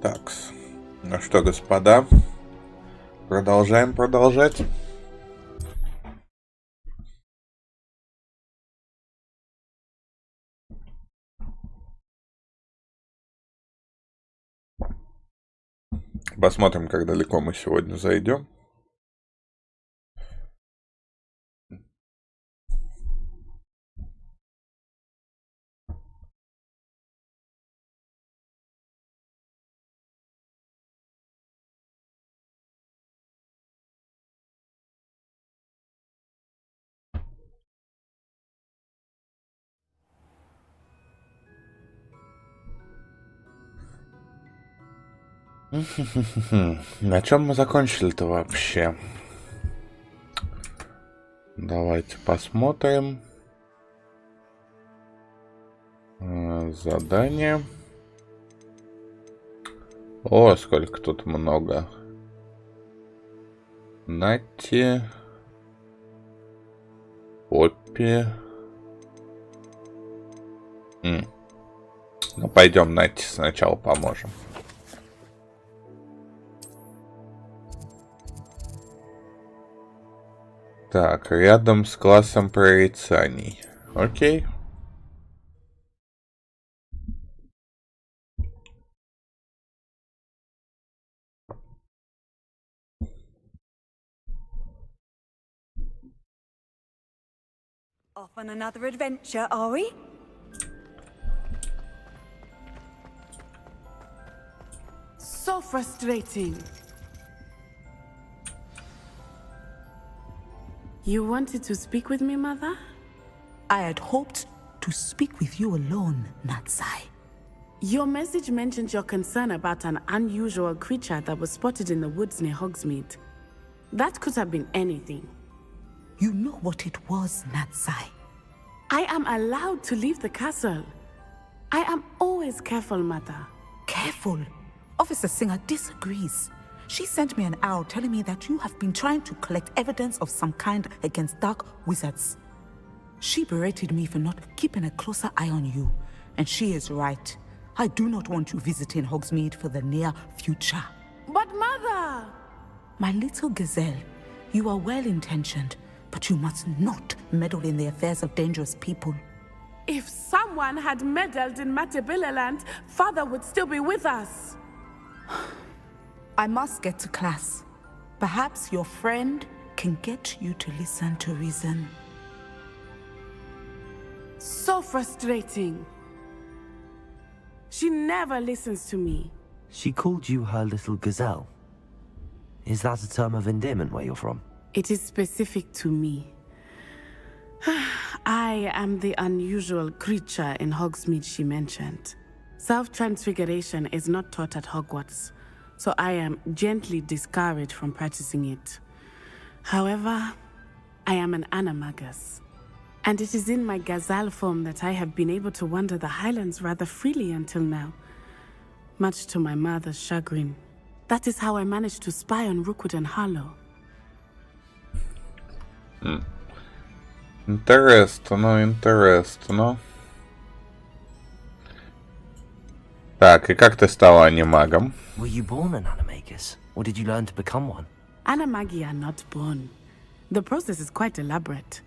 Такс. Ну что, господа, продолжаем продолжать. Посмотрим, как далеко мы сегодня зайдем. На чем мы закончили-то вообще? Давайте посмотрим. Задание. О, сколько тут много. Натти. Поппи. Ну, пойдем Натти сначала поможем. Так, рядом с классом прорицаний. Окей. Off on another adventure, are we? So frustrating. You wanted to speak with me, Mother? I had hoped to speak with you alone, Natsai. Your message mentioned your concern about an unusual creature that was spotted in the woods near Hogsmeade. That could have been anything. You know what it was, Natsai. I am allowed to leave the castle. I am always careful, Mother. Careful. Officer Singer disagrees. She sent me an owl telling me that you have been trying to collect evidence of some kind against dark wizards. She berated me for not keeping a closer eye on you, and she is right. I do not want you visiting Hogsmeade for the near future. But Mother! My little gazelle, you are well-intentioned, but you must not meddle in the affairs of dangerous people. If someone had meddled in Matabeleland, Father would still be with us. I must get to class. Perhaps your friend can get you to listen to reason. So frustrating. She never listens to me. She called you her little gazelle. Is that a term of endearment where you're from? It is specific to me. I am the unusual creature in Hogsmeade she mentioned. Self-transfiguration is not taught at Hogwarts, so I am gently discouraged from practicing it. However, I am an animagus, and it is in my gazelle form that I have been able to wander the Highlands rather freely until now, much to my mother's chagrin. That is how I managed to spy on Rookwood and Harlow. Интересно. Так, и как ты стала анимагом? Were you born an animagus, or did you learn to become one? Animagi are not born. The process is quite elaborate.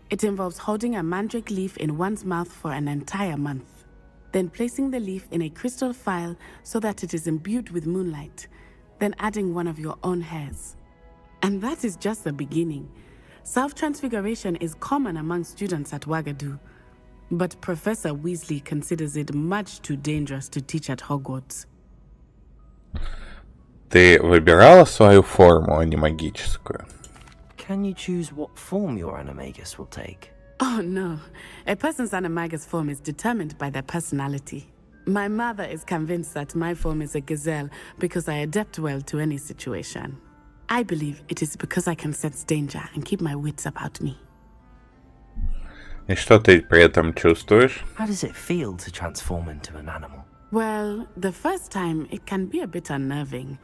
It involves holding a mandrake leaf in one's mouth for an entire month, then placing the leaf in a crystal phial so that it is imbued with moonlight, then adding one of your own hairs. And that is just the beginning. Self-transfiguration is common among students at Wagadu, but Professor Weasley considers it much too dangerous to teach at Hogwarts. Ты выбирала свою форму анимагическую? Can you choose what form your animagus will take? Oh no, a person's animagus form is determined by their personality. My mother is convinced that my form is a gazelle because I adapt well to any situation. I believe it is because I can sense danger and keep my wits about me. И что ты при этом чувствуешь? How does it feel to transform into an animal? Well, the first time it can be a bit unnerving.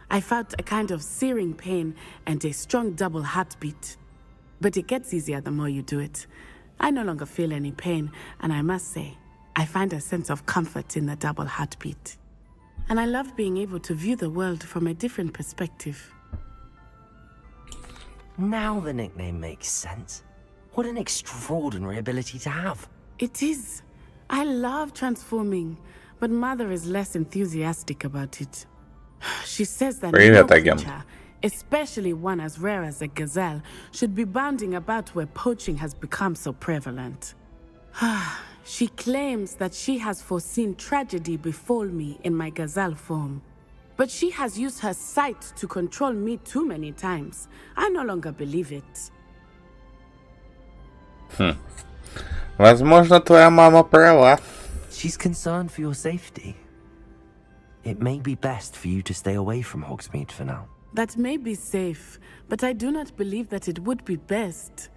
I felt a kind of searing pain and a strong double heartbeat. But it gets easier the more you do it. I no longer feel any pain, and I must say, I find a sense of comfort in the double heartbeat. and I love being able to view the world from a different perspective. Now the nickname makes sense. What an extraordinary ability to have. It is. I love transforming, but Mother is less enthusiastic about it. She says that Привет, no агент. creature, especially one as rare as a gazelle, should be bounding about where poaching has become so prevalent. She claims that she has foreseen tragedy befall me in my gazelle form. But she has used her sight to control me too many times. I no longer believe it. Возможно, твоя мама права. She's concerned for your safety. It may be best for you to stay away from Hogsmeade for now. That may be safe, but I do not believe that it would be best.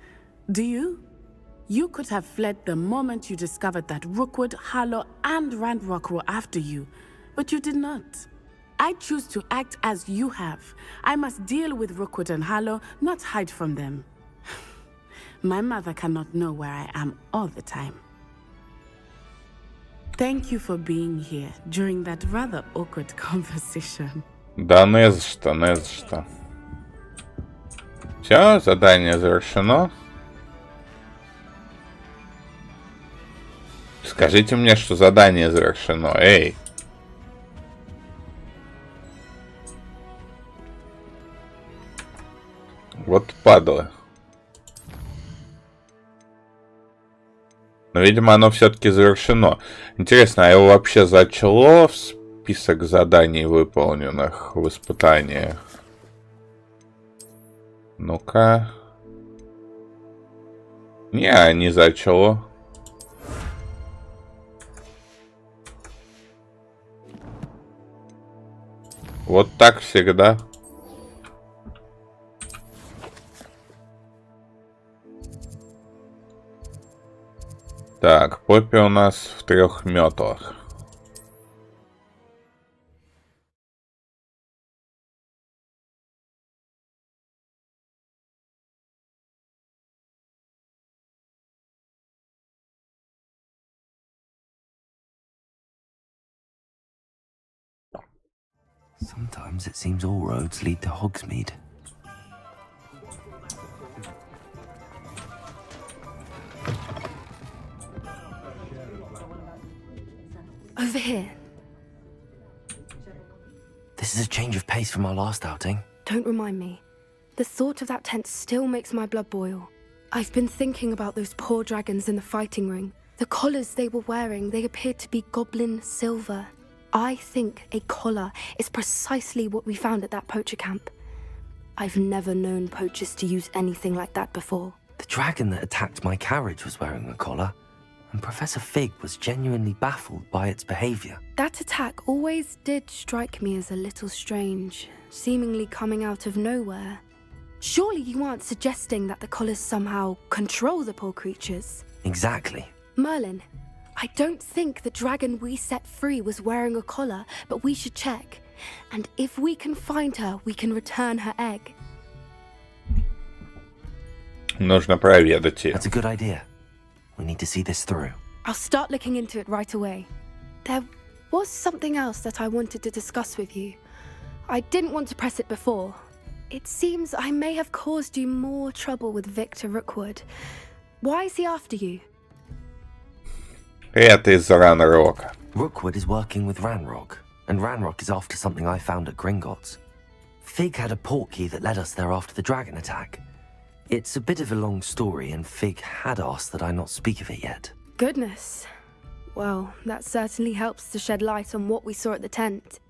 Do you? You could have fled the moment you discovered that Rookwood, Harlow, and Ranrock were after you, but you did not. I choose to act as you have. I must deal with Rookwood and Harlow, not hide from them. My mother cannot know where I am all the time. Thank you for being here during that rather awkward conversation. Да не за что, не за что. Все, задание завершено. Скажите мне, что задание завершено. Эй! Вот падла. Но, видимо, оно все-таки завершено. Интересно, а его вообще зачло в список заданий, выполненных в испытаниях? Ну-ка. Не зачло. Вот так всегда. Так, Поппи у нас в 3 метлах. Sometimes it seems all roads lead to Hogsmeade. Over here. This is a change of pace from our last outing. Don't remind me. The thought of that tent still makes my blood boil. I've been thinking about those poor dragons in the fighting ring. The collars they were wearing, they appeared to be goblin silver. I think a collar is precisely what we found at that poacher camp. I've never known poachers to use anything like that before. The dragon that attacked my carriage was wearing a collar, and Professor Fig was genuinely baffled by its behavior. That attack always did strike me as a little strange, seemingly coming out of nowhere. Surely you aren't suggesting that the collars somehow control the poor creatures? Exactly. Merlin, I don't think the dragon we set free was wearing a collar, but we should check. And if we can find her, we can return her egg. Нужно проведать ее. That's a good idea. We need to see this through. I'll start looking into it right away. There was something else that I wanted to discuss with you. I didn't want to press it before. It seems I may have caused you more trouble with Victor Rookwood. Why is he after you? Это из-за Ранрока. Rookwood is working with Ranrock, and Ranrock is after something I found at Gringotts. Fig had a portkey that led us there after the dragon attack. It's a bit of a long story, and Fig had asked that I not speak of it yet. Goodness. Well, that certainly helps to shed light on what we saw at the tent.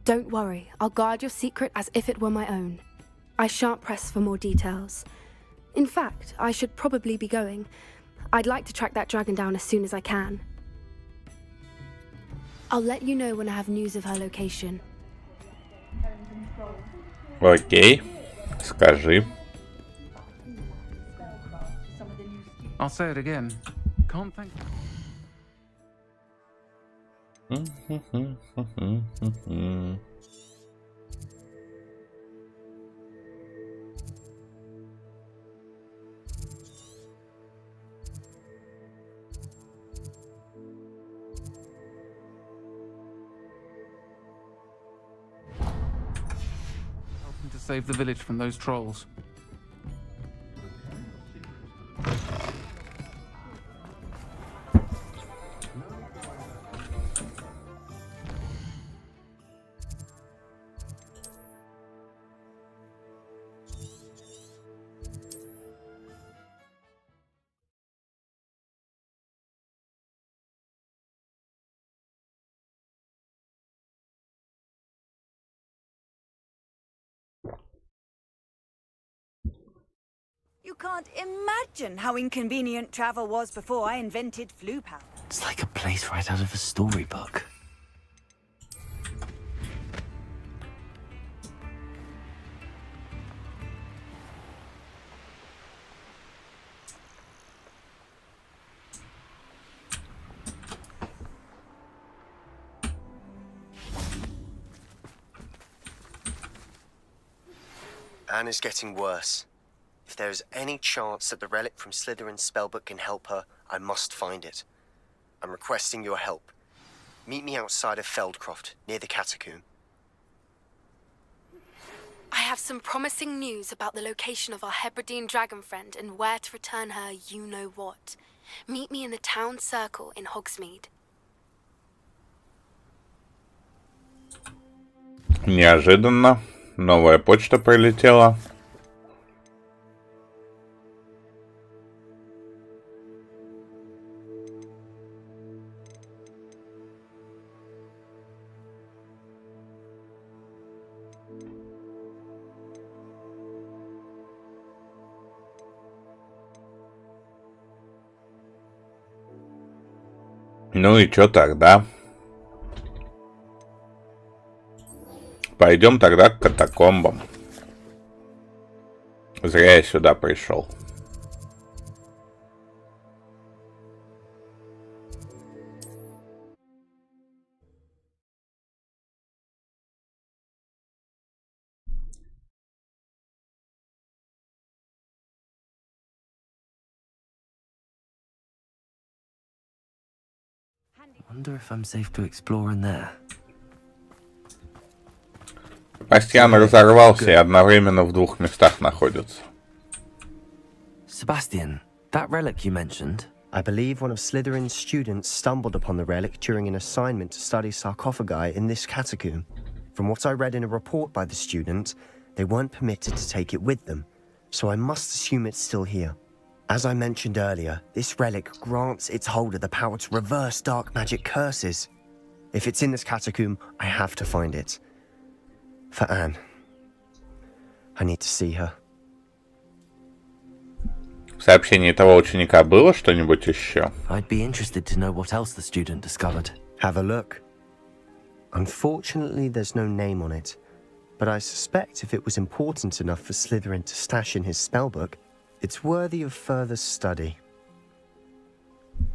Don't worry, I'll guard your secret as if it were my own. I shan't press for more details. In fact, I should probably be going. I'd like to track that dragon down as soon as I can. I'll let you know when I have news of her location. Окей. Скажи. I'll say it again. Can't thank. save the village from those trolls. You can't imagine how inconvenient travel was before I invented flu powder. It's like a place right out of a storybook. Anne is getting worse. If there is any chance that the relic from Slytherin's spellbook can help her, I must find it. I'm requesting your help. Meet me outside of Feldcroft, near the catacomb. I have some promising news about the location of our Hebridean dragon friend and where to return her you-know-what. Meet me in the town circle in Hogsmeade. Неожиданно. Новая почта прилетела. Ну и чё тогда? Пойдем тогда к катакомбам. Зря я сюда пришел. Wonder if I'm safe to explore in there. Бастиан разорвался и одновременно в двух местах находится. Sebastian, that relic you mentioned. I believe one of Slytherin's students stumbled upon the relic during an assignment to study sarcophagi in this catacomb. From what I read in a report by the student, they weren't permitted to take it with them, so I must assume it's still here. As I mentioned earlier, this relic grants its holder the power to reverse dark magic curses. If it's in this catacomb, I have to find it. For Anne. I need to see her. В сообщении того ученика было что-нибудь еще? I'd be interested to know what else the student discovered. Have a look. Unfortunately, there's no name on it, but I suspect if it was important enough for Slytherin to stash in his spellbook, it's worthy of further study.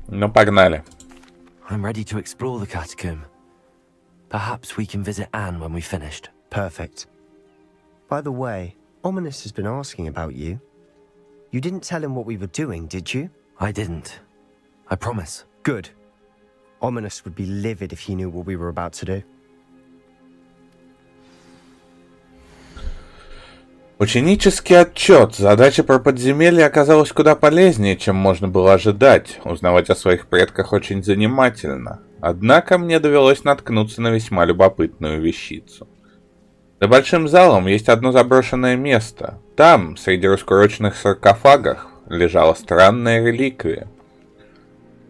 Ну, погнали. I'm ready to explore the catacomb. Perhaps we can visit Anne when we've finished. Perfect. By the way, Ominous has been asking about you. You didn't tell him what we were doing, did you? I didn't. I promise. Good. Ominous would be livid if he knew what we were about to do. Ученический отчет. Задача про подземелье оказалась куда полезнее, чем можно было ожидать. Узнавать о своих предках очень занимательно. Однако мне довелось наткнуться на весьма любопытную вещицу. За большим залом есть одно заброшенное место. Там, среди раскуроченных саркофагов, лежала странная реликвия.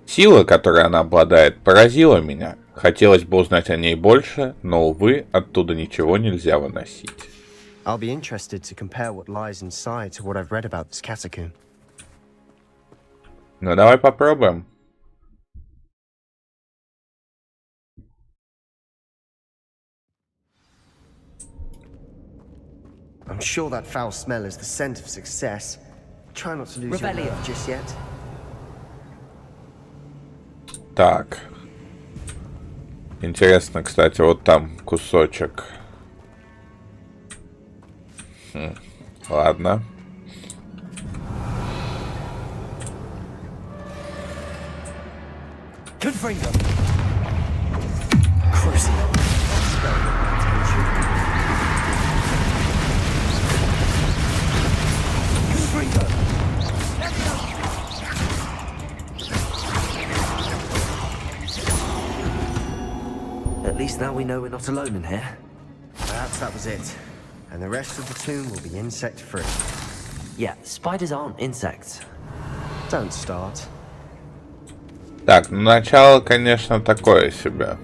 Сила, которой она обладает, поразила меня. Хотелось бы узнать о ней больше, но, увы, оттуда ничего нельзя выносить. I'll be interested to compare what lies inside to what I've read about this catacomb. Ну, давай попробуем. I'm sure that foul smell is the scent of success. Try not to lose your nerve just yet. Так. Интересно, кстати, вот там кусочек. Ладно. Confringo. At least now we know we're not alone in here. Perhaps that was it. And the rest of the tomb will be insect-free. Yeah, spiders aren't insects. Don't start. Так, ну начало, конечно, такое себе.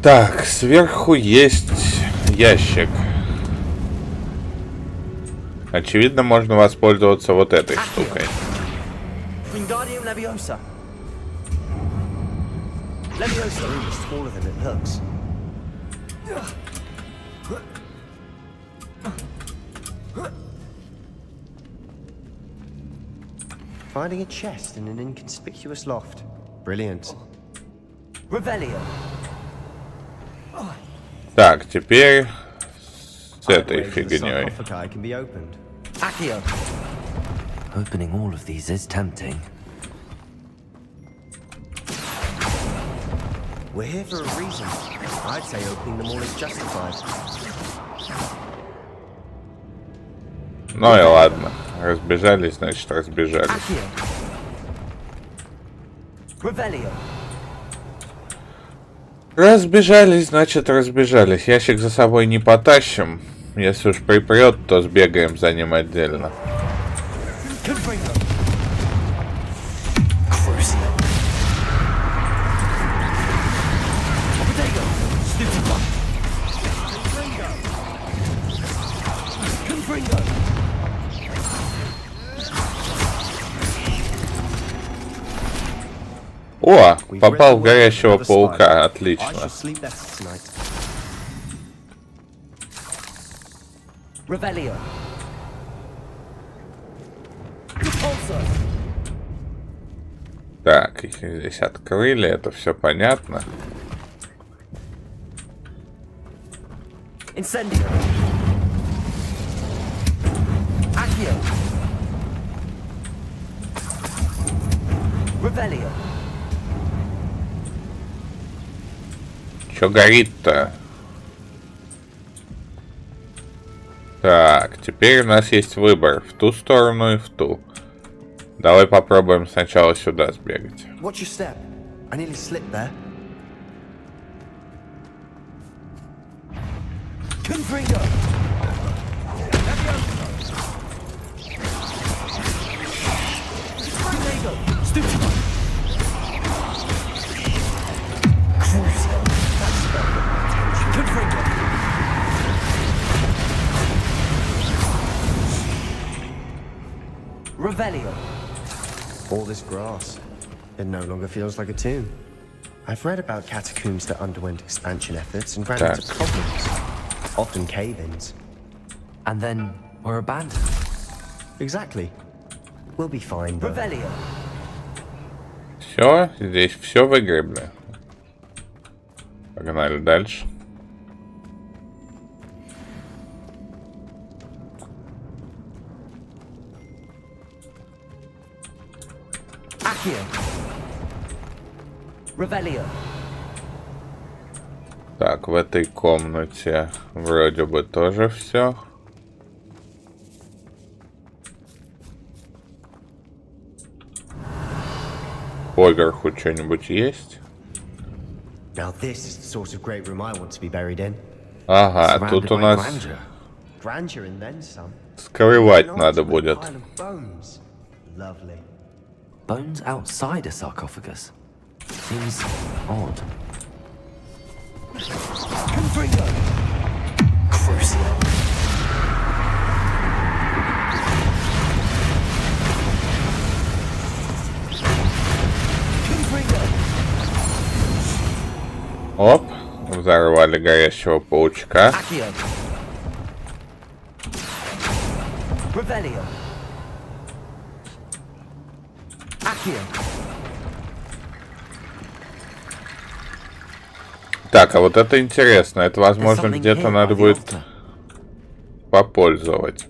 Так, сверху есть ящик. Очевидно, можно воспользоваться вот этой штукой. Wingardium Leviosa. Leviosa is smaller than it looks. Finding a chest in an inconspicuous loft. Brilliant. Revelio. Так, теперь с этой фигней. Can be opened. Accio. Opening all of these is tempting. We're here for a reason. I'd say opening them all is justified. Ну и ладно. Разбежались, значит, разбежались. Revelio. Разбежались, значит, разбежались. Ящик за собой не потащим. Если уж припрет, то сбегаем за ним отдельно. О, попал в горящего паука, отлично. Revelio. Так, их здесь открыли, это все понятно. Incendio. Accio. Revelio. Чё горит-то? Так, теперь у нас есть выбор. В ту сторону и в ту. Давай попробуем сначала сюда сбегать. Watch your step. I nearly slipped there. Confringo. Stupid. Confringo. Revelio. All this grass. It no longer feels like a tomb. I've read about catacombs that underwent expansion efforts and ran into problems. Often cave-ins. And then were abandoned. Exactly. We'll be fine, though. Revelio. Все, здесь все выгребли. Погнали дальше. Accio. Revelio. Так, в этой комнате вроде бы тоже все. Поверху что-нибудь есть? Now this is the sort of great room I want to be buried in. Ага, тут у нас Grandeur and then some. скрывать An надо ultimate будет. pile of bones. Lovely. Bones outside a sarcophagus. Seems odd. Confringo. Crucio. Оп, взорвали горящего паучка. Accio. Revelio. Accio. Так, а вот это интересно. Это, возможно, There's something где-то here надо by the будет altar. попользовать.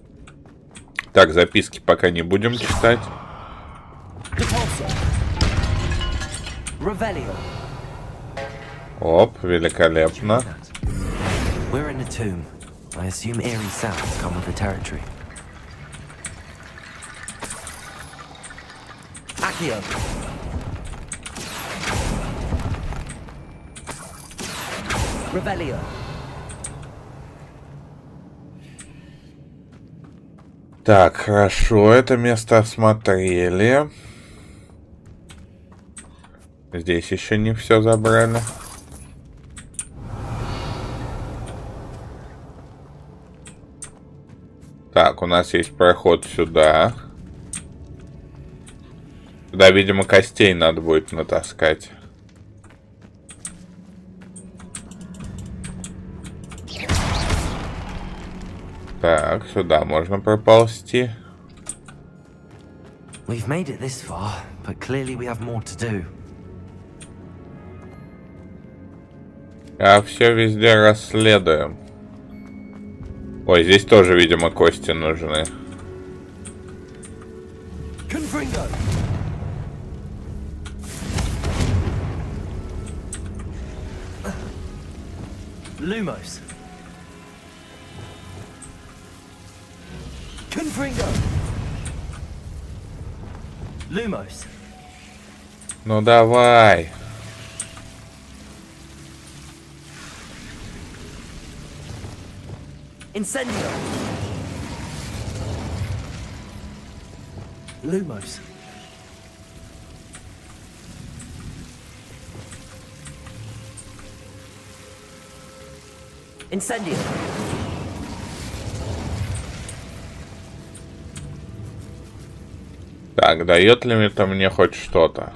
Так, записки пока не будем читать. Revelio. Оп, великолепно. We're in a tomb. I assume eerie sounds come with the territory. Accio. Revelio. Так, хорошо, это место осмотрели. Здесь еще не все забрали. Так, у нас есть проход сюда. Сюда, видимо, костей надо будет натаскать. Так, сюда можно проползти. We've made it this far, but clearly we have more to do. А все везде расследуем. Ой, здесь тоже, видимо, кости нужны. Confringo. Lumos. Confringo. Lumos. Ну давай. Incendio. Lumos. Incendio. Так, дает ли это мне хоть что-то?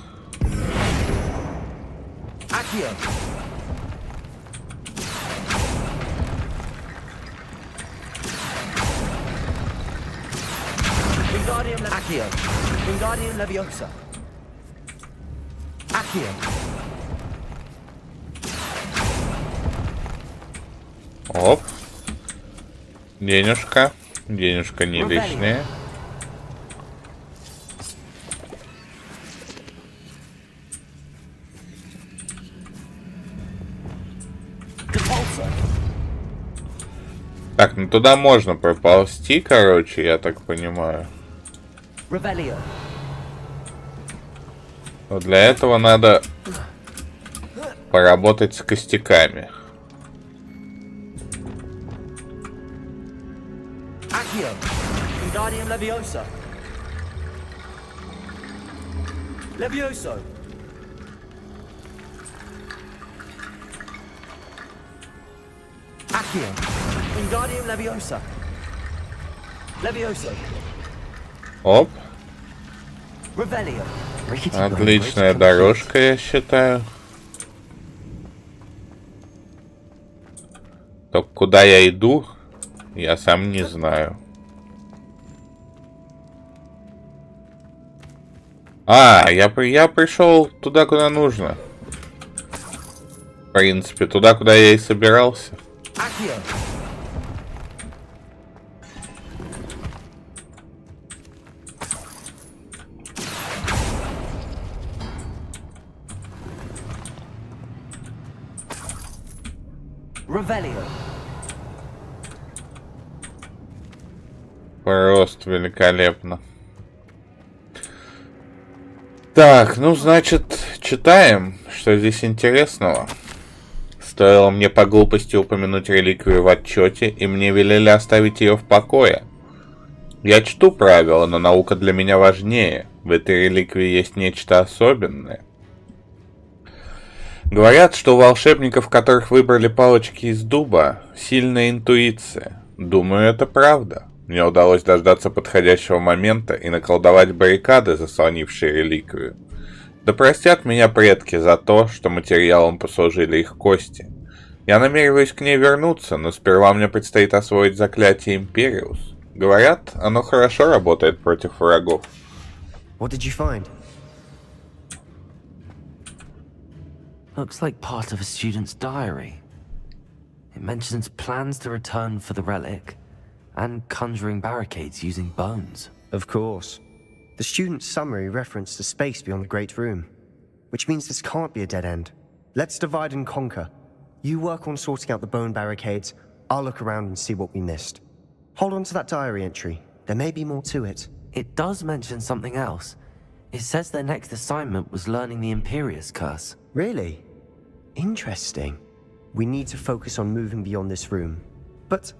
Accio. Wingardium Accio. Wingardium Leviosa. Accio. Оп. Денежка. Денежка не лишняя. Так, ну туда можно проползти, короче, я так понимаю. Revelio. Но для этого надо поработать с костяками. Accio. Wingardium Leviosa. Levioso. Accio. Wingardium Leviosa. Levioso. Оп. Revelio. Отличная дорожка, я считаю. Только куда я иду, я сам не знаю. А, я пришел туда, куда нужно. В принципе, туда, куда я и собирался. Accio. Revelio. Просто великолепно. Так, ну, значит, читаем, что здесь интересного. Стоило мне по глупости упомянуть реликвию в отчете, и мне велели оставить ее в покое. Я чту правила, но наука для меня важнее. В этой реликвии есть нечто особенное. Говорят, что у волшебников, которых выбрали палочки из дуба, сильная интуиция. Думаю, это правда. Мне удалось дождаться подходящего момента и наколдовать баррикады, заслонившие реликвию. Да простят меня предки за то, что материалом послужили их кости. Я намереваюсь к ней вернуться, но сперва мне предстоит освоить заклятие Империус. Говорят, оно хорошо работает против врагов. What did you find? Looks like part of a student's diary. It mentions plans to return for the relic and conjuring barricades using bones. Of course. The student's summary referenced a space beyond the Great Room, which means this can't be a dead end. Let's divide and conquer. You work on sorting out the bone barricades, I'll look around and see what we missed. Hold on to that diary entry. There may be more to it. It does mention something else. It says their next assignment was learning the Imperius curse. Really? Interesting. We need to focus on moving beyond this room. But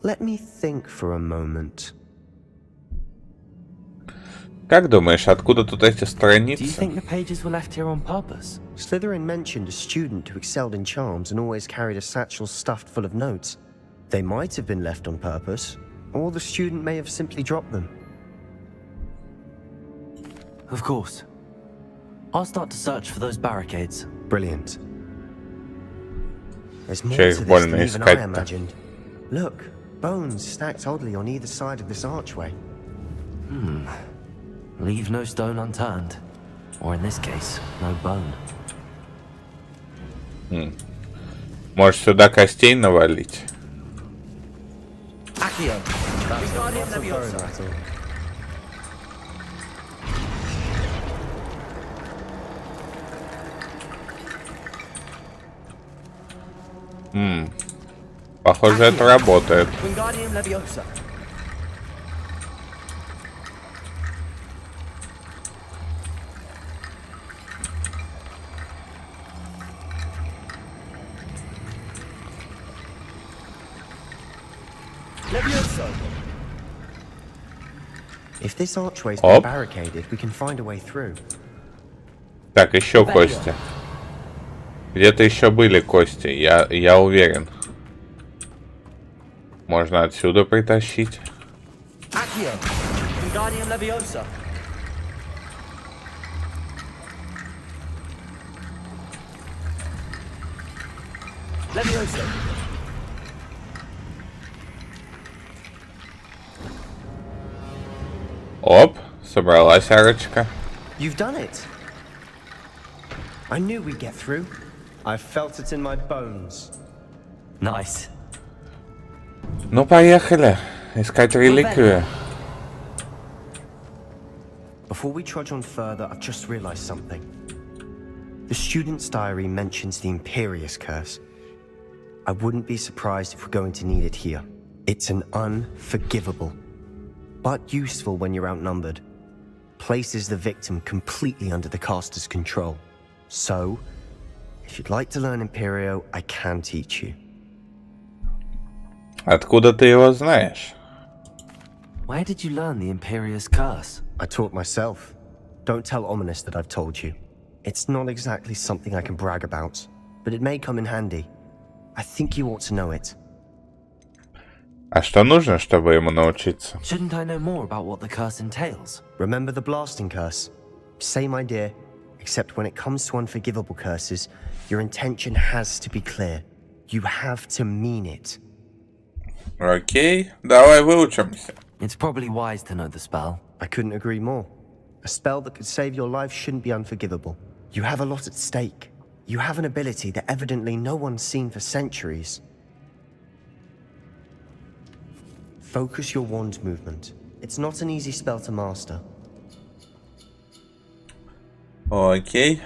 let me think for a moment. Как думаешь, откуда тут эти Do you страницы? think the pages were left here on purpose? Slytherin mentioned a student who excelled in charms and always carried a satchel stuffed full of notes. They might have been left on purpose, or the student may have simply dropped them. Of course. I'll start to search for those barricades. Brilliant. There's more Че to их this больно than even I искать-то? imagined. Look, bones stacked oddly on either side of this archway. Leave no stone unturned. Or in this case, no bone. Может, сюда костей навалить? Похоже, это работает. If this archway's Оп. been barricaded, we can find a way through. Так, еще кости. Где-то еще были кости, я уверен. Можно отсюда притащить. Оп, собралась арочка. You've done it! I knew we'd get through. I felt it in my bones. Nice. Ну, поехали. Искать реликвию. Before we trudge on further, I've just realized something. The student's diary mentions the Imperious Curse. I wouldn't be surprised if we're going to need it here. It's an unforgivable, but useful when you're outnumbered. Places the victim completely under the caster's control. So, if you'd like to learn Imperio, I can teach you. Откуда ты его знаешь? Where did you learn the Imperious Curse? I taught myself. Don't tell Ominous that I've told you. It's not exactly something I can brag about, but it may come in handy. I think you ought to know it. А что нужно, чтобы ему научиться? Shouldn't I know more about what the curse entails? Remember the blasting curse? Same idea, except when it comes to unforgivable curses, your intention has to be clear. You have to mean it. Окей, давай выучимся. It's probably wise to know the spell. I couldn't agree more. A spell that could save your life shouldn't be unforgivable. You have a lot at stake. You have an ability that evidently no one's seen for centuries. Focus your wand movement. It's not an easy spell to master. Окей.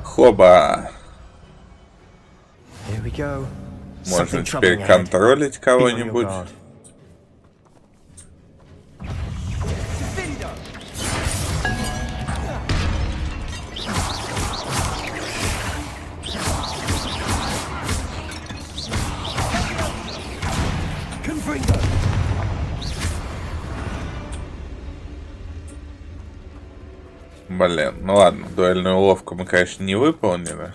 Хоба. Here we go. Можно Something теперь troubling ahead. контролить Be on your кого-нибудь. guard. Блин, ну ладно, дуэльную уловку мы, конечно, не выполнили.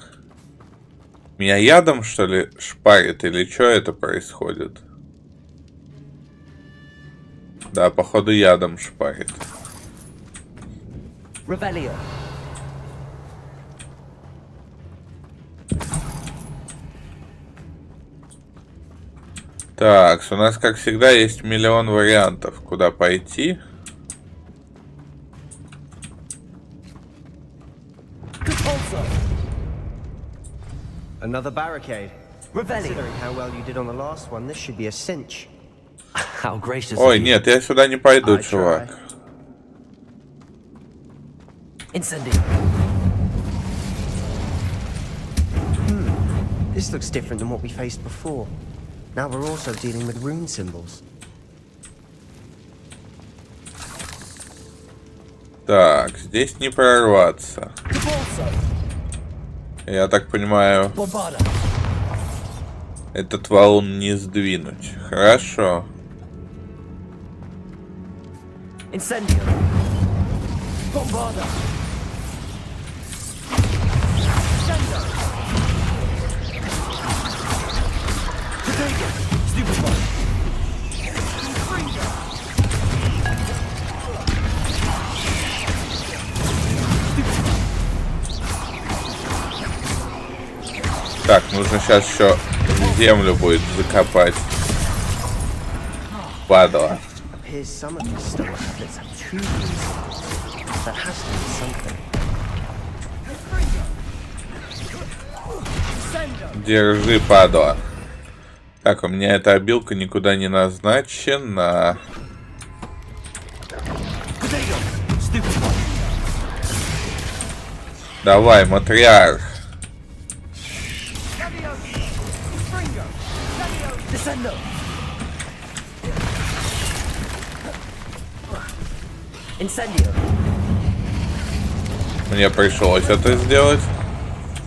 Меня ядом, что ли, шпарит, или что это происходит? Да, походу, ядом шпарит. Revelio. Так, у нас, как всегда, есть миллион вариантов, куда пойти. Another barricade. Revelio. Considering how well you did on the last one, this should be a cinch. How gracious Ой, of you. нет, я сюда не пойду, I чувак. try. Incendio. This looks different than what we faced before. Now we're also dealing with rune symbols. Так, здесь не прорваться. Я так понимаю, этот валун не сдвинуть. Хорошо. Incendio. Bombarda. Sendo. Potato. Stupefy. Freezer. Так, нужно сейчас еще землю будет закопать. Падла. Appears some of these stone tablets have two inside. That has to be something. Держи, падла. Так, у меня эта обилка никуда не назначена. Давай, матриарх. Incendio. Мне пришлось это сделать.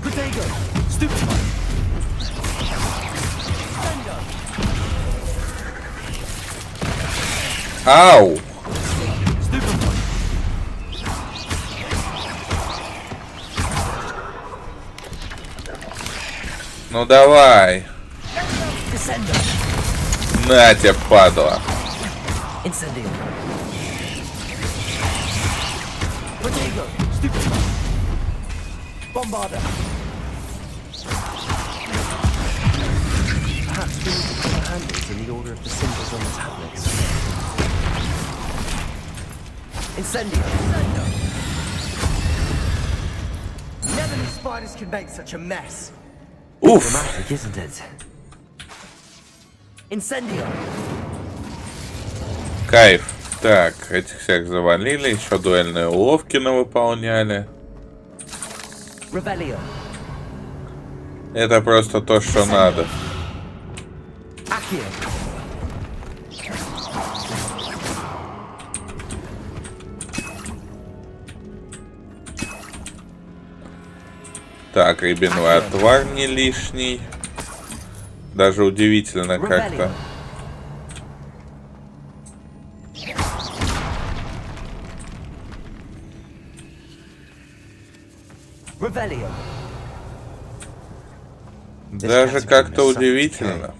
Potato. Stupefy. Ау! Stupefy. Ну давай. Descendo. На тебе, падла. Incendio. Potato. Stupefy. Bombarda. Perhaps we need to put the handles in the order of the symbols on the tablets. Incendio. Never knew spiders could make such a mess. Уф! Dramatic, isn't it? Incendio. Кайф. Так, этих всех завалили, еще дуэльные уловки навыполняли. Revelio. Это просто то, что надо. Accio. Так, рябиновый отвар не лишний. Даже удивительно как-то. Revelio. Даже как-то удивительно.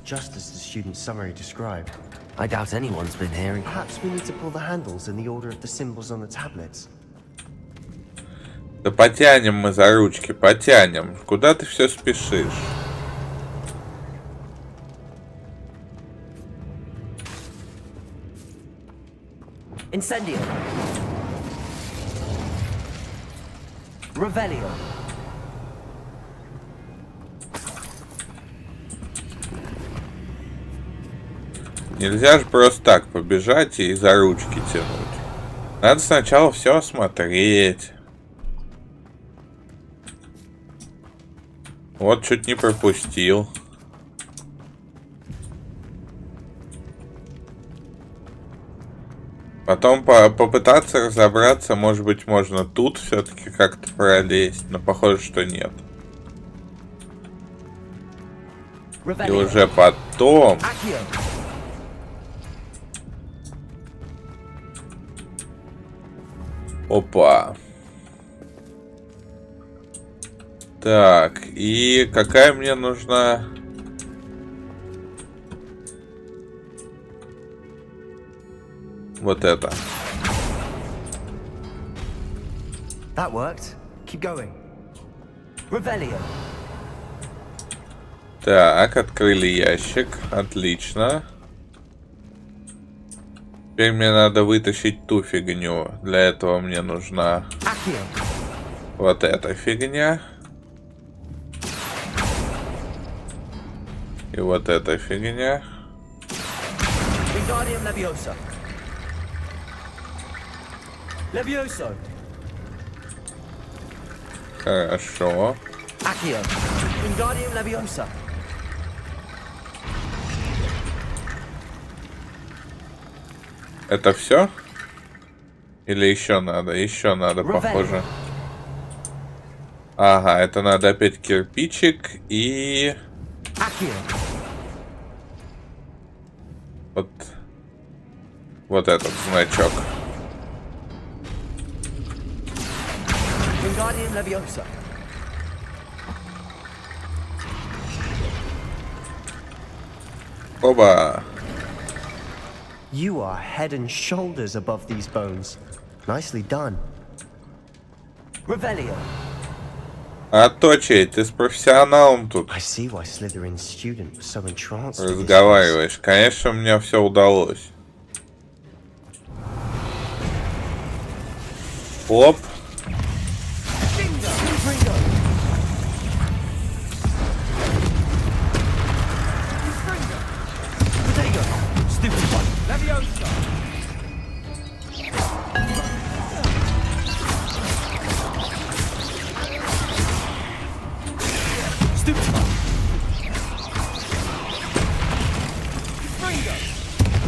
Just as the student's summary described. I doubt anyone's been here. Perhaps we need to pull the handles in the order of the symbols on the tablets. Да потянем мы за ручки, потянем. Куда ты все спешишь? Incendio. Revelio. Нельзя же просто так побежать и за ручки тянуть. Надо сначала все осмотреть. Вот чуть не пропустил. Потом попытаться разобраться, может быть, можно тут все-таки как-то пролезть, но похоже, что нет. И уже потом... Accio. Опа. Так, и какая мне нужна... Вот это. That worked. Keep going. Revelio. Так, открыли ящик. Отлично. Теперь мне надо вытащить ту фигню. Для этого мне нужна Accio. вот эта фигня. И вот эта фигня. Wingardium Leviosa. Levioso. Хорошо. Accio. Wingardium Leviosa. Это все? Или еще надо, похоже. Ага, это надо опять кирпичик и... Вот этот значок. Оба. You are head and shoulders above these bones. Nicely done. Revelio. А то чей, ты с профессионалом тут I see why Slytherin's student was so entranced with this place. разговариваешь. Конечно, у меня все удалось. Оп.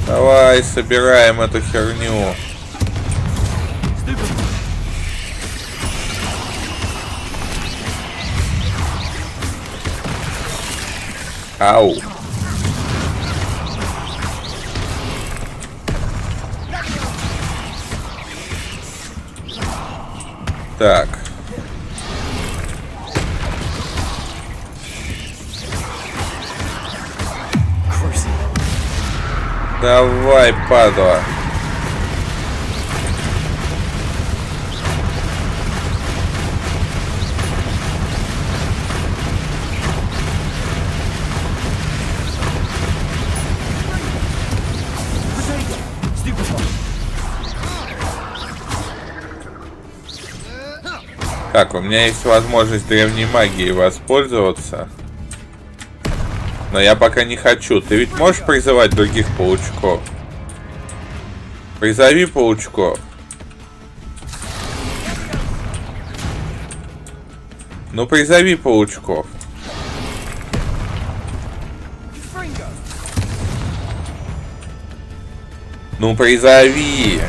Давай, собираем эту херню. Ау. Так. Давай, падла. Так, у меня есть возможность древней магией воспользоваться. Но я пока не хочу. Ты ведь можешь призывать других паучков? Призови паучков. Ну, призови паучков. Ну, призови.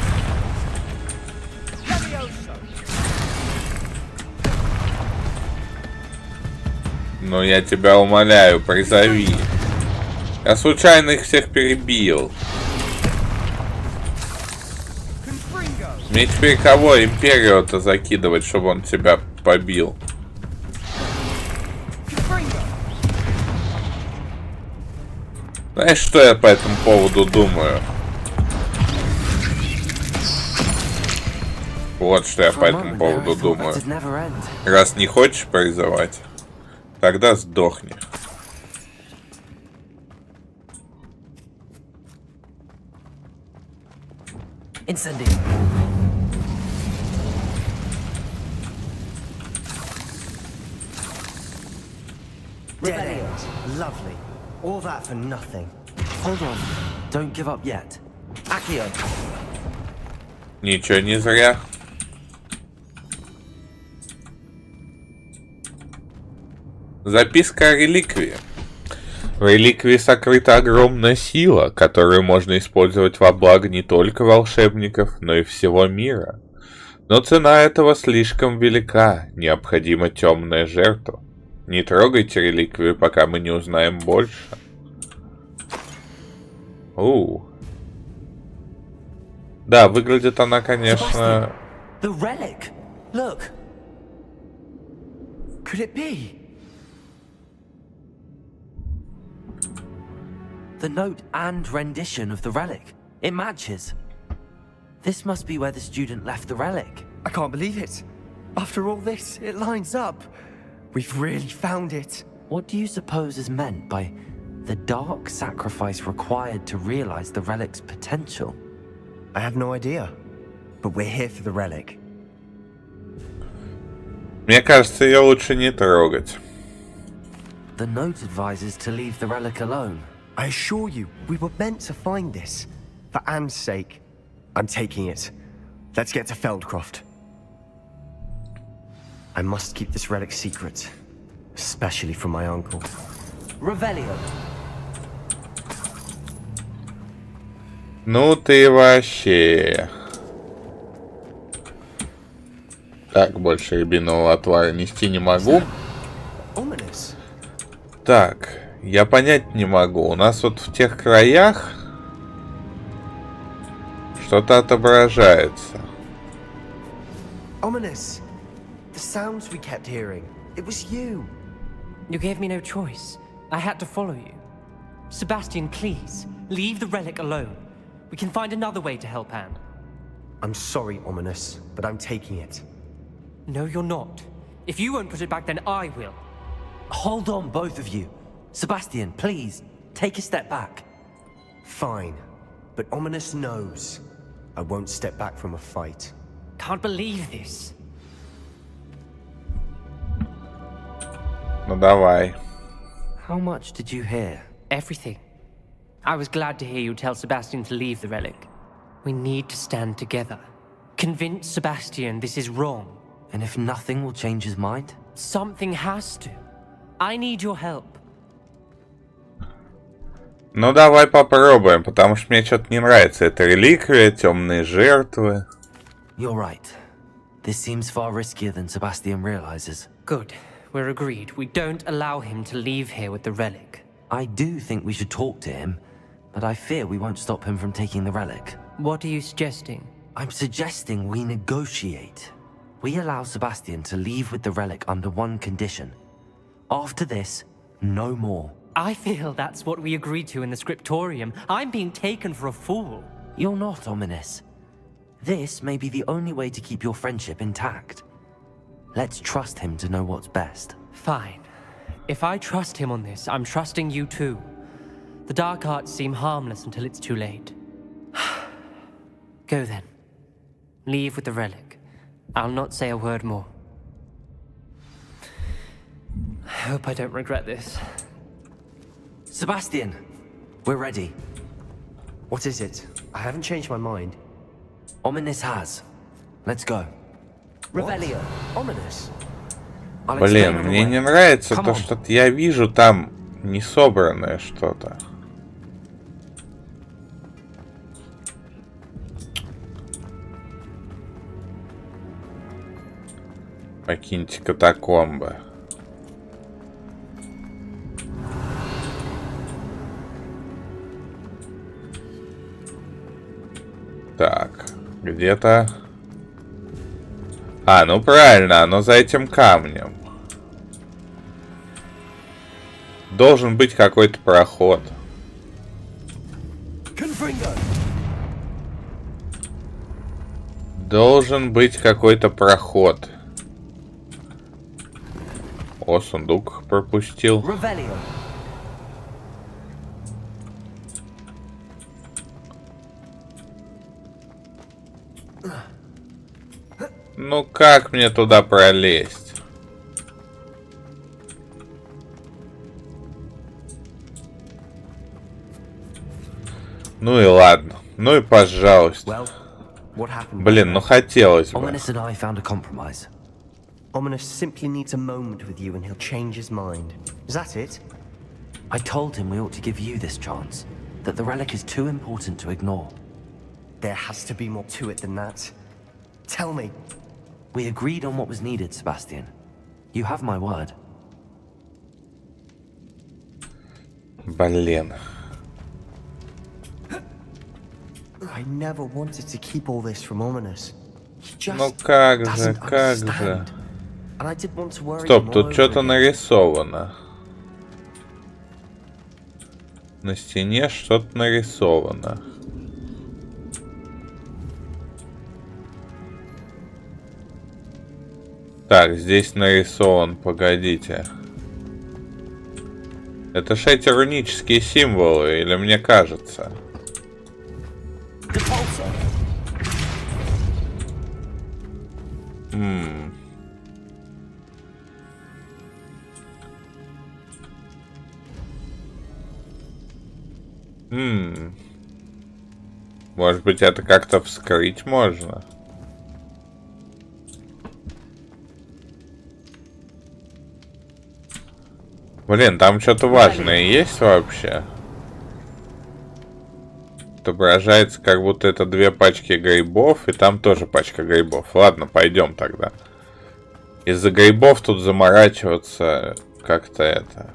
Ну, я тебя умоляю, призови. Я случайно их всех перебил. Мне теперь кого империю-то закидывать, чтобы он тебя побил? Знаешь, что я по этому поводу думаю? Вот что я по этому поводу думаю. Раз не хочешь призывать, тогда сдохни. Incendio. Dead end. Lovely. All that for nothing. Hold on. Don't give up yet. Accio. Ничего не зря. Записка о реликвии. В реликвии сокрыта огромная сила, которую можно использовать во благо не только волшебников, но и всего мира. Но цена этого слишком велика, необходима темная жертва. Не трогайте реликвию, пока мы не узнаем больше. Да, выглядит она, конечно... The relic. Look. Could it be? The note and rendition of the relic. It matches. This must be where the student left the relic. I can't believe it. After all this, it lines up. We've really found it. What do you suppose is meant by the dark sacrifice required to realize the relic's potential? I have no idea. But we're here for the relic. Мне кажется, ее лучше не трогать. The note advises to leave the relic alone. I assure you, we were meant to find this. For Anne's sake. I'm taking it. Let's get to Feldcroft. I must keep this relic secret. Especially from my uncle. Revelio. Ну ты вообще... Так, больше рябинового отвара нести не могу. Ominous. Так, я понять не могу. У нас вот в тех краях что-то отображается. Ominous. The sounds we kept hearing. It was you. You gave me no choice. I had to follow you. Sebastian, please, leave the relic alone. We can find another way to help Anne. I'm sorry, Ominous, but I'm taking it. No, you're not. If you won't put it back, then I will. Hold on, both of you. Sebastian, please, take a step back. Fine, but Ominous knows I won't step back from a fight. Can't believe this. Ну давай. How much did you hear? Everything. I was glad to hear you tell Sebastian to leave the relic. We need to stand together. Convince Sebastian this is wrong. And if nothing will change his mind? Something has to. I need your help. Ну давай попробуем, потому что мне что-то не нравится. Это реликвия, темные жертвы. You're right. This seems far riskier than Sebastian realizes. Good. We're agreed. We don't allow him to leave here with the relic. I do think we should talk to him, but I fear we won't stop him from taking the relic. What are you suggesting? I'm suggesting we negotiate. We allow Sebastian to leave with the relic under one condition. After this, no more. I feel that's what we agreed to in the scriptorium. I'm being taken for a fool. You're not, Ominous. This may be the only way to keep your friendship intact. Let's trust him to know what's best. Fine. If I trust him on this, I'm trusting you too. The dark arts seem harmless until it's too late. Go then. Leave with the relic. I'll not say a word more. I hope I don't regret this. Sebastian, we're ready. What is it? I haven't changed my mind. Ominous has. Let's go. Revelio. Ominous. I'll explain Блин, on the мне way. не нравится Come то, on. что я вижу там несобранное что-то. Покиньте катакомбы. Так, где-то... А, ну правильно, оно за этим камнем. Должен быть какой-то проход. Должен быть какой-то проход. О, сундук пропустил. Revelio. Ну как мне туда пролезть? Ну и ладно. Ну и пожалуйста. Well, what happened? Блин, ну хотелось бы. Ominous and I found a compromise. Ominous simply needs a moment with you and he'll change his mind. Is that it? I told him we ought to give you this chance. That the relic is too important to ignore. There has to be more to it than that. Tell me. We agreed on what was needed, Sebastian. You have my word. Блин. I never wanted to keep all this from Ominous. He just Ну как же, doesn't как же. understand. And I didn't want to worry Стоп, him all тут over что-то again. нарисовано. На стене что-то нарисовано. Так, здесь нарисован, погодите. Это ж эти рунические символы, или мне кажется? Может быть, это как-то вскрыть можно? Блин, там что-то важное есть вообще? Отображается, как будто это две пачки грибов, и там тоже пачка грибов. Ладно, пойдем тогда. Из-за грибов тут заморачиваться как-то это...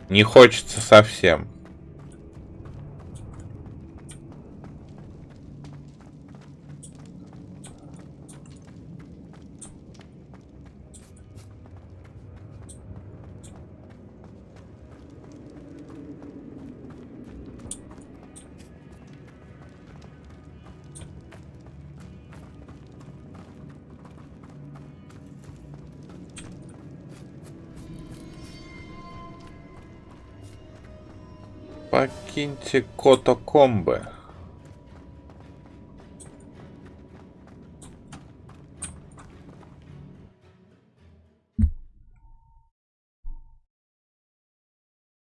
Не хочется совсем. Покиньте Котокомбе.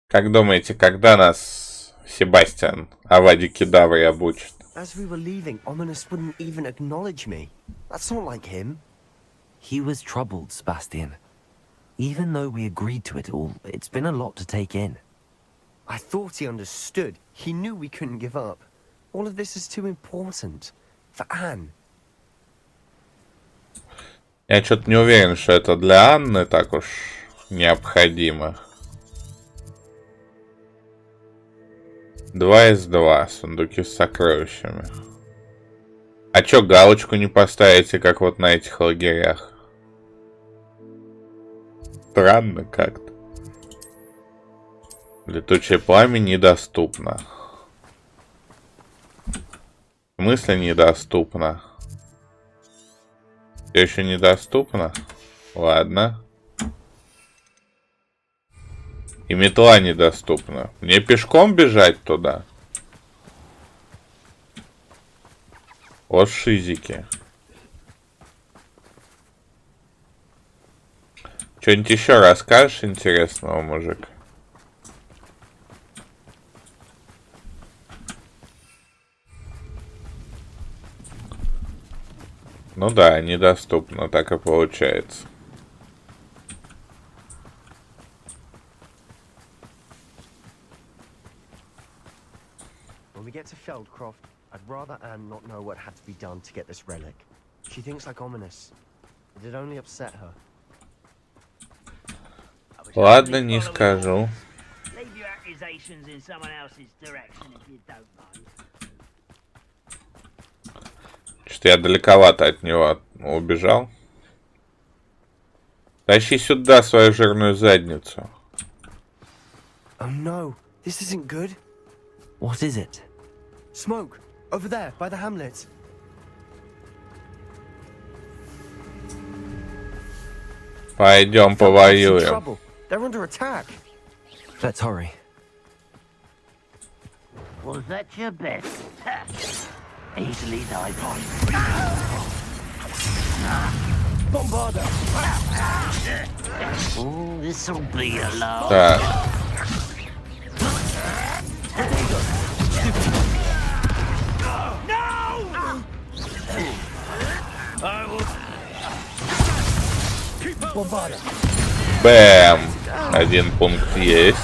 Как думаете, когда нас Себастьян Авади Кедаврой обучит? As we were leaving, Ominous wouldn't even acknowledge me. That's not like him. He was troubled, Sebastian. Even though we agreed to it all, it's been a lot to take in. I thought he understood. He knew we couldn't give up. All of this is too important. For Anne. Я что-то не уверен, что это для Анны так уж необходимо. 2 из 2. Сундуки с сокровищами. А чё галочку не поставите, как вот на этих лагерях? Странно как-то. Летучее пламя недоступно. В смысле недоступно? Все еще недоступно? Ладно. И метла недоступна. Мне пешком бежать туда? Вот шизики. Что-нибудь еще расскажешь интересного, мужик? Ну да, недоступно, так и получается. When we get to Feldcroft, I'd rather Anne not know what had to be done to get this relic. She thinks like Ominous. It'd only upset her. Ладно, не скажу. Что-то я далековато от него убежал. Тащи сюда свою жирную задницу. Oh no, this isn't good. What is it? Smoke, over there, by the hamlet. Пойдем повоюем. They're under attack. Let's hurry. Was that your best? Easily died. Bombarder. Oh, this'll be a lot. Так. Бэм. 1 пункт есть.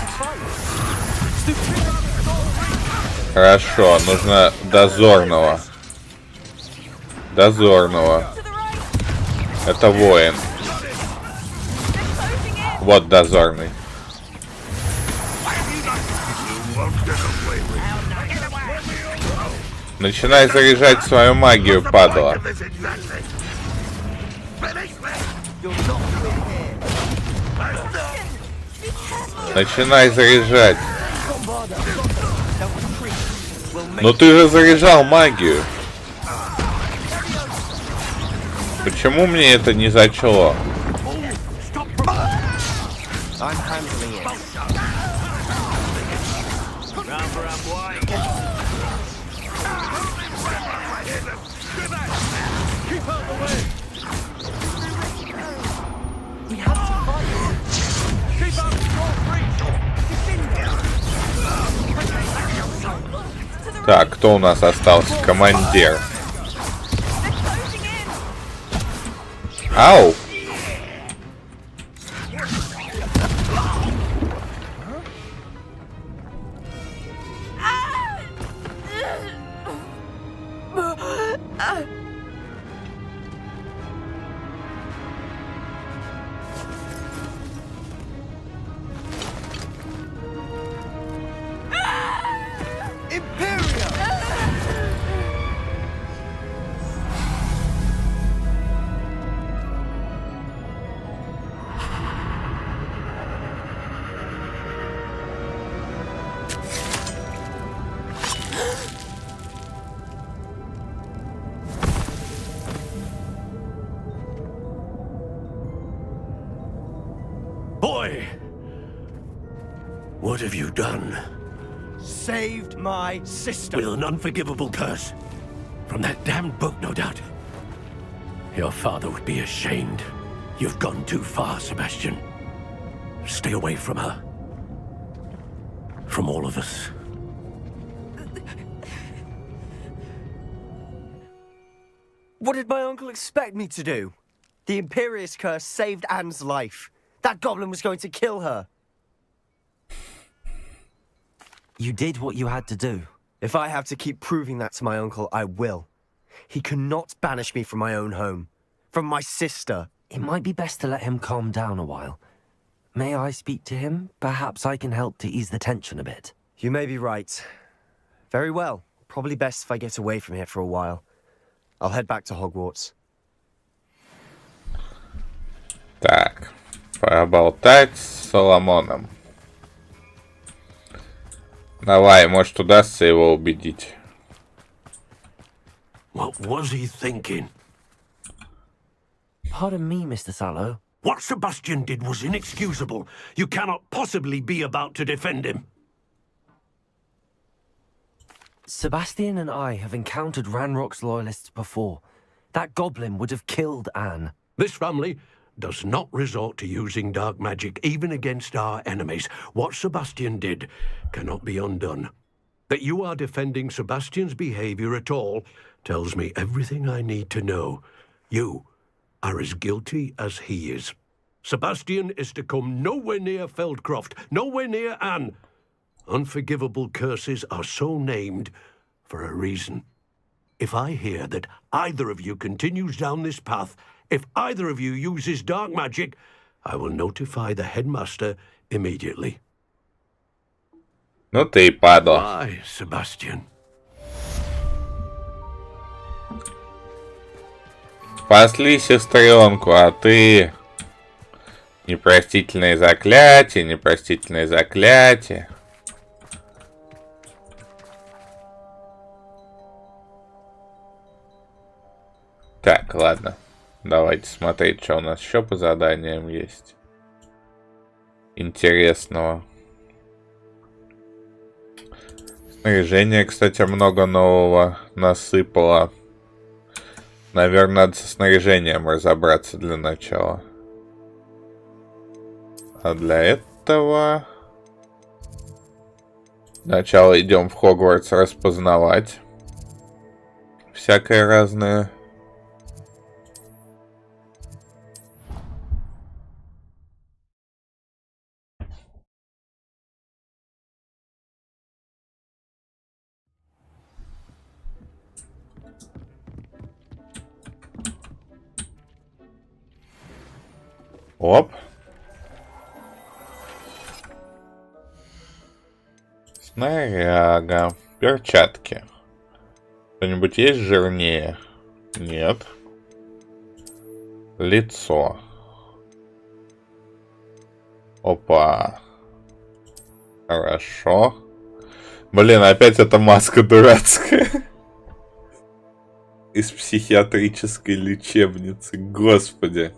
Хорошо, нужно дозорного. Дозорного. Это воин. Вот дозорный. Начинай заряжать свою магию, падла. Начинай заряжать. Но ты же заряжал магию. Почему мне это не зачло? Так, кто у нас остался? Командир. Ау! What have you done? Saved my sister. With an unforgivable curse. From that damned book, no doubt. Your father would be ashamed. You've gone too far, Sebastian. Stay away from her. From all of us. What did my uncle expect me to do? The Imperious curse saved Anne's life. That goblin was going to kill her. You did what you had to do. If I have to keep proving that to my uncle, I will. He cannot banish me from my own home. From my sister. It might be best to let him calm down a while. May I speak to him? Perhaps I can help to ease the tension a bit. You may be right. Very well. Probably best if I get away from here for a while. I'll head back to Hogwarts. Так, поболтать с Соломоном. Давай, может, удастся его убедить. What was he thinking? Pardon me, Mr. Sallow. What Sebastian did was inexcusable. You cannot possibly be about to defend him. Sebastian and I have encountered Ranrock's loyalists before. That goblin would have killed Anne. This family does not resort to using dark magic even against our enemies. What Sebastian did cannot be undone. That you are defending Sebastian's behavior at all tells me everything I need to know. You are as guilty as he is. Sebastian is to come nowhere near Feldcroft, nowhere near Anne. Unforgivable curses are so named for a reason. If I hear that either of you continues down this path, if either of you uses dark magic, I will notify the headmaster immediately. Ну ты и падла. Why, Sebastian? Спасли сестренку, а ты... Непростительные заклятия, непростительные заклятия. Так, ладно. Давайте смотреть, что у нас еще по заданиям есть. Интересного. Снаряжение, кстати, много нового насыпало. Наверное, надо со снаряжением разобраться для начала. А для этого... Сначала идем в Хогвартс распознавать. Всякое разное. Оп. Снаряга. Перчатки. Что-нибудь есть жирнее? Нет. Лицо. Опа. Хорошо. Блин, опять эта маска дурацкая. Из психиатрической лечебницы. Господи.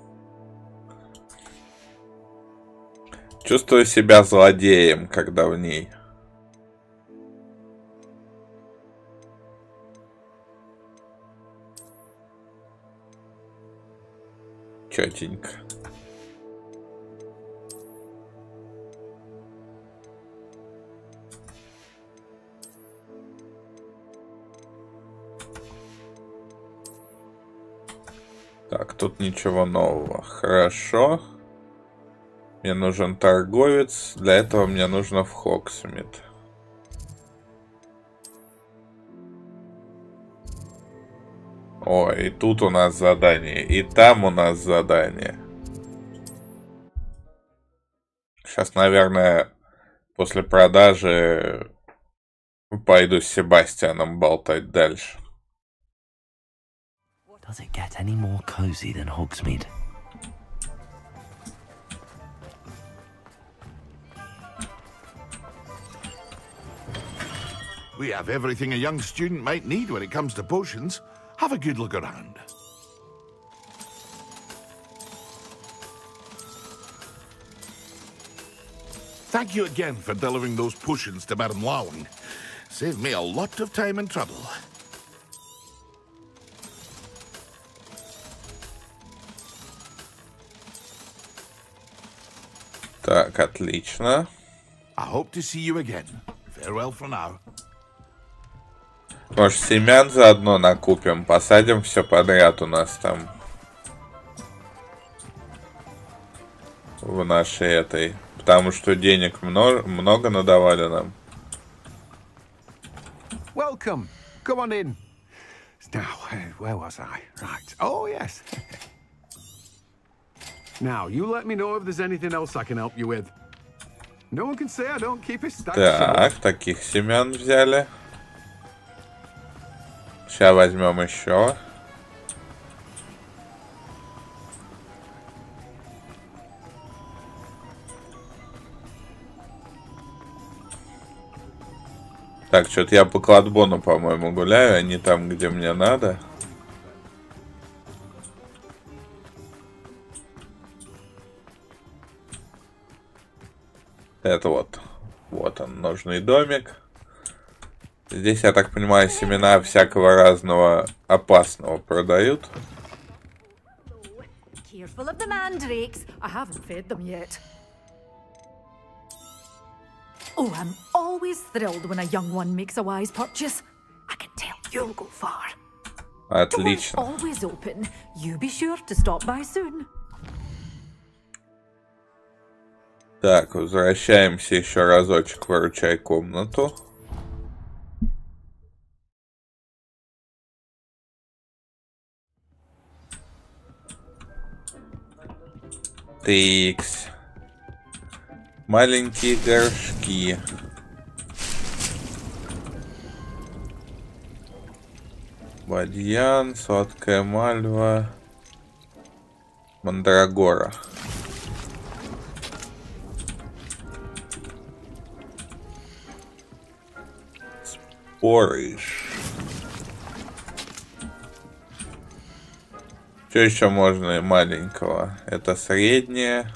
Чувствую себя злодеем, когда в ней. Чётенько. Так, тут ничего нового. Хорошо. Мне нужен торговец. Для этого мне нужно в Хоксмит. О, и тут у нас задание. И там у нас задание. Сейчас, наверное, после продажи пойду с Себастьяном болтать дальше. Does it get any more cozy than Hogsmeade? We have everything a young student might need when it comes to potions. Have a good look around. Thank you again for delivering those potions to Madame Lawing. Saved me a lot of time and trouble. Так, отлично. I hope to see you again. Farewell for now. Может, семян заодно накупим, посадим все подряд у нас там. В нашей этой. Потому что денег много надавали нам. Welcome. Come on in. Now, where was I? Right. Oh, yes. Now, you let me know if there's anything else I can help you with. No one can say I don't keep a stack. Так, таких семян взяли. Сейчас возьмем еще. Так, что-то я по кладбону, по-моему, гуляю, а не там, где мне надо. Это вот. Вот он, нужный домик. Здесь, я так понимаю, семена всякого разного опасного продают. Careful of the mandrakes. I haven't fed them yet. Oh, I'm always thrilled when a young one makes a wise purchase. I can tell you'll go far. Отлично. Doors always open. You be sure to stop by soon. Так, возвращаемся еще разочек, выручай комнату. Тикс. Маленькие горшки. Бадьян, сладкая мальва, мандрагора. Спорыш. Что еще можно маленького? Это среднее.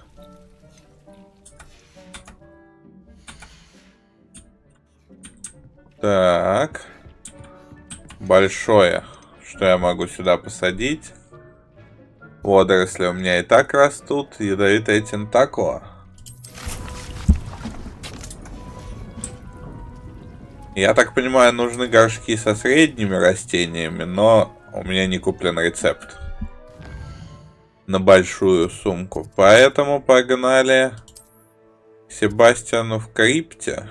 Так. Большое. Что я могу сюда посадить? Водоросли у меня и так растут. Ядовитая тентакула. Я так понимаю, нужны горшки со средними растениями, но у меня не куплен рецепт на большую сумку. Поэтому погнали к Себастьяну в крипте.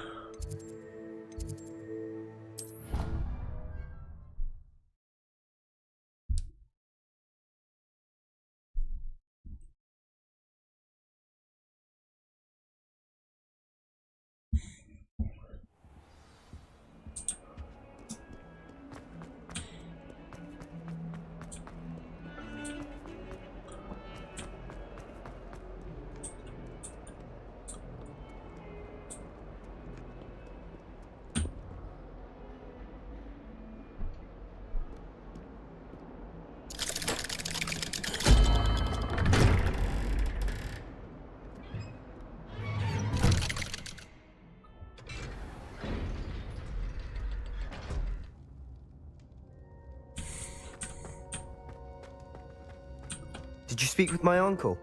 Did you speak with my uncle?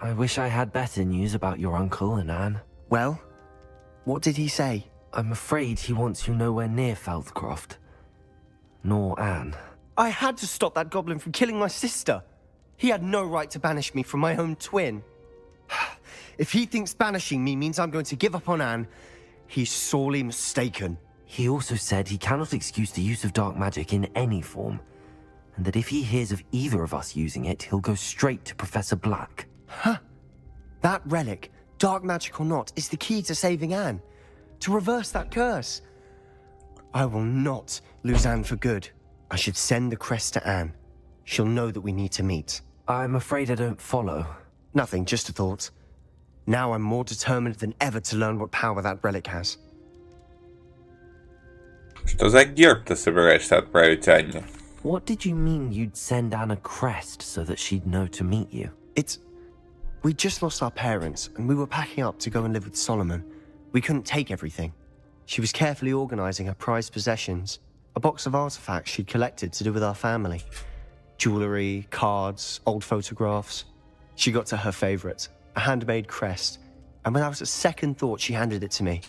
I wish I had better news about your uncle and Anne. Well, what did he say? I'm afraid he wants you nowhere near Feldcroft. Nor Anne. I had to stop that goblin from killing my sister. He had no right to banish me from my own twin. If he thinks banishing me means I'm going to give up on Anne, he's sorely mistaken. He also said he cannot excuse the use of dark magic in any form, and that if he hears of either of us using it, he'll go straight to Professor Black. Huh? That relic, dark magic or not, is the key to saving Anne. To reverse that curse. I will not lose Anne for good. I should send the crest to Anne. She'll know that we need to meet. I'm afraid I don't follow. Nothing, just a thought. Now I'm more determined than ever to learn what power that relic has. Что за герб ты собираешься отправить Анне? What did you mean you'd send Anne a crest so that she'd know to meet you? It's... We just lost our parents, and we were packing up to go and live with Solomon. We couldn't take everything. She was carefully organizing her prized possessions, a box of artifacts she'd collected to do with our family. Jewelry, cards, old photographs. She got to her favorite, a handmade crest, and without a second thought, she handed it to me.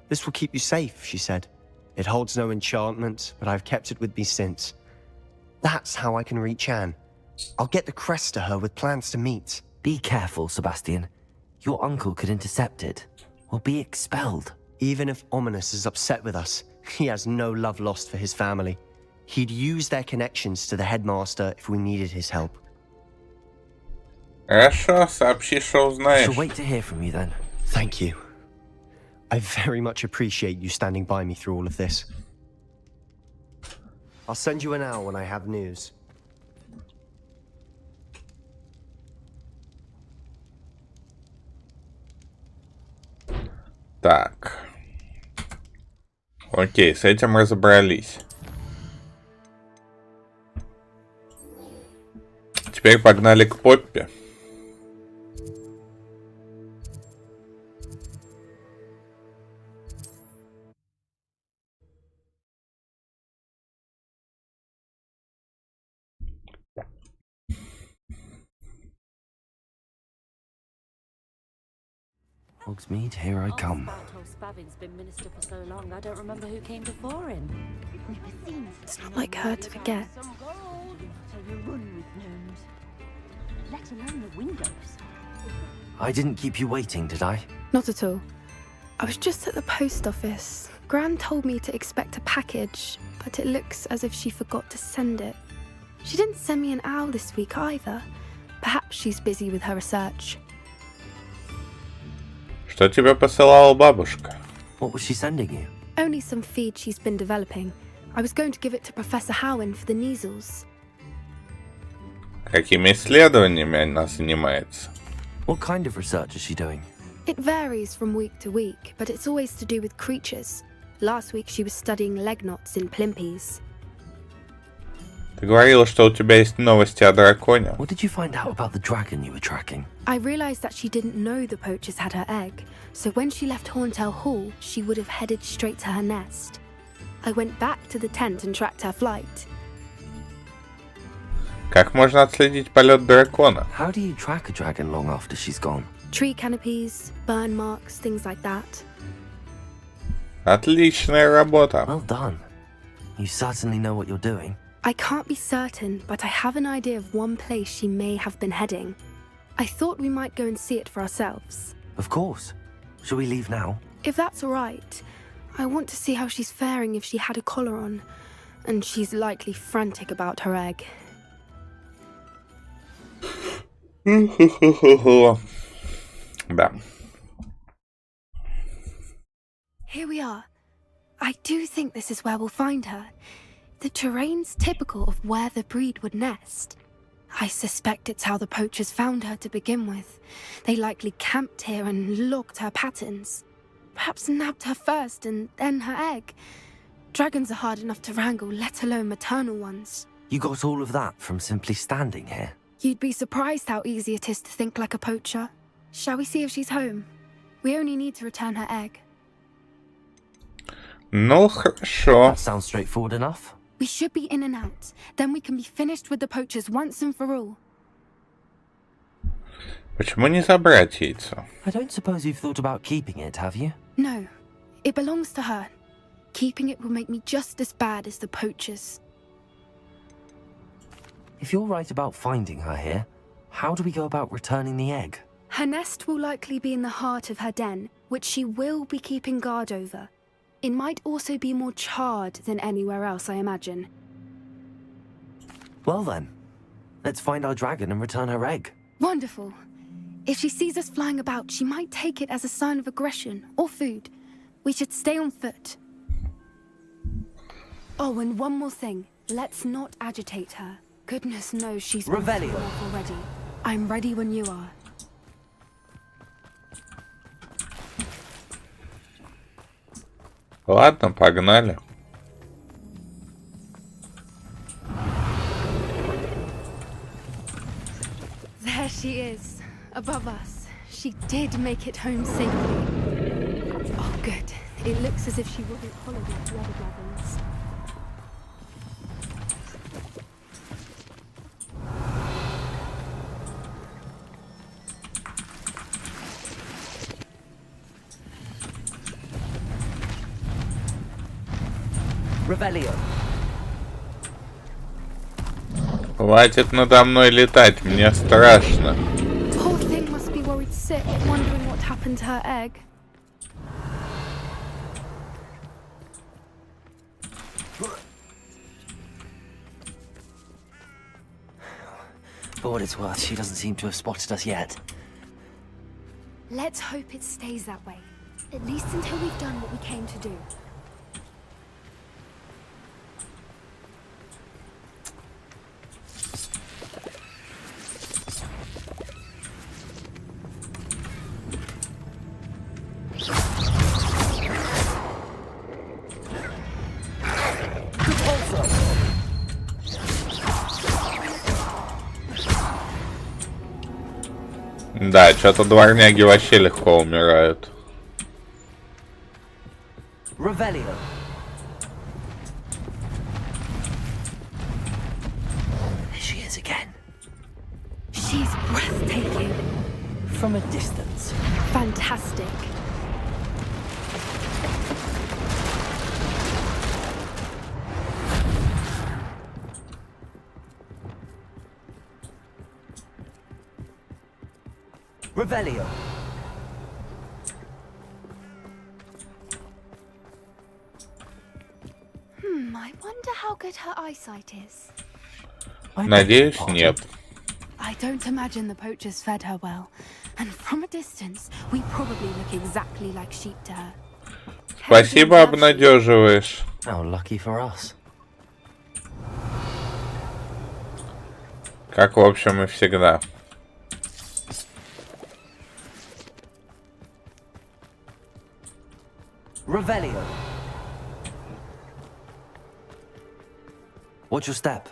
This will keep you safe, she said. It holds no enchantment, but I've kept it with me since. That's how I can reach Anne. I'll get the crest to her with plans to meet. Be careful, Sebastian. Your uncle could intercept it. We'll be expelled. Even if Ominous is upset with us, he has no love lost for his family. He'd use their connections to the headmaster if we needed his help. Хорошо, сообщи, что узнаешь. Shall wait to hear from you then. Thank you. I very much appreciate you standing by me through all of this. I'll send you an hour when I have news. Так. Окей, с этим разобрались. Теперь погнали к Поппи. Hogsmeade, here I come. Spavin's been minister for so long, I don't remember who came before him. It's not like her to forget. So you run with gnomes, let alone the windows. I didn't keep you waiting, did I? Not at all. I was just at the post office. Gran told me to expect a package, but it looks as if she forgot to send it. She didn't send me an owl this week either. Perhaps she's busy with her research. Что тебе посылала бабушка? What was she sending you? Only some feed she's been developing. I was going to give it to Professor Howen for the measles. Какими исследованиями она занимается? What kind of research is she doing? It varies from week to week, but it's always to do with creatures. Last week she was studying leg knots in plimpies. Ты говорила, что у тебя есть новости о драконе. What did you find out about the dragon you were tracking? I realized that she didn't know the poachers had her egg, so when she left Horntail Hall, she would have headed straight to her nest. I went back to the tent and tracked her flight. Как можно отследить полет дракона? How do you track a dragon long after she's gone? Tree canopies, burn marks, things like that. Отличная работа. Well done. You certainly know what you're doing. I can't be certain, but I have an idea of one place she may have been heading. I thought we might go and see it for ourselves. Of course. Shall we leave now? If that's all right. I want to see how she's faring if she had a collar on. And she's likely frantic about her egg. Да. Here we are. I do think this is where we'll find her. The terrain's typical of where the breed would nest. I suspect it's how the poachers found her to begin with. They likely camped here and logged her patterns. Perhaps nabbed her first and then her egg. Dragons are hard enough to wrangle, let alone maternal ones. You got all of that from simply standing here? You'd be surprised how easy it is to think like a poacher. Shall we see if she's home? We only need to return her egg. Ну, хорошо. That sounds straightforward enough. We should be in and out. Then we can be finished with the poachers once and for all. Почему не забрать яйцо? I don't suppose you've thought about keeping it, have you? No. It belongs to her. Keeping it will make me just as bad as the poachers. If you're right about finding her here, how do we go about returning the egg? Her nest will likely be in the heart of her den, which she will be keeping guard over. It might also be more charred than anywhere else, I imagine. Well then, let's find our dragon and return her egg. Wonderful. If she sees us flying about, she might take it as a sign of aggression or food. We should stay on foot. Oh, and one more thing. Let's not agitate her. Goodness knows she's Revelio already. I'm ready when you are. Ладно, погнали. There she is. A above us. She did make it home safely. Oh, good. It looks as if she wasn't followed by the other dragons. Revelio. Хватит надо мной летать, мне страшно. Poor thing must be worried sick, wondering what happened to her egg. For what it's worth, she doesn't seem to have spotted us yet. Let's hope it stays that way. At least until we've done what we came to do. Да, что-то дворняги вообще легко умирают. Revelio. There she is again. She's breathtaking. From a distance. Fantastic. Revelio. I wonder how good her eyesight is. Надеюсь, нет. I don't imagine the poachers fed her well. And from a distance, we probably look exactly like sheep to her. Спасибо, обнадеживаешь. Oh, lucky for us. Как, в общем, и всегда. Revelio. Watch your step.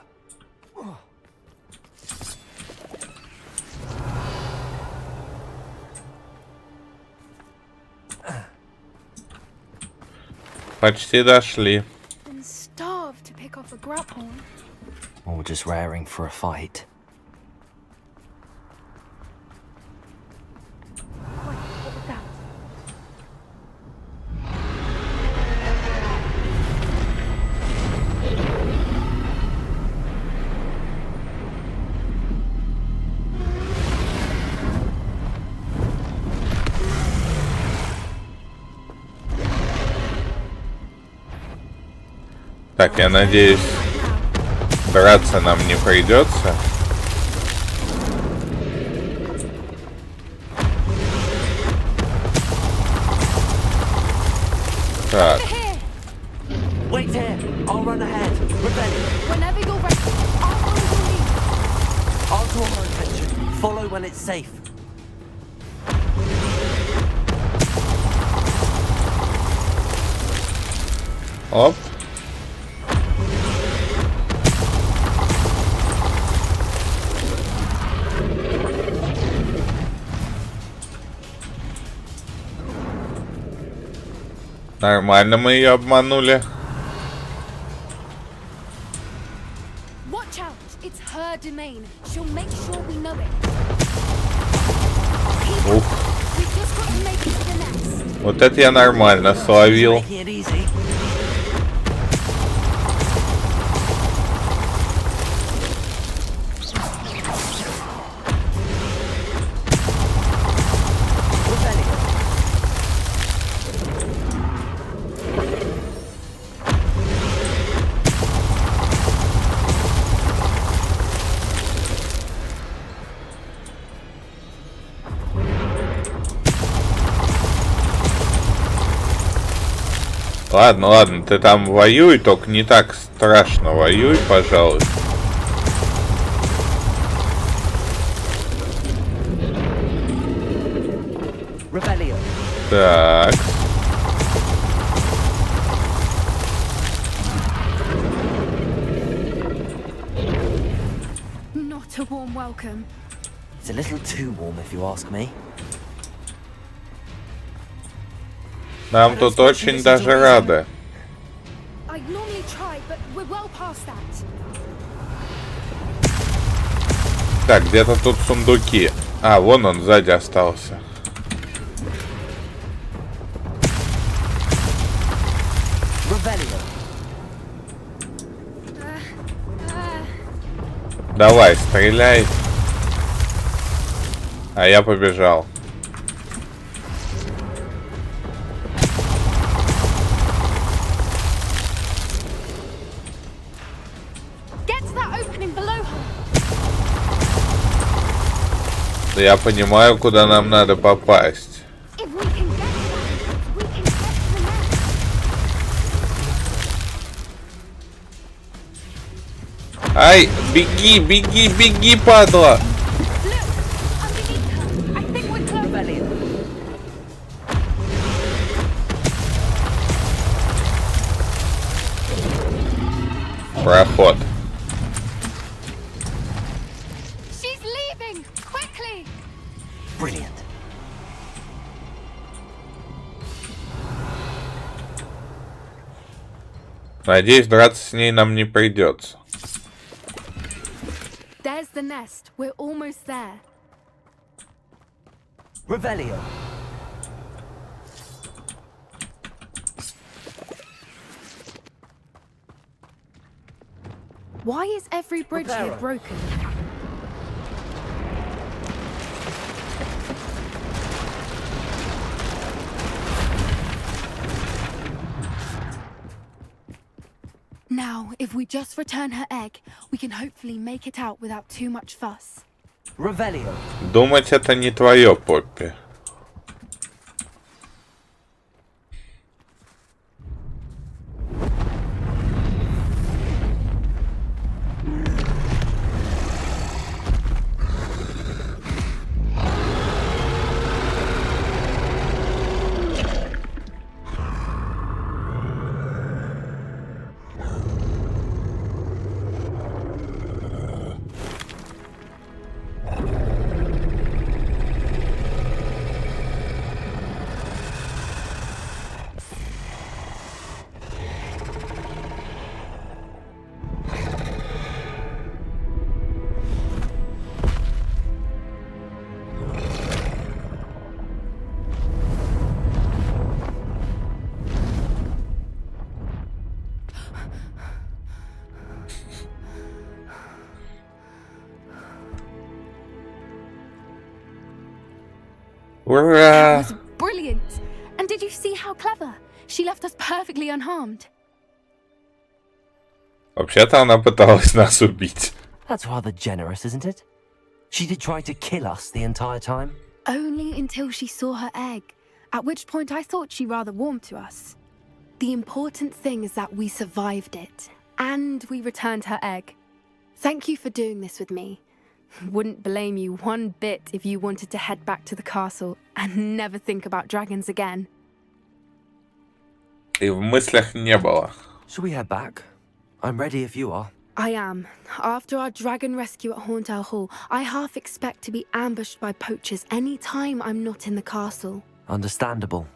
Почти дошли. And starved to pick off a grubhorn. Or just raring for a fight. What was that? Так, я надеюсь, драться нам не придется. Так. Wait here. I'll run ahead. Revelio. Whenever you're ready, I'll follow your lead. I'll draw her attention. Follow when it's safe. Оп. Нормально мы ее обманули. Watch out! It's her domain. She'll make sure we know it. Ух. We've just got to make it to the nest. Вот это я нормально словил. Making it easy. Ладно, ладно, ты там воюй, только не так страшно воюй, пожалуйста. Revelio. Так. Not a warm welcome. It's a little too warm, if you ask me. Нам тут очень даже рады. I normally try, but we're well past that. Так, где-то тут сундуки. А, вон он сзади остался. Давай, стреляй. А я побежал. Да я понимаю, куда нам надо попасть. Ай, беги, беги, беги, падла! Проход. Brilliant. Надеюсь, драться с ней нам не придется. There's the nest. We're almost there. Revelio. Why is every bridge here broken? Now, if we just return her egg, we can hopefully make it out without too much fuss. Revelio. Думать это не твое, Поппи. Ура! That was brilliant! And did you see how clever? She left us perfectly unharmed. Вообще-то она пыталась нас убить. That's rather generous, isn't it? She did try to kill us the entire time. Only until she saw her egg, at which point I thought she rather warmed to us. The important thing is that we survived it, and we returned her egg. Thank you for doing this with me. Wouldn't blame you one bit if you wanted to head back to the castle and never think about dragons again. И в мыслях не было. Shall we head back? I'm ready if you are. I am. After our dragon rescue at Hauntow Hall, I half expect to be ambushed by poachers any time I'm not in the castle. Understandable.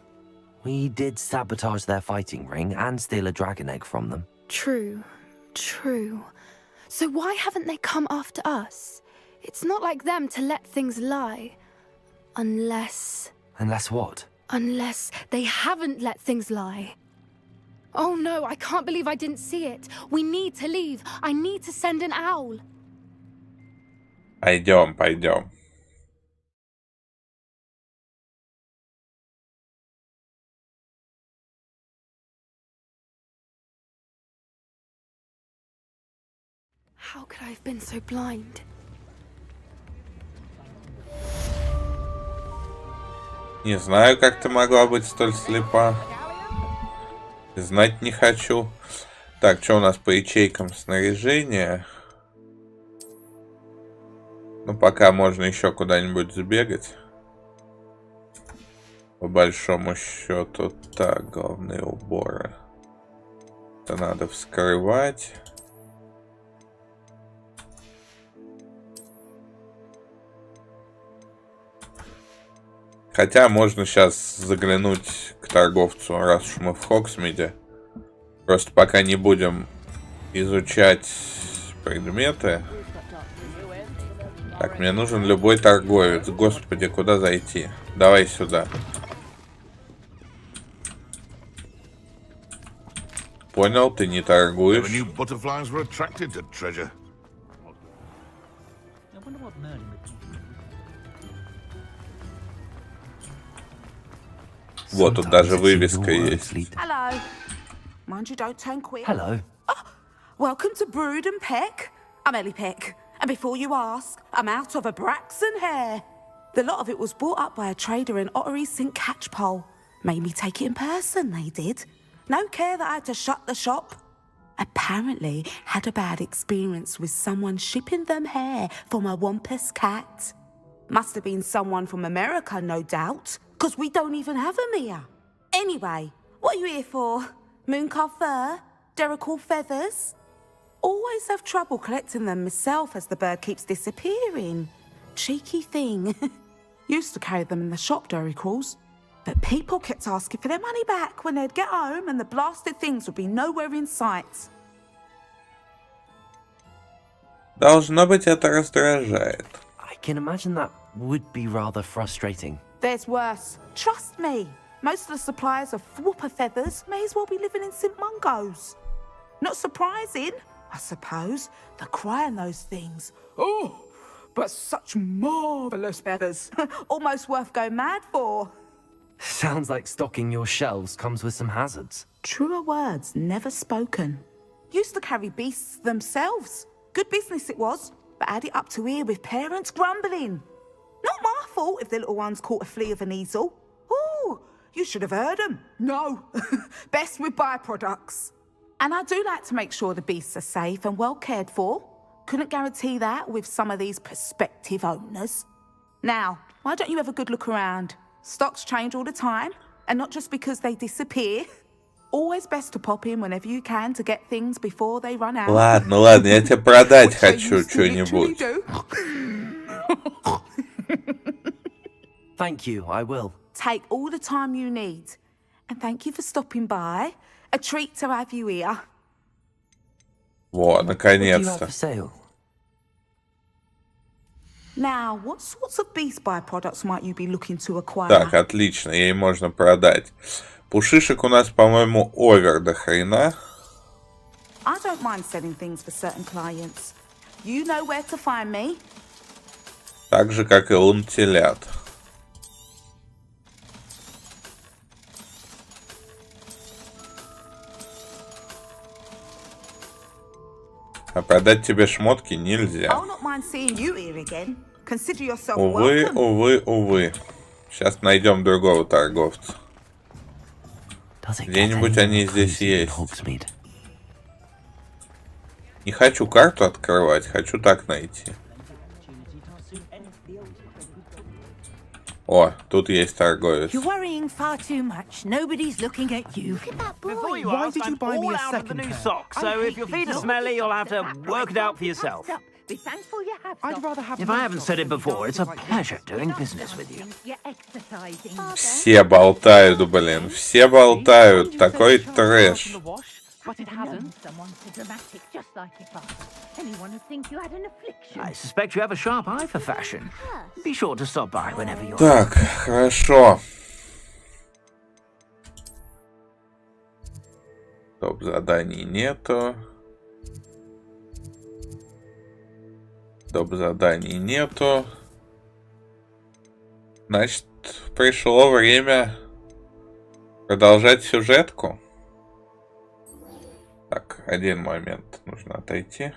We did sabotage their fighting ring and steal a dragon egg from them. True. True. So why haven't they come after us? It's not like them to let things lie. Unless... Unless what? Unless they haven't let things lie. Oh no, I can't believe I didn't see it. We need to leave. I need to send an owl. Пойдем, пойдем. How could I have been so blind? Не знаю, как ты могла быть столь слепа. Знать не хочу. Так, что у нас по ячейкам снаряжения? Ну, пока можно еще куда-нибудь сбегать. По большому счету. Так, головные уборы. Это надо вскрывать. Хотя можно сейчас заглянуть к торговцу, раз уж мы в Хоксмиде. Просто пока не будем изучать предметы. Так, мне нужен любой торговец. Господи, куда зайти? Давай сюда. Понял, ты не торгуешь. Вот тут даже вывеска есть. Hello. Mind you don't turn quick. Hello. Oh, welcome to Brood and Peck. I'm Ellie Peck. And before you ask, I'm out of a Braxton hair. The lot of it was bought up by a trader in Ottery St. Catchpole. Made me take it in person, they did. No care that I had to shut the shop. Apparently had a bad experience with someone shipping them hair for my Wampus cat. Must have been someone from America, no doubt, because we don't even have them here. Anyway, what are you here for? Mooncar fur? Derrickle feathers? Always have trouble collecting them myself as the bird keeps disappearing. Cheeky thing. Used to carry them in the shop, Derricles. But people kept asking for their money back when they'd get home and the blasted things would be nowhere in sight. Должно быть, это раздражает. I can imagine that would be rather frustrating. There's worse. Trust me. Most of the suppliers of whooper feathers may as well be living in St. Mungo's. Not surprising, I suppose, the cry in those things. Oh, but such marvellous feathers. Almost worth going mad for. Sounds like stocking your shelves comes with some hazards. Truer words never spoken. Used to carry beasts themselves. Good business it was, but had it up to here with parents grumbling. Not my fault if the little ones caught a flea of an easel. Ooh, you should have heard them. No, best with byproducts. And I do like to make sure the beasts are safe and well cared for. Couldn't guarantee that with some of these prospective owners. Now, why don't you have a good look around? Stocks change all the time, and not just because they disappear. Always best to pop in whenever you can to get things before they run out. Ладно, ладно, я тебе продать хочу что-нибудь. Thank you, I will. Take all the time you need. And thank you for stopping by. A treat to have you here. Во, What do you have наконец-то. for sale? Now, what sorts of beast byproducts might you be looking to acquire? Так, отлично, ей можно продать. Пушишек у нас, по-моему, овер до хрена. I don't mind selling things for certain clients. You know where to find me. Так же, как и лунтелят. А продать тебе шмотки нельзя. I'll not mind seeing you here again. Consider yourself Увы, welcome. увы, увы. Сейчас найдем другого торговца. Где-нибудь они здесь есть. Не хочу карту открывать, хочу так найти. О, тут есть торговец. You're worrying far too much. Nobody's looking at you. Look at that boy. Before you ask, I'm all out of the new socks, so if your feet are smelly, you'll have to work it out for yourself. Be thankful you have I'd rather have If I haven't said it before, it's a pleasure doing business with you. You're exercising. Все болтают, блин, все болтают. Такой трэш. But it hasn't. Someone so dramatic, just like your father. Anyone would think you had an affliction. I suspect you have a sharp eye for fashion. Be sure to stop by whenever you're... Так, хорошо. Топ заданий нету. Топ заданий нету. Значит, пришло время продолжать сюжетку. Так, один момент, нужно отойти.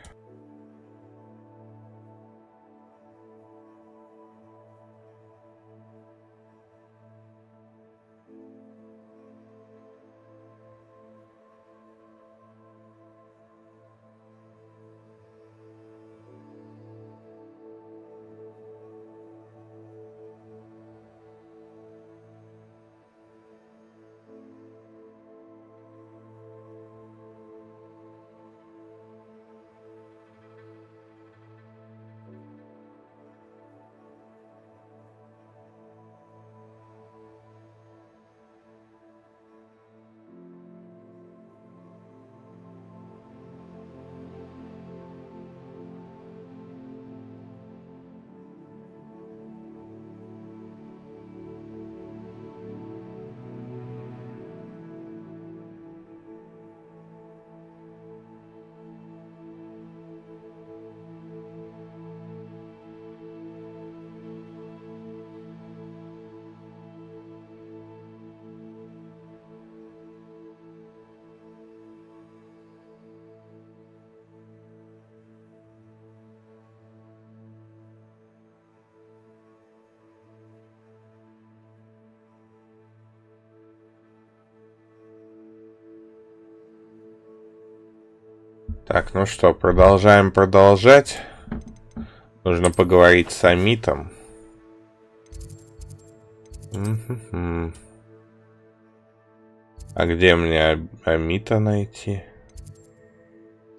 Так, ну что, продолжаем продолжать. Нужно поговорить с Амитом. А где мне Амита найти?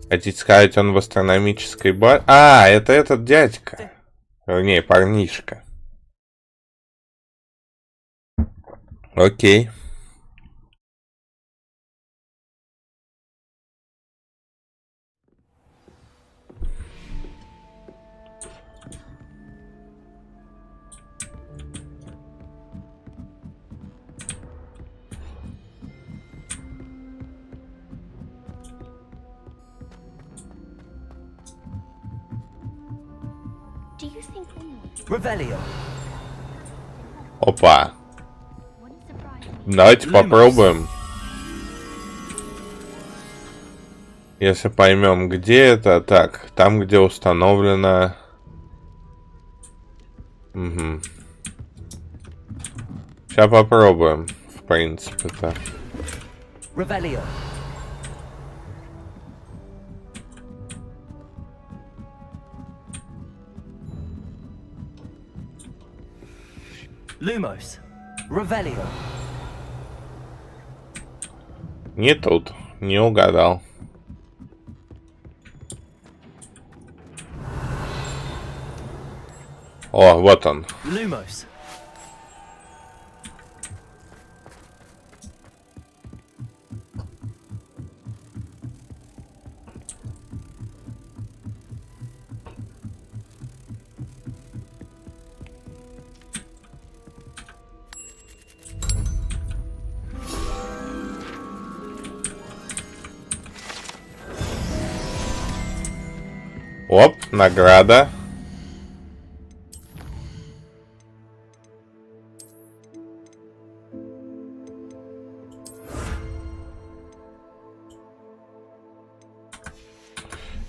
Хотите сказать, он в астрономической базе? А, это этот дядька. Вернее, парнишка. Окей. Revelio. Опа. Давайте попробуем. Если поймем, где это. Так, там, где установлено... Угу. Сейчас попробуем, в принципе-то. Revelio. Lumos. Revelio. Не тут, не угадал. О, вот он. Lumos. Оп, награда.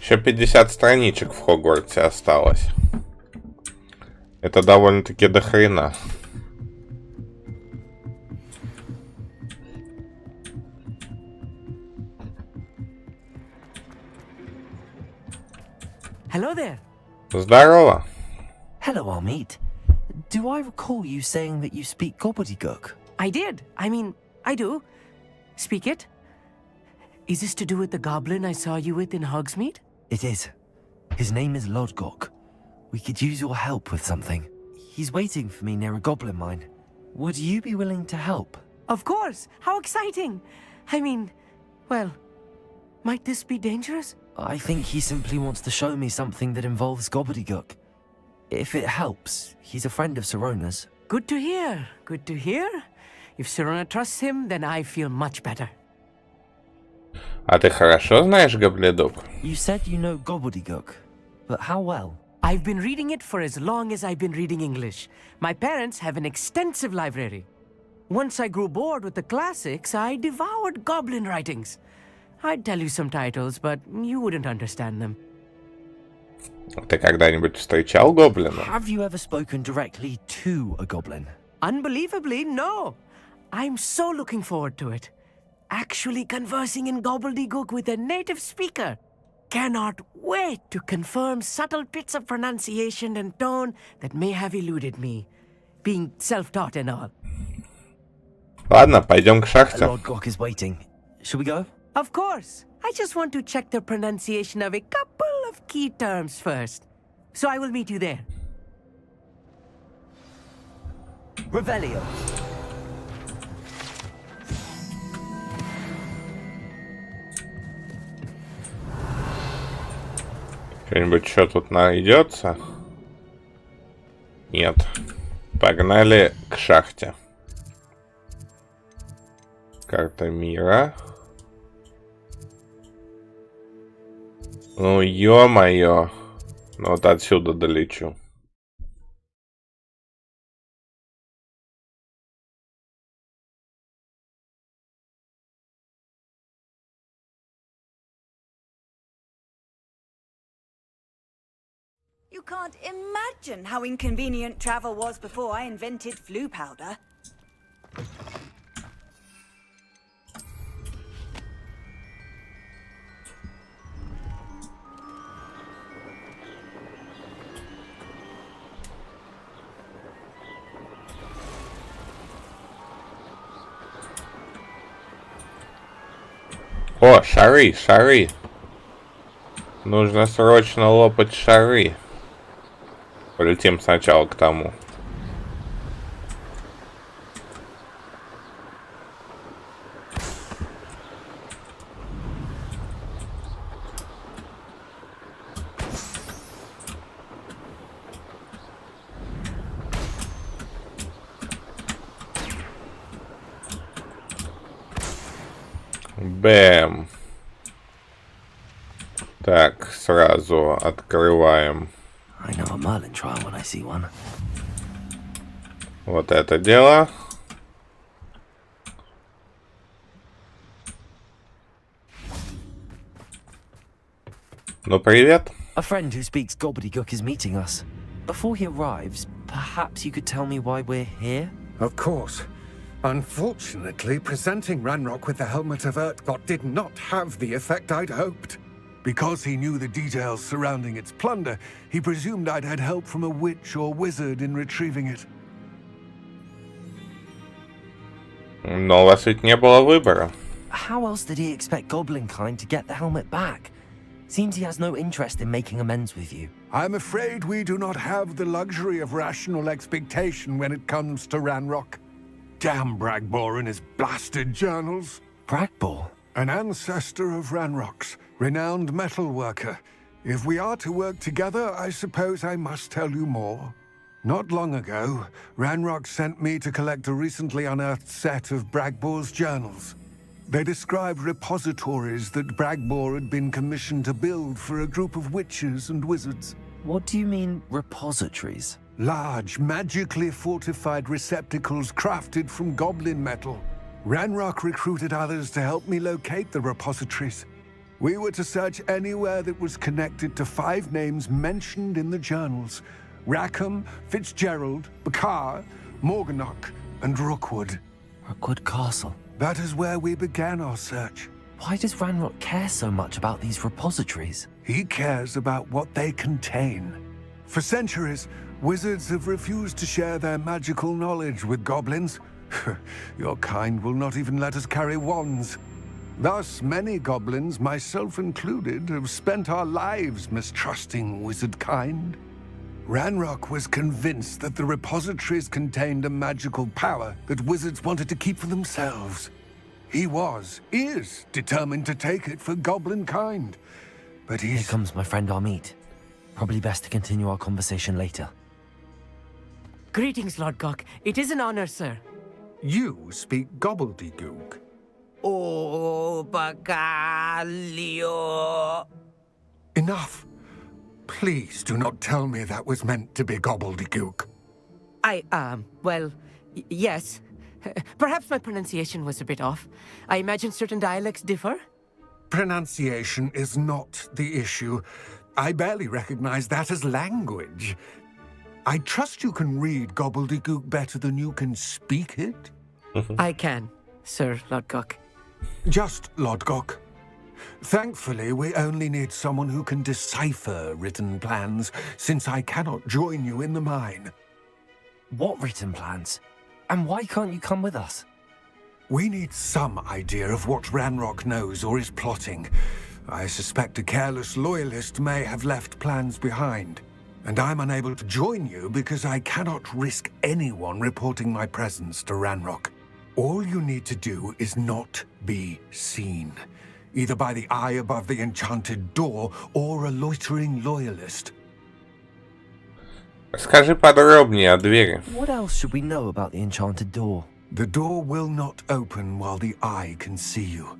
Еще 50 страничек в Хогвартсе осталось. Это довольно-таки дохрена. Hello there. Здорово. Hello, Amit. Do I recall you saying that you speak gobbledygook? I did. I mean, I do. Speak it. Is this to do with the goblin I saw you with in Hogsmeade? It is. His name is Lodgok. We could use your help with something. He's waiting for me near a goblin mine. Would you be willing to help? Of course. How exciting. I mean, well, might this be dangerous? I think he simply wants to show me something that involves gobbledygook. If it helps, he's a friend of Sirona's. Good to hear. Good to hear. If Sirona trusts him, then I feel much better. А ты хорошо знаешь Гобледук? You said you know gobbledygook, but how well? I've been reading it for as long as I've been reading English. My parents have an extensive library. Once I grew bored with the classics, I devoured goblin writings. I'd tell you some titles, but you wouldn't understand them. Ты когда-нибудь встречал гоблина? Have you ever spoken directly to a goblin? Unbelievably, no. I'm so looking forward to it. Actually conversing in gobbledygook with a native speaker. Cannot wait to confirm subtle bits of pronunciation and tone that may have eluded me. Being self-taught and all. Ладно, пойдем к шахте. Lodgok is waiting. Should we go? Of course. I just want to check the pronunciation of a couple of key terms first. So I will meet you there. Revelio. Что-нибудь еще тут найдется? Нет. Погнали к шахте. Карта мира. Ну, ё-моё. Ну, вот отсюда долечу. You can't imagine how inconvenient travel was before I invented flu powder. О, шары, шары. Нужно срочно лопать шары. Полетим сначала к тому. Бэм. Так, сразу открываем. I know a Merlin trial when I see one. Вот это дело. Ну, привет. A friend who speaks gobbledygook is meeting us. Before he arrives, perhaps you could tell me why we're here? Of course. Unfortunately, presenting Ranrock with the Helmet of Urtkot did not have the effect I'd hoped. Because he knew the details surrounding its plunder, he presumed I'd had help from a witch or wizard in retrieving it. Но у вас ведь не было выбора. How else did he expect Goblinkind to get the helmet back? Seems he has no interest in making amends with you. I'm afraid we do not have the luxury of rational expectation when it comes to Ranrock. Damn Bragbor and his blasted journals. Bragbor? An ancestor of Ranrock's, renowned metal worker. If we are to work together, I suppose I must tell you more. Not long ago, Ranrock sent me to collect a recently unearthed set of Bragbor's journals. They described repositories that Bragbor had been commissioned to build for a group of witches and wizards. What do you mean, repositories? Large, magically fortified receptacles crafted from goblin metal. Ranrock recruited others to help me locate the repositories. We were to search anywhere that was connected to 5 names mentioned in the journals. Rackham, Fitzgerald, Bakar, Morganach, and Rookwood. Rookwood Castle? That is where we began our search. Why does Ranrock care so much about these repositories? He cares about what they contain. For centuries, wizards have refused to share their magical knowledge with goblins. Your kind will not even let us carry wands. Thus, many goblins, myself included, have spent our lives mistrusting wizard kind. Ranrock was convinced that the repositories contained a magical power that wizards wanted to keep for themselves. He is determined to take it for goblin kind. But Here comes my friend Amit. Probably best to continue our conversation later. Greetings, Lord Gok. It is an honor, sir. You speak gobbledygook. Oh, Bagalio. Enough. Please do not tell me that was meant to be gobbledygook. Yes. Perhaps my pronunciation was a bit off. I imagine certain dialects differ? Pronunciation is not the issue. I barely recognize that as language. I trust you can read gobbledygook better than you can speak it? I can, Sir Lodgok. Just Lodgok. Thankfully, we only need someone who can decipher written plans, since I cannot join you in the mine. What written plans? And why can't you come with us? We need some idea of what Ranrock knows or is plotting. I suspect a careless loyalist may have left plans behind. And I'm unable to join you because I cannot risk anyone reporting my presence to Ranrock. All you need to do is not be seen. Either by the eye above the enchanted door or a loitering loyalist. Расскажи подробнее о двери. What else should we know about the enchanted door? The door will not open while the eye can see you.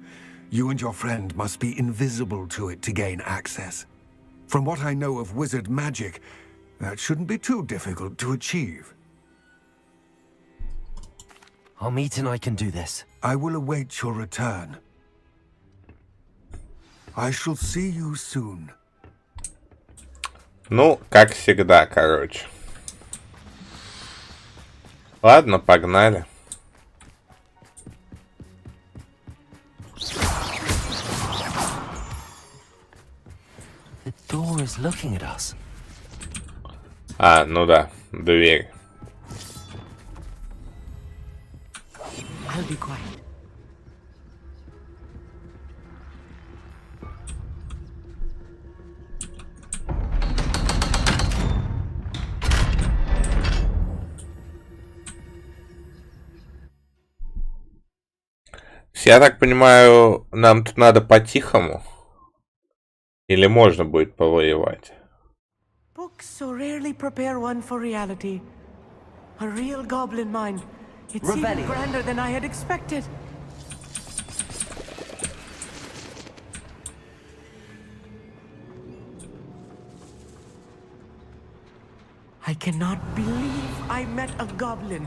You and your friend must be invisible to it to gain access. From what I know of wizard magic, that shouldn't be too difficult to achieve. Amit and I can do this. I will await your return. I shall see you soon. Ну, как всегда, короче. Ладно, погнали. The door is looking at us. А, ну да, дверь. I'll be quiet. Я так понимаю, нам тут надо по-тихому? Или можно будет повоевать? Books so rarely prepare one for reality. A real goblin mine. It's even grander than I had expected. I cannot believe I met a goblin.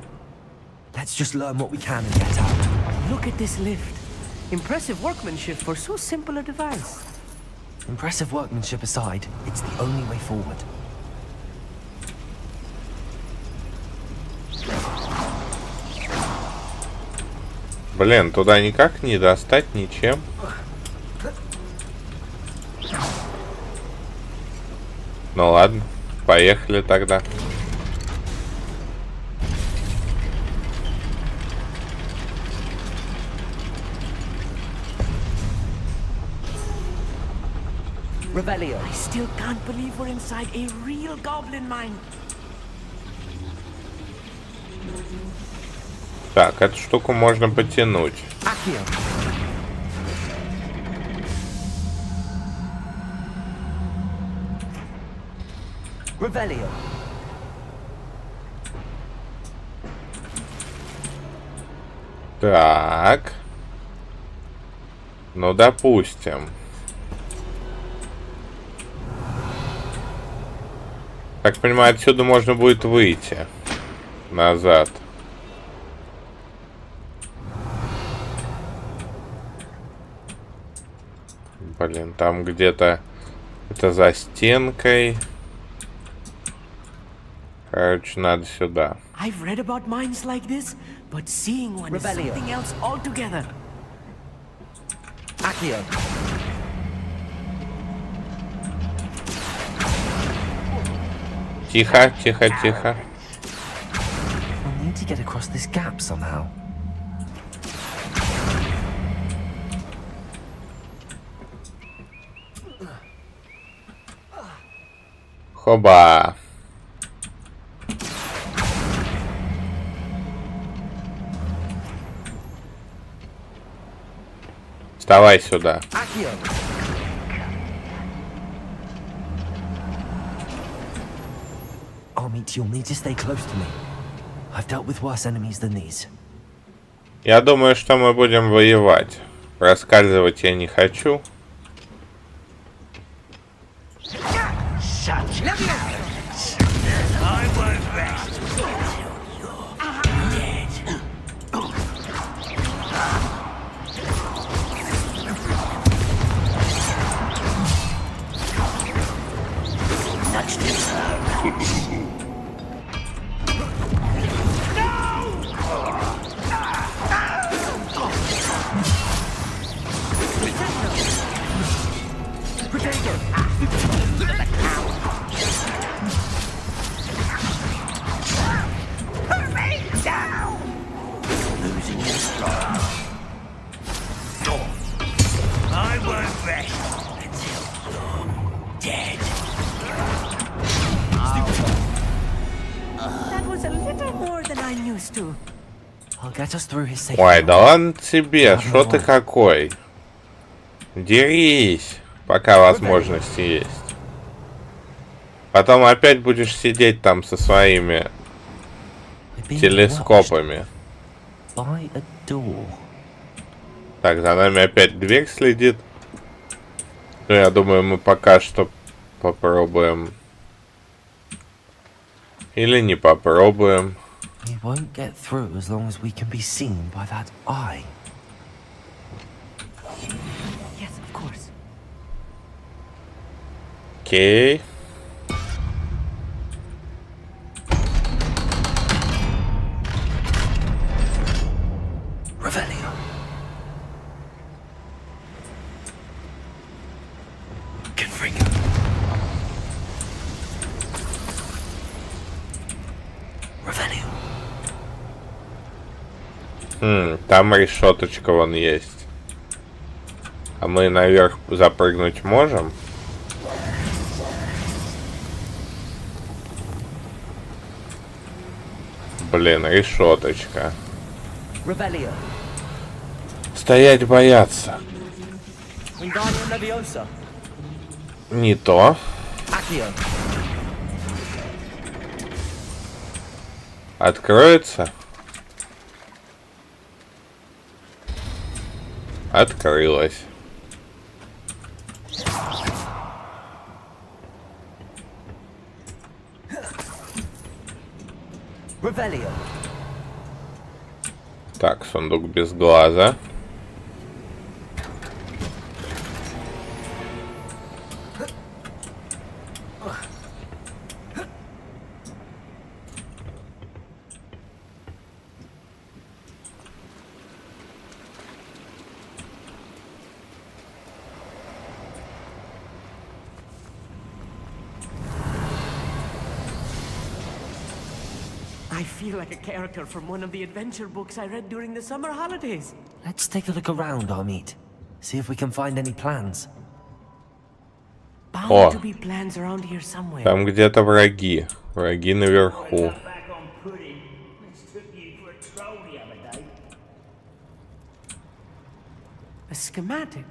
Let's just learn what we can and get out. Look at this lift. Impressive workmanship for so simple a device. Impressive workmanship aside, it's the only way forward. Блин, туда никак не достать ничем. Ну ладно, поехали тогда. Revelio. I still can't believe we're inside a real goblin mine. Так, эту штуку можно потянуть. Revelio. Так. Ну, допустим. Так понимаю, отсюда можно будет выйти назад. Блин, там где-то это за стенкой. Короче, надо сюда. I've read about mines like this, but seeing one is something else altogether. Accio. Тихо, тихо, тихо. We'll need to get across this gap somehow. Хоба. Вставай сюда. Armit, you'll need to stay close to me. I've dealt with worse enemies than these. Я думаю, что мы будем воевать. Раскальзывать я не хочу. Ой, да ладно тебе, что ты какой? Дерись, пока возможности есть. Потом опять будешь сидеть там со своими телескопами. Так, за нами опять дверь следит. Ну, я думаю, мы пока что попробуем. Или не попробуем. We won't get through as long as we can be seen by that eye. Yes, of course. Окей. Revelio. Confringo. Revelio. Там решеточка вон есть. А мы наверх запрыгнуть можем? Блин, решеточка. Стоять бояться. Не то. Откроется? Открылась. Так, сундук без глаза. I feel like a character from one of the adventure books I read during the summer holidays. Let's take a look around, Amit. See if we can find any plans. Bound to be plans around here somewhere. Там где-то враги. Враги наверху. A schematic.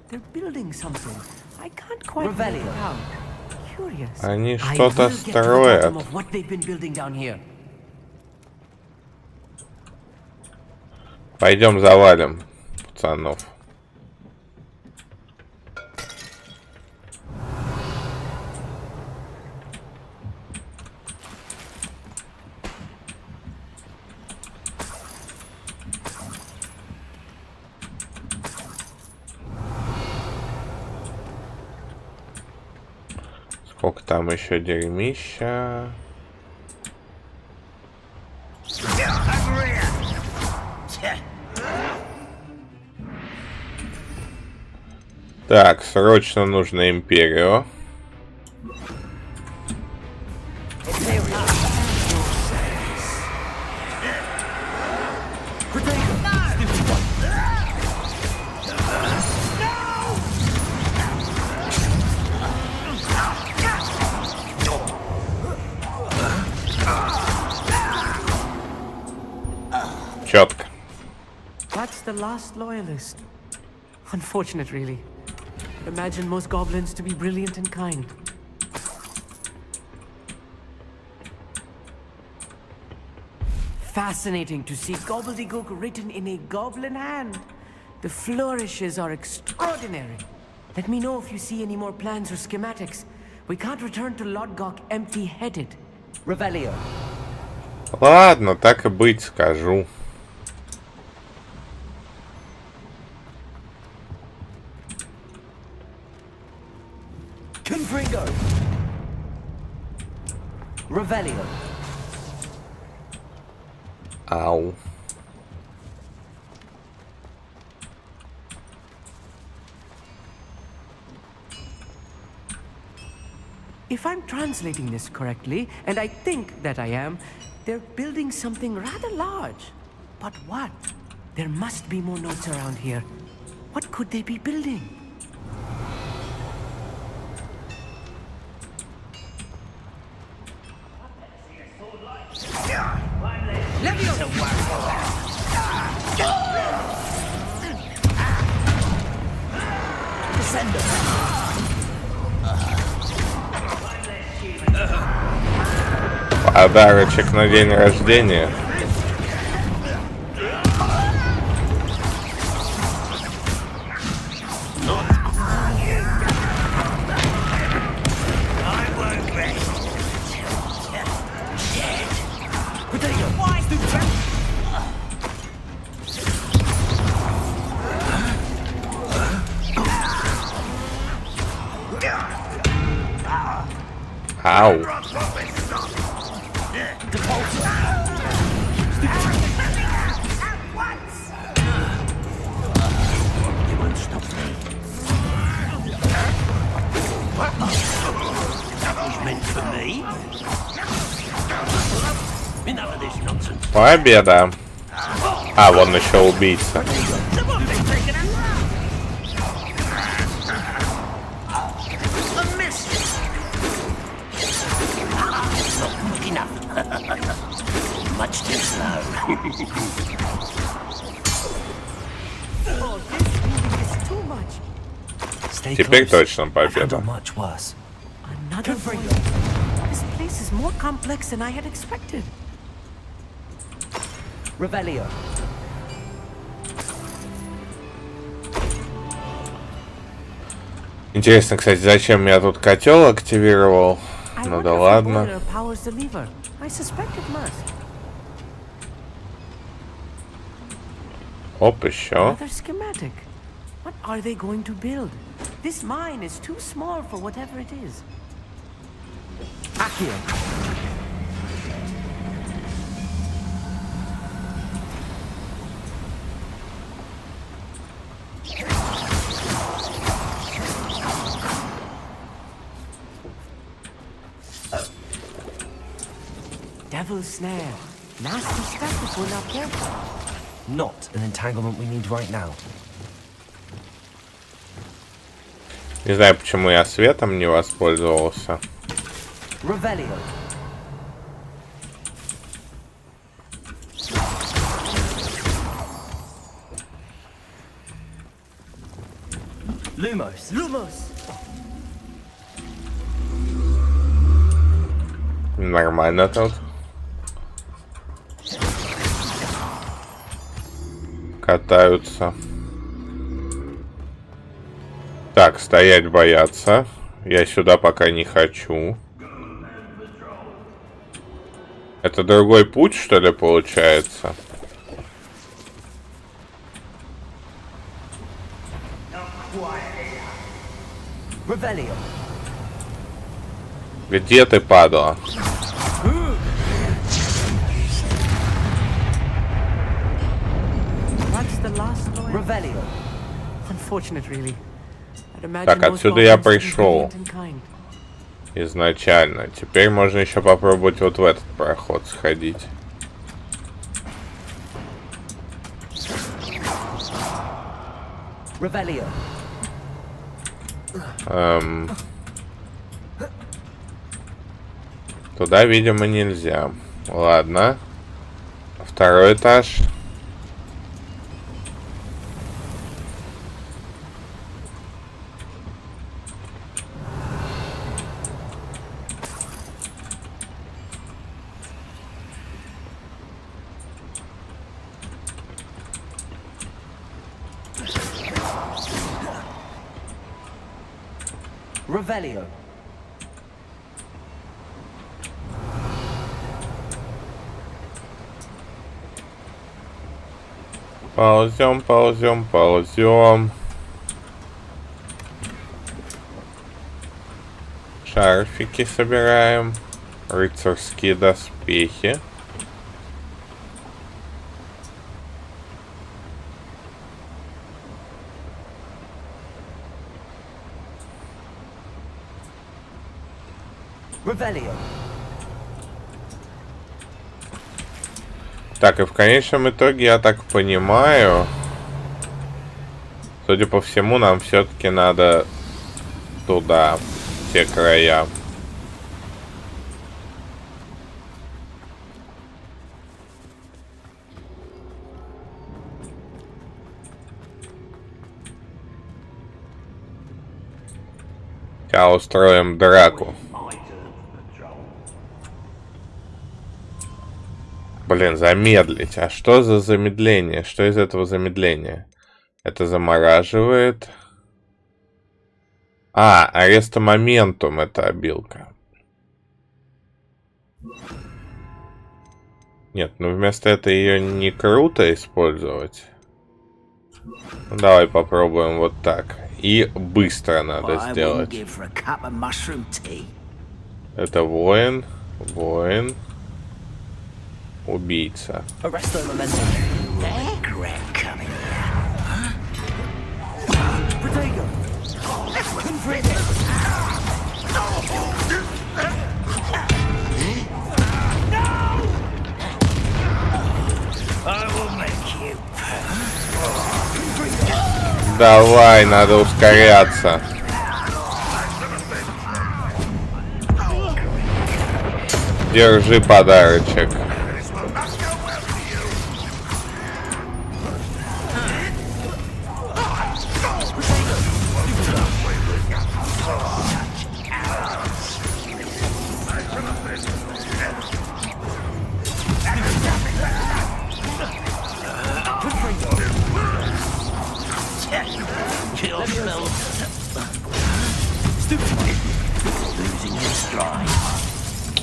They're building something. I can't quite make it out. Curious. Они что-то строят. What they've been building down here. Пойдем завалим пацанов. Сколько там еще дерьмища? Так, срочно нужно Империю. Четко. That's the last loyalist. Unfortunate, really. Imagine most goblins to be brilliant and kind. Fascinating to see gobbledygook written in a goblin hand. The flourishes are extraordinary. Let me know if you see any more plans or schematics. We can't return to Lodgok empty-headed. Revelio. Ладно, так и быть, скажу. Confringo. Revelio. Ау. If I'm translating this correctly, and I think that I am, they're building something rather large. But what? There must be more notes around here. What could they be building? Подарочек на день рождения. Ау. Победа. А, вон еще убийца. Much too slow. Теперь точно победа. Another void. This place is more complex than I had expected. Revelio. Интересно, кстати, зачем я тут котел активировал? Ну да ладно. Оп, еще. What are they going to build? This mine is too small for whatever it is. Accio. Devil's snare. Nasty stuff if we're not careful. Not an entanglement we need right now. Не знаю, почему я светом не воспользовался. Revelio. Lumos. Lumos. Нормально тут. Катаются. Так, стоять бояться. Я сюда пока не хочу. Это другой путь, что ли, получается? Revelio. Где ты, падла? Revelio. Unfortunate, really. Так, отсюда я пришел изначально. Теперь можно еще попробовать вот в этот проход сходить. Revelio. Туда, видимо, нельзя. Ладно. Второй этаж. Revelio. Ползем, ползем, ползем. Шарфики собираем. Рыцарские доспехи. Revelio. Так, и в конечном итоге, я так понимаю, судя по всему, нам все-таки надо туда, в те края. Сейчас устроим драку. Блин, замедлить. А что за замедление? Что из этого замедления? Это замораживает. А, ареста моментум это обилка. Нет, ну вместо этого ее не круто использовать. Ну, давай попробуем вот так. И быстро надо сделать. Это воин. Воин. Убийца. Давай, надо ускоряться. Держи подарочек.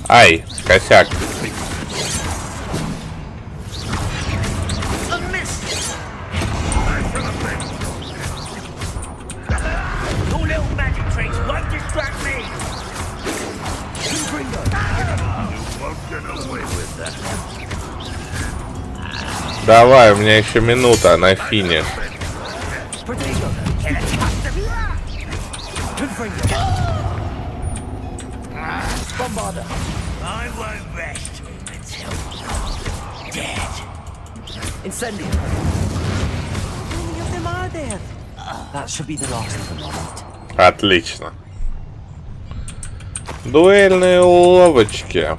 Ай, косяк. Давай, у меня еще минута на финиш. Отлично. Дуэльные уловочки.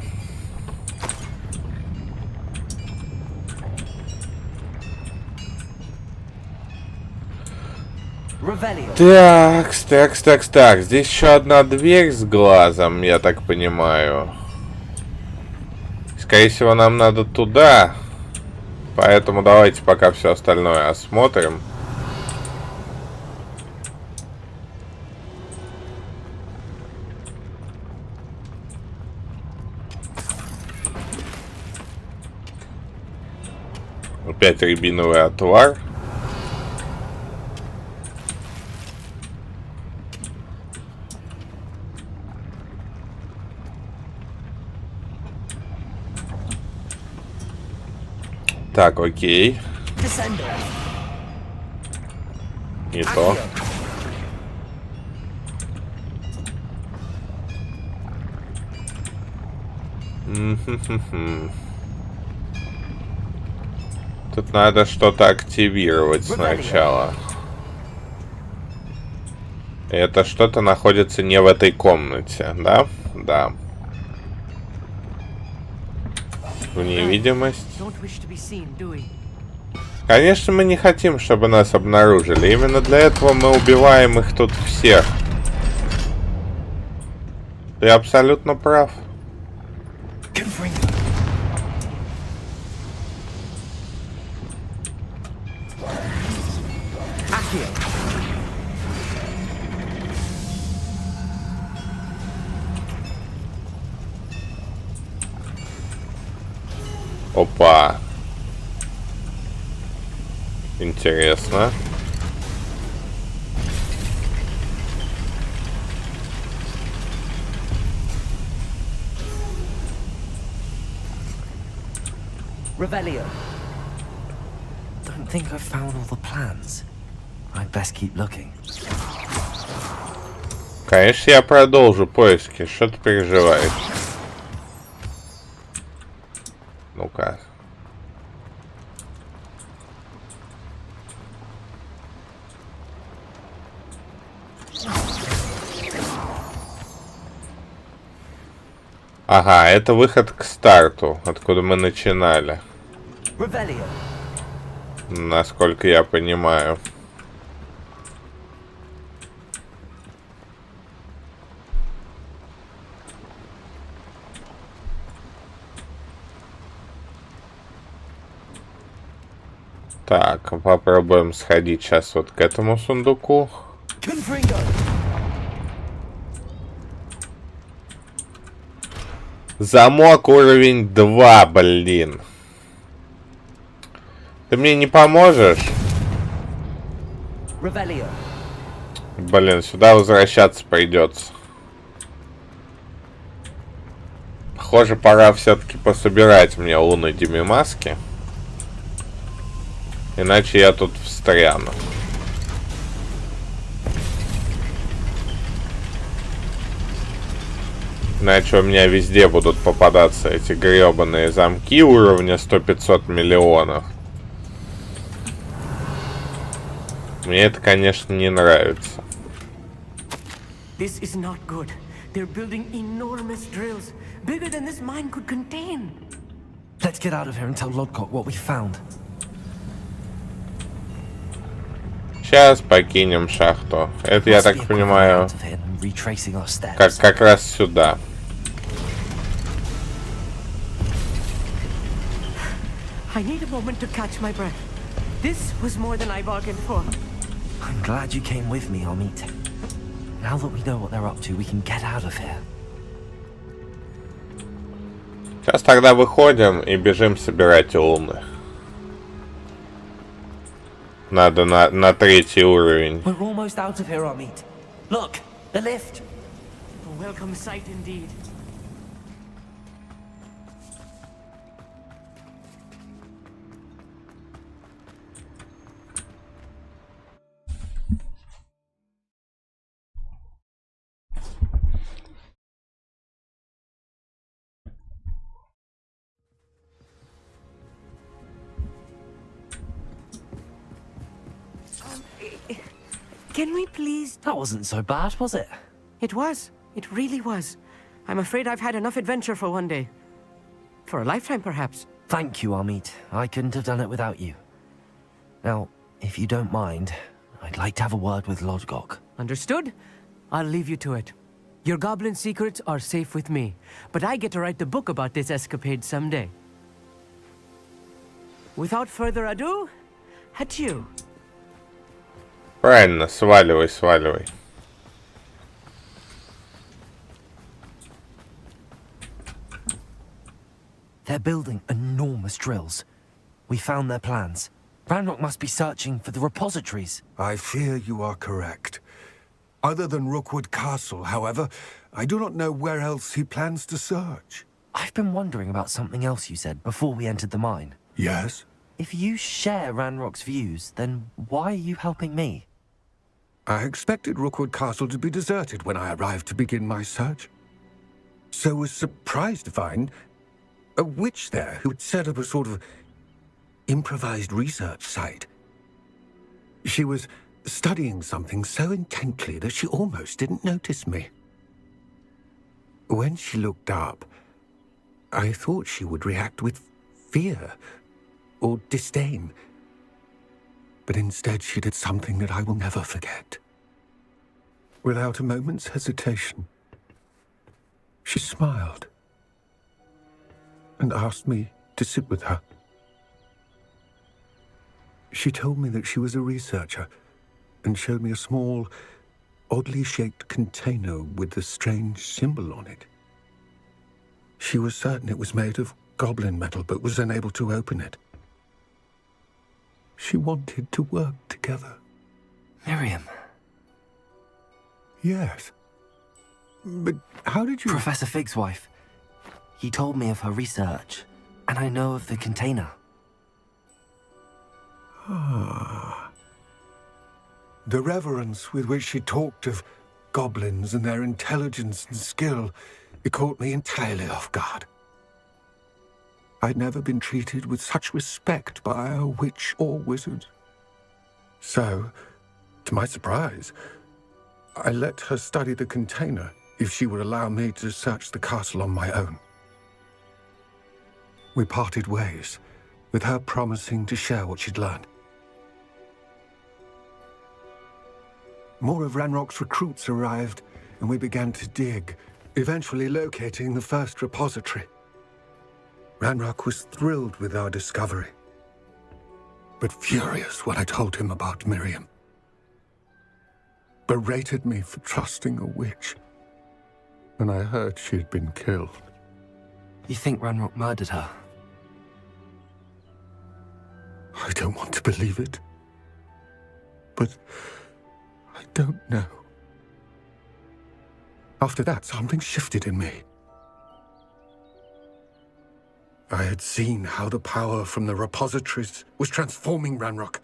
Так. Здесь еще одна дверь с глазом, я так понимаю. Скорее всего, нам надо туда. Поэтому давайте пока все остальное осмотрим. Опять рябиновый отвар. Так, окей. Не то. Тут надо что-то активировать сначала. Это что-то находится не в этой комнате, да? Да. В невидимость. Конечно, мы не хотим, чтобы нас обнаружили. Именно для этого мы убиваем их тут всех. Ты абсолютно прав. Опа. Интересно. Revelio. Don't think I've found all the plans. I'd best keep looking. Конечно, я продолжу поиски. Что ты переживаешь? Ну-ка. Ага, это выход к старту, откуда мы начинали. Насколько я понимаю. Так, попробуем сходить сейчас вот к этому сундуку. Замок уровень 2, блин. Ты мне не поможешь? Блин, сюда возвращаться придется. Похоже, пора все-таки пособирать мне лунные демимаски. Иначе я тут встряну. Иначе у меня везде будут попадаться эти гребаные замки уровня 100-500 миллионов. Мне это, конечно, не нравится. This is not good. They're building enormous drills, bigger than this mine could contain. Let's get out of here and tell Lodcock what we found. Сейчас покинем шахту. Это, я так понимаю, как раз сюда. I need a moment to catch my breath. This was more than I bargained for. I'm glad you came with me, Amit. Now that we know what they're up to, we can get out of here. Сейчас тогда выходим и бежим собирать луны. Надо на третий уровень. We're almost out of here, Amit. Look, the lift. A welcome sight indeed. Can we please... That wasn't so bad, was it? It was. It really was. I'm afraid I've had enough adventure for one day. For a lifetime, perhaps. Thank you, Amit. I couldn't have done it without you. Now, if you don't mind, I'd like to have a word with Lodgok. Understood? I'll leave you to it. Your goblin secrets are safe with me, but I get to write the book about this escapade someday. Without further ado, adieu. Правильно, сваливай, сваливай. They're building enormous drills. We found their plans. Ranrock must be searching for the repositories. I fear you are correct. Other than Rookwood Castle, however, I do not know where else he plans to search. I've been wondering about something else you said before we entered the mine. Yes? If you share Ranrock's views, then why are you helping me? I expected Rookwood Castle to be deserted when I arrived to begin my search. So was surprised to find a witch there who had set up a sort of improvised research site. She was studying something so intently that she almost didn't notice me. When she looked up, I thought she would react with fear or disdain. But instead she did something that I will never forget. Without a moment's hesitation, she smiled and asked me to sit with her. She told me that she was a researcher and showed me a small, oddly shaped container with a strange symbol on it. She was certain it was made of goblin metal, but was unable to open it. She wanted to work together. Miriam. Yes. But how did you... Professor Fig's wife. He told me of her research, and I know of the container. Ah. The reverence with which she talked of goblins and their intelligence and skill, it caught me entirely off guard. I'd never been treated with such respect by a witch or wizard. So, to my surprise, I let her study the container if she would allow me to search the castle on my own. We parted ways, with her promising to share what she'd learned. More of Ranrock's recruits arrived, and we began to dig, eventually locating the first repository. Ranrock was thrilled with our discovery, but furious when I told him about Miriam. Berated me for trusting a witch, and I heard she had been killed. You think Ranrock murdered her? I don't want to believe it, but I don't know. After that, something shifted in me. I had seen how the power from the repositories was transforming Ranrock,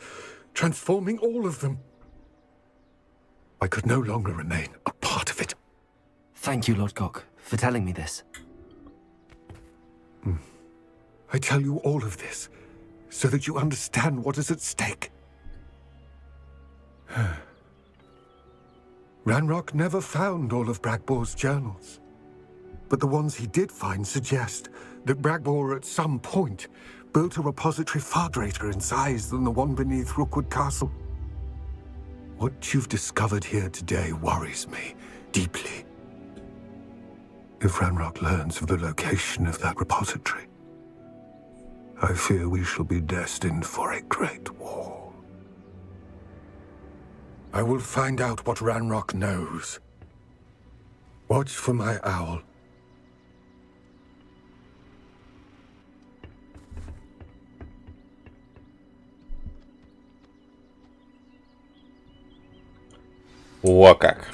transforming all of them. I could no longer remain a part of it. Thank you, Lodgok, for telling me this. I tell you all of this so that you understand what is at stake. Ranrock never found all of Bragbor's journals, but the ones he did find suggest that Bragbor at some point built a repository far greater in size than the one beneath Rookwood Castle. What you've discovered here today worries me deeply. If Ranrock learns of the location of that repository, I fear we shall be destined for a great war. I will find out what Ranrock knows. Watch for my owl. О как.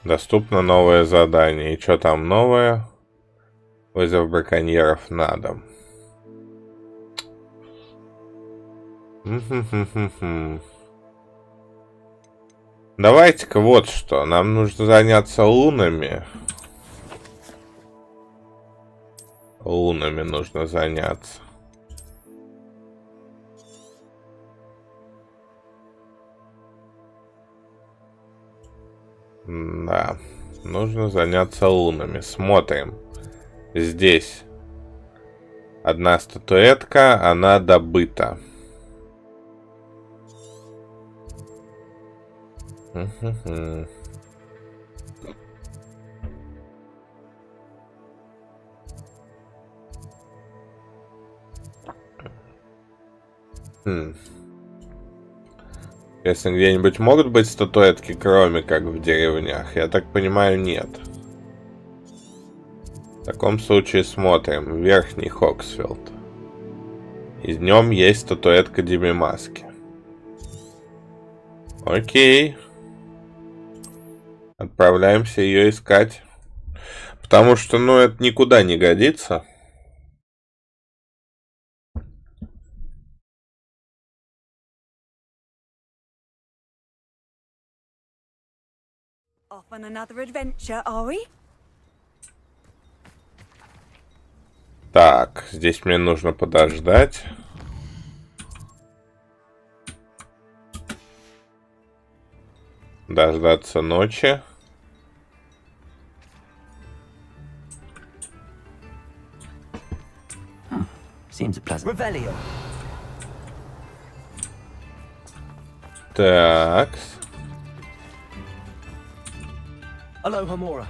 Доступно новое задание. И что там новое? Вызов браконьеров на дом. Давайте-ка вот что. Нам нужно заняться лунами. Лунами нужно заняться. Да, нужно заняться лунами. Смотрим. Здесь одна статуэтка, она добыта. Если где-нибудь могут быть статуэтки, кроме как в деревнях, я так понимаю, нет. В таком случае смотрим. Верхний Хоксфилд. И в нем есть статуэтка Димимаски. Окей. Отправляемся ее искать. Потому что, ну, это никуда не годится. Off on another adventure, are we? Так, здесь мне нужно подождать. Дождаться ночи. Seems a pleasant. Revelio. Так. Aloha Mora.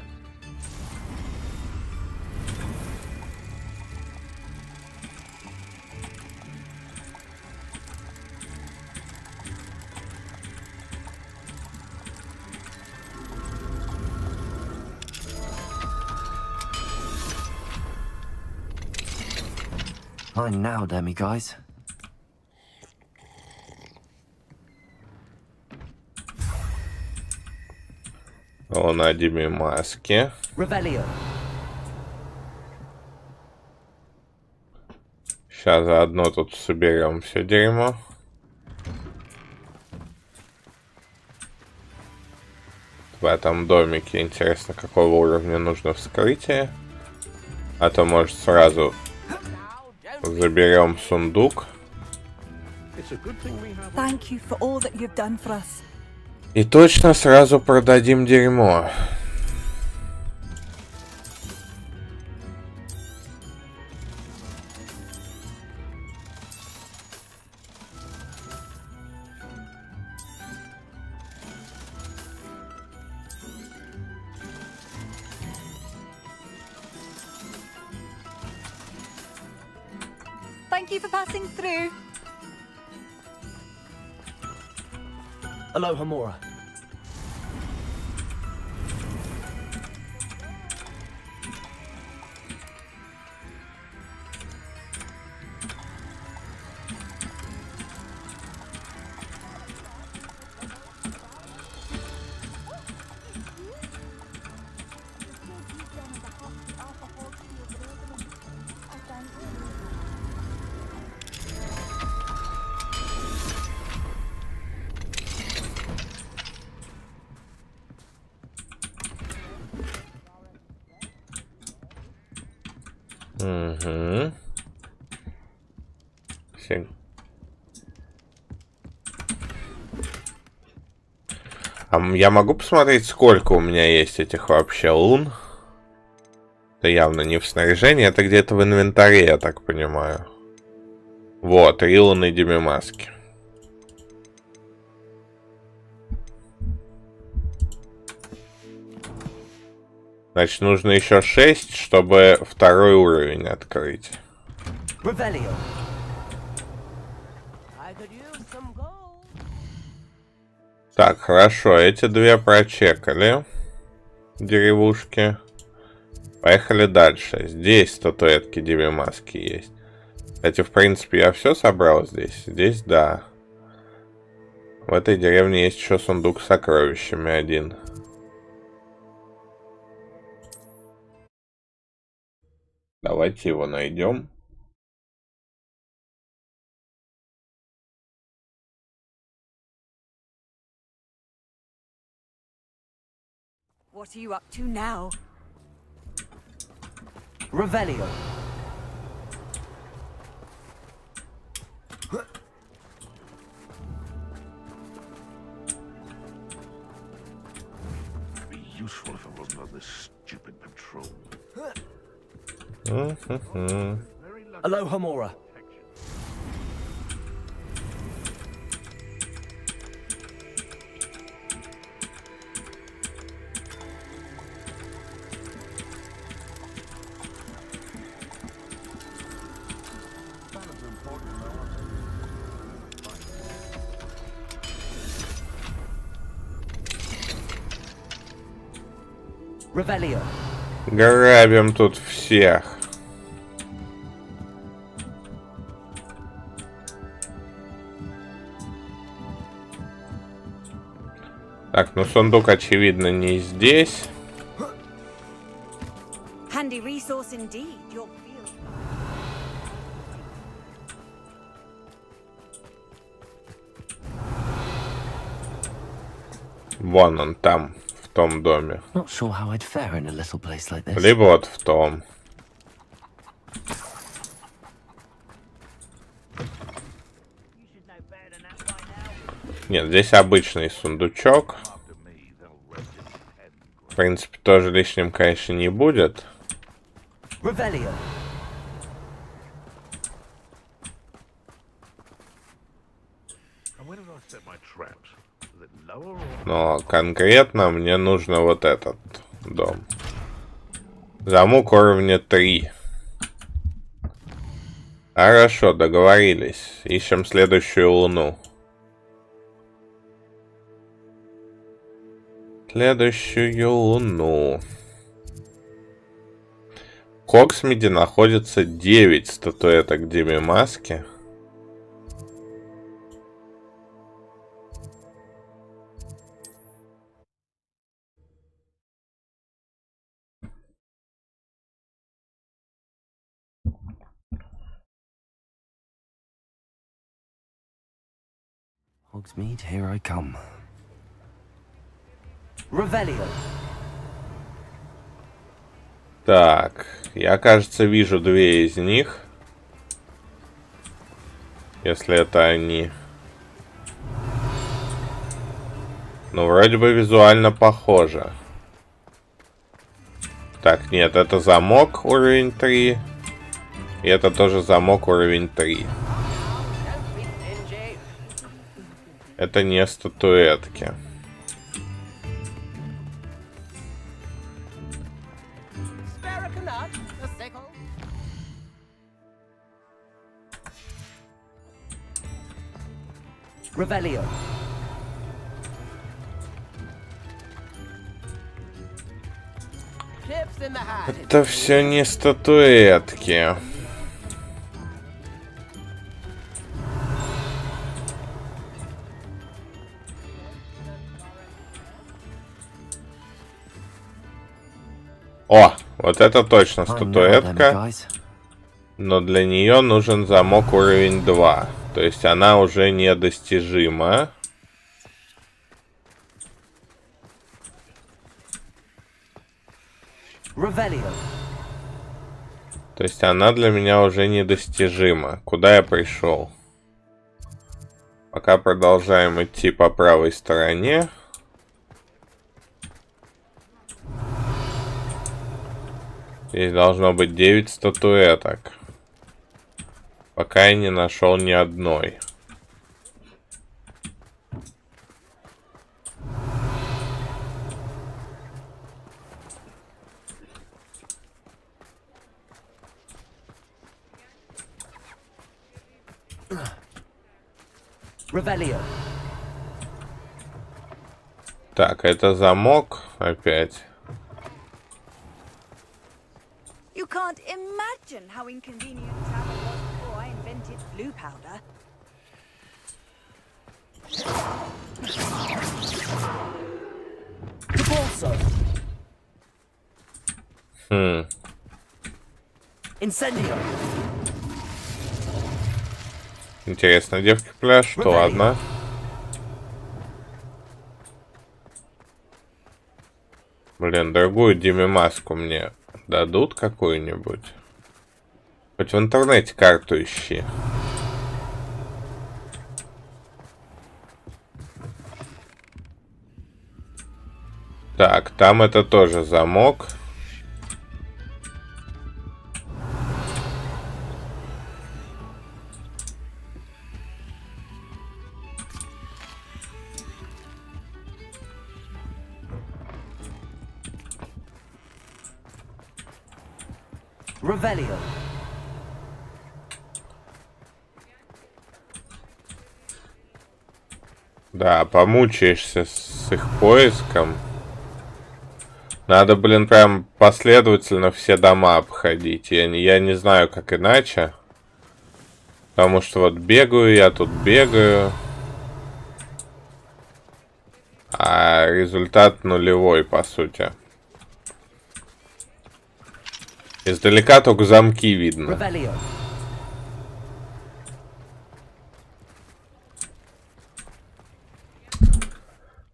Fine now, Demi guys. На Димимаске. Revelio. Сейчас заодно тут соберем все дерьмо. В этом домике интересно, какого уровня нужно вскрытие. А то, может, сразу заберем сундук. Thank you for all that you've done for us. И точно сразу продадим дерьмо. Thank you for passing through. Aloha Mora. Угу. Я могу посмотреть, сколько у меня есть этих вообще лун? Это явно не в снаряжении, это где-то в инвентаре, я так понимаю. Вот, 3 луны Димимаски. Значит, нужно еще 6, чтобы второй уровень открыть. Revelio. Так, хорошо, эти две прочекали. Деревушки. Поехали дальше. Здесь статуэтки Деве Маски есть. Кстати, в принципе, я все собрал здесь. Здесь, да. В этой деревне есть еще сундук с сокровищами один. Давайте его найдем. What are you up to now? Revelio. Be useful if I wasn't on this stupid patrol. Aloha Mora. Revelio. Грабим тут всех. Так, ну сундук, очевидно, не здесь. Handy resource indeed. Your field. Вон он там, в том доме. Not sure how I'd fare in a little place like this. Либо вот в том. Нет, здесь обычный сундучок. В принципе, тоже лишним, конечно, не будет. Revelio. Но конкретно мне нужно вот этот дом. Замок уровня 3. Хорошо, договорились. Ищем следующую луну. Следующую луну. В Хогсмиде находится 9 статуэток Деве Маски. Hogsmeade, here I come. Revelio. Так, я, кажется, вижу две из них. Если это они. Ну, вроде бы визуально похоже. Так, нет, это замок уровень 3. И это тоже замок уровень 3. Это не статуэтки. Revelio. Это все не статуэтки. О, вот это точно статуэтка. Но для нее нужен замок уровень 2. То есть она уже недостижима. Revelio. То есть она для меня уже недостижима. Куда я пришел? Пока продолжаем идти по правой стороне. Здесь должно быть 9 статуэток. Пока я не нашел ни одной. Revelio. Так, это замок опять. You can't imagine how inconvenient travel was before I invented blue powder. Incendio. Интересно, девки пляшут, ладно. Блин, другую Диме маску мне дадут какую-нибудь? Хоть в интернете карту ищи. Так, там это тоже замок. Revelio. Да, помучаешься с их поиском. Надо, блин, прям последовательно все дома обходить. Я не знаю, как иначе. Потому что вот бегаю, я тут бегаю. А результат нулевой, по сути. Издалека только замки видно. Revelio.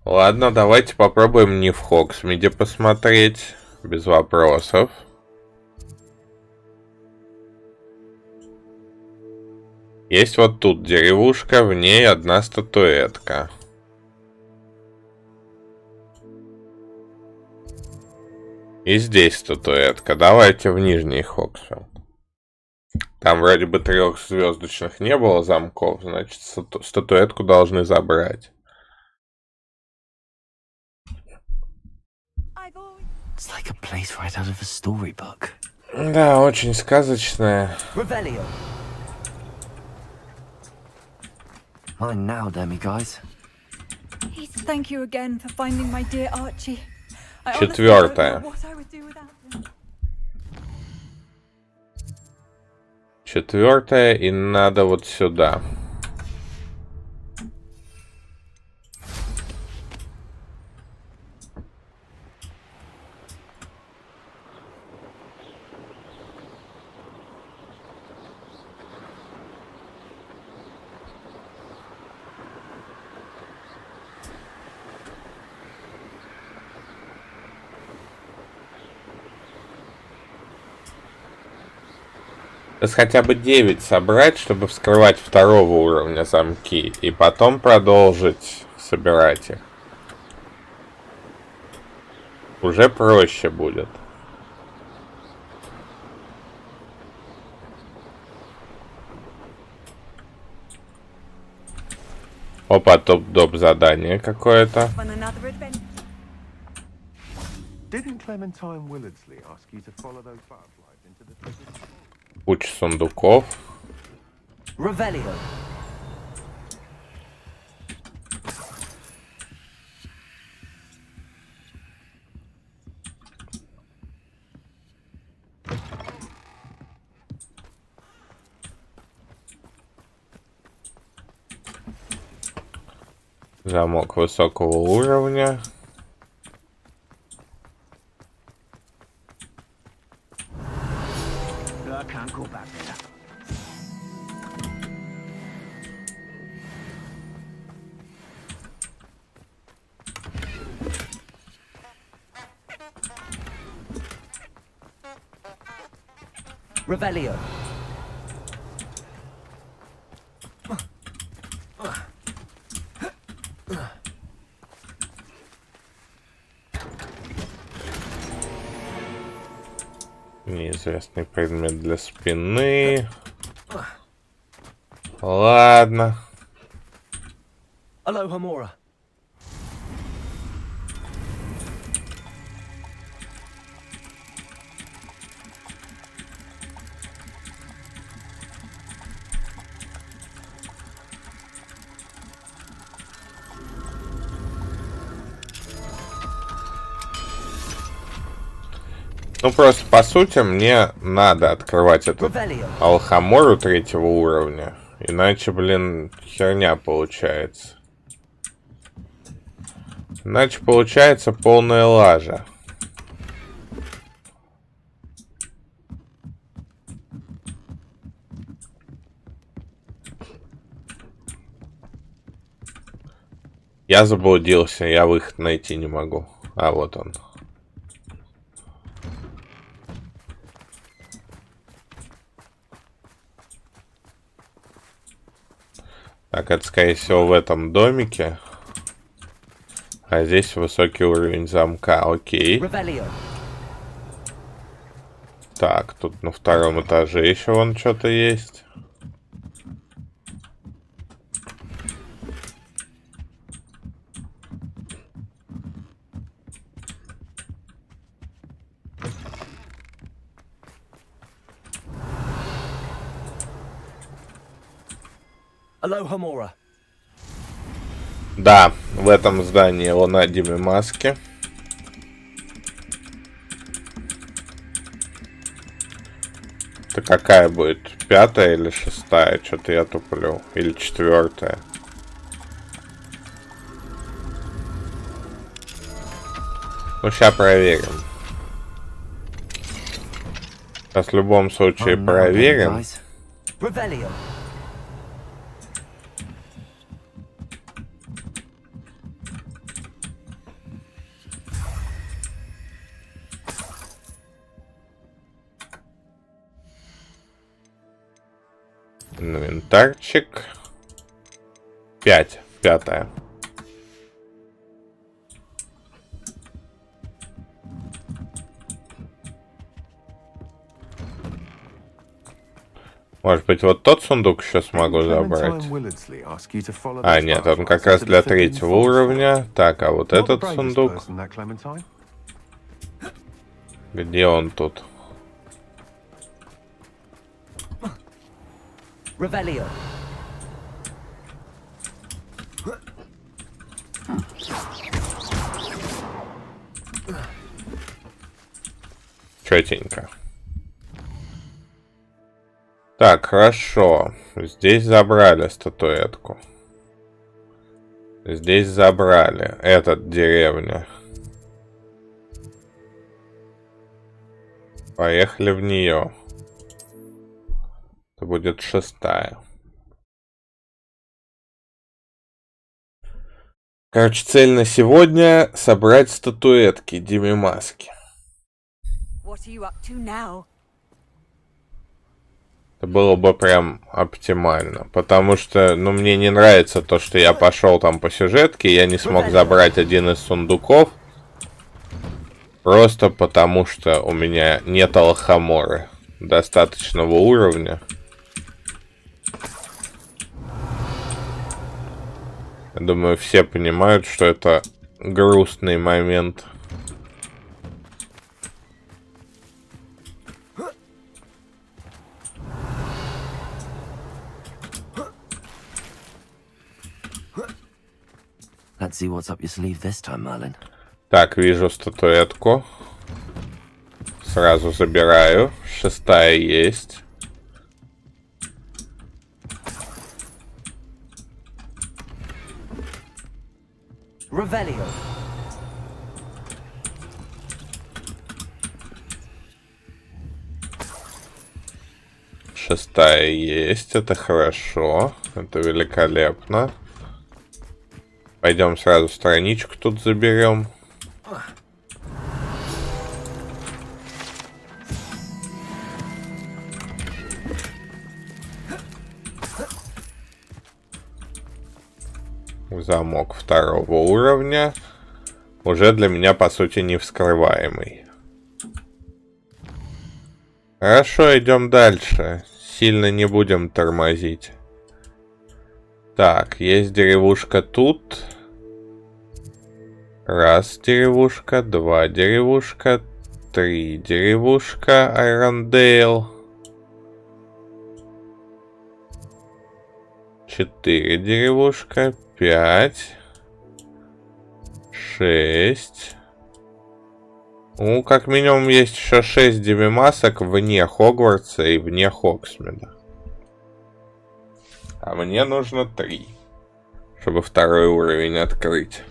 Ладно, давайте попробуем не в Хогсмиде посмотреть. Без вопросов. Есть вот тут деревушка, в ней одна статуэтка. И здесь статуэтка. Давайте в Нижний Хогсмид. Там вроде бы 3-звездочных не было замков, значит статуэтку должны забрать. It's like a place right out of a storybook. Да, очень сказочная. Revelio. Mine now, Demi, guys. Please, thank you again for finding my dear Archie. Четвертая. Четвертая, и надо вот сюда. Хотя бы 9 собрать, чтобы вскрывать второго уровня замки, и потом продолжить собирать их. Уже проще будет. Опа, топ-доп задание какое-то. Куча сундуков. Revelio. Замок высокого уровня. I can't go back there. Revelio. Неизвестный предмет для спины. Ладно. Aloha Mora. Ну, просто, по сути, мне надо открывать этот Алхамору 3-го уровня. Иначе, блин, херня получается. Иначе получается полная лажа. Я заблудился, я выход найти не могу. А, вот он. Так, это, скорее всего, в этом домике. А здесь высокий уровень замка. Окей. Так, тут на втором этаже еще вон что-то есть. Да, в этом здании луна Димы Маски. Это какая будет? 5-я или 6-я? Что-то я туплю. Или 4-я? Ну, сейчас проверим. Сейчас в любом случае проверим. Инвентарчик. 5. 5-я. Может быть, вот тот сундук еще смогу забрать. А, нет, он как раз для 3-го уровня. Так, а вот этот сундук. Где он тут? Четенько. Так, хорошо. Здесь забрали статуэтку. Здесь забрали. Этот деревня. Поехали в нее. Это будет 6-я. Короче, цель на сегодня — собрать статуэтки Диме Маски. Это было бы прям оптимально. Потому что, ну, мне не нравится то, что я пошел там по сюжетке, я не смог забрать один из сундуков. Просто потому что у меня нет Алхаморы достаточного уровня. Я думаю, все понимают, что это грустный момент. Let's see what's up your sleeve this time, Merlin. Так, вижу статуэтку. Сразу забираю. 6-я есть. Revelio. Шестая есть, это хорошо, это великолепно. Пойдем сразу страничку тут заберем. Замок 2-го уровня. Уже для меня, по сути, не вскрываемый. Хорошо, идем дальше. Сильно не будем тормозить. Так, есть деревушка тут. Раз деревушка, 2 деревушка, 3 деревушка, Айрондейл. 4 деревушка, 5, 6, Ну, как минимум, есть еще 6 девимасок вне Хогвартса и вне Хоксмида. А мне нужно 3, чтобы второй уровень открыть.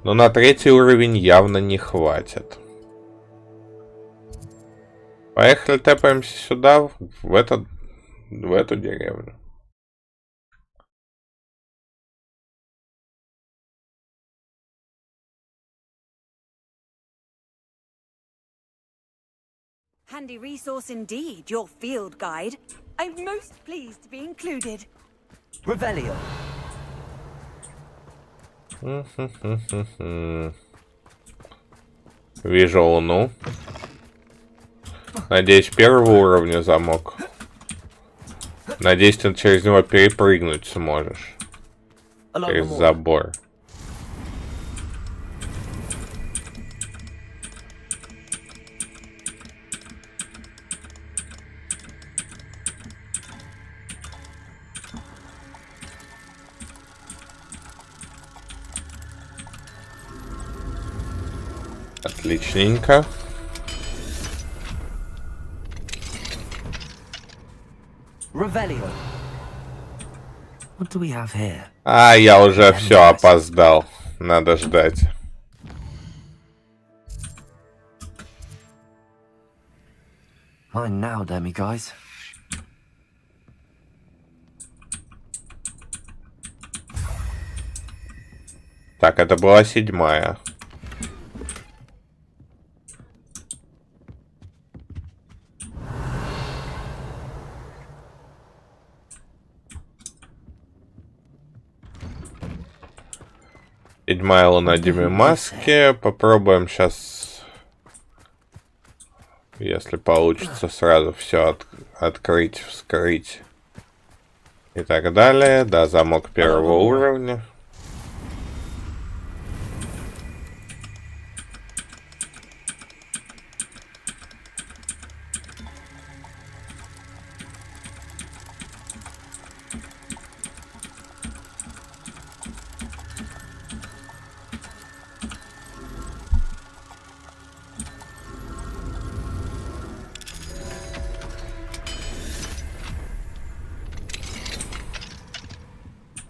Но на третий уровень явно не хватит. Поехали, тэпаемся сюда, в эту деревню. Handy resource indeed, your field guide. I'm most pleased to be included. Revelio. Вижу луну. Надеюсь, первого уровня замок. Надеюсь, ты через него перепрыгнуть сможешь. Через забор. Отличненько. Revelio. What do we have here? А, я уже все опоздал. Надо ждать. Mine now, Demi guys. Так, это была 7-я. Седьмая луна Демимаски. Попробуем сейчас, если получится, сразу все открыть, вскрыть и так далее. Да, замок первого уровня.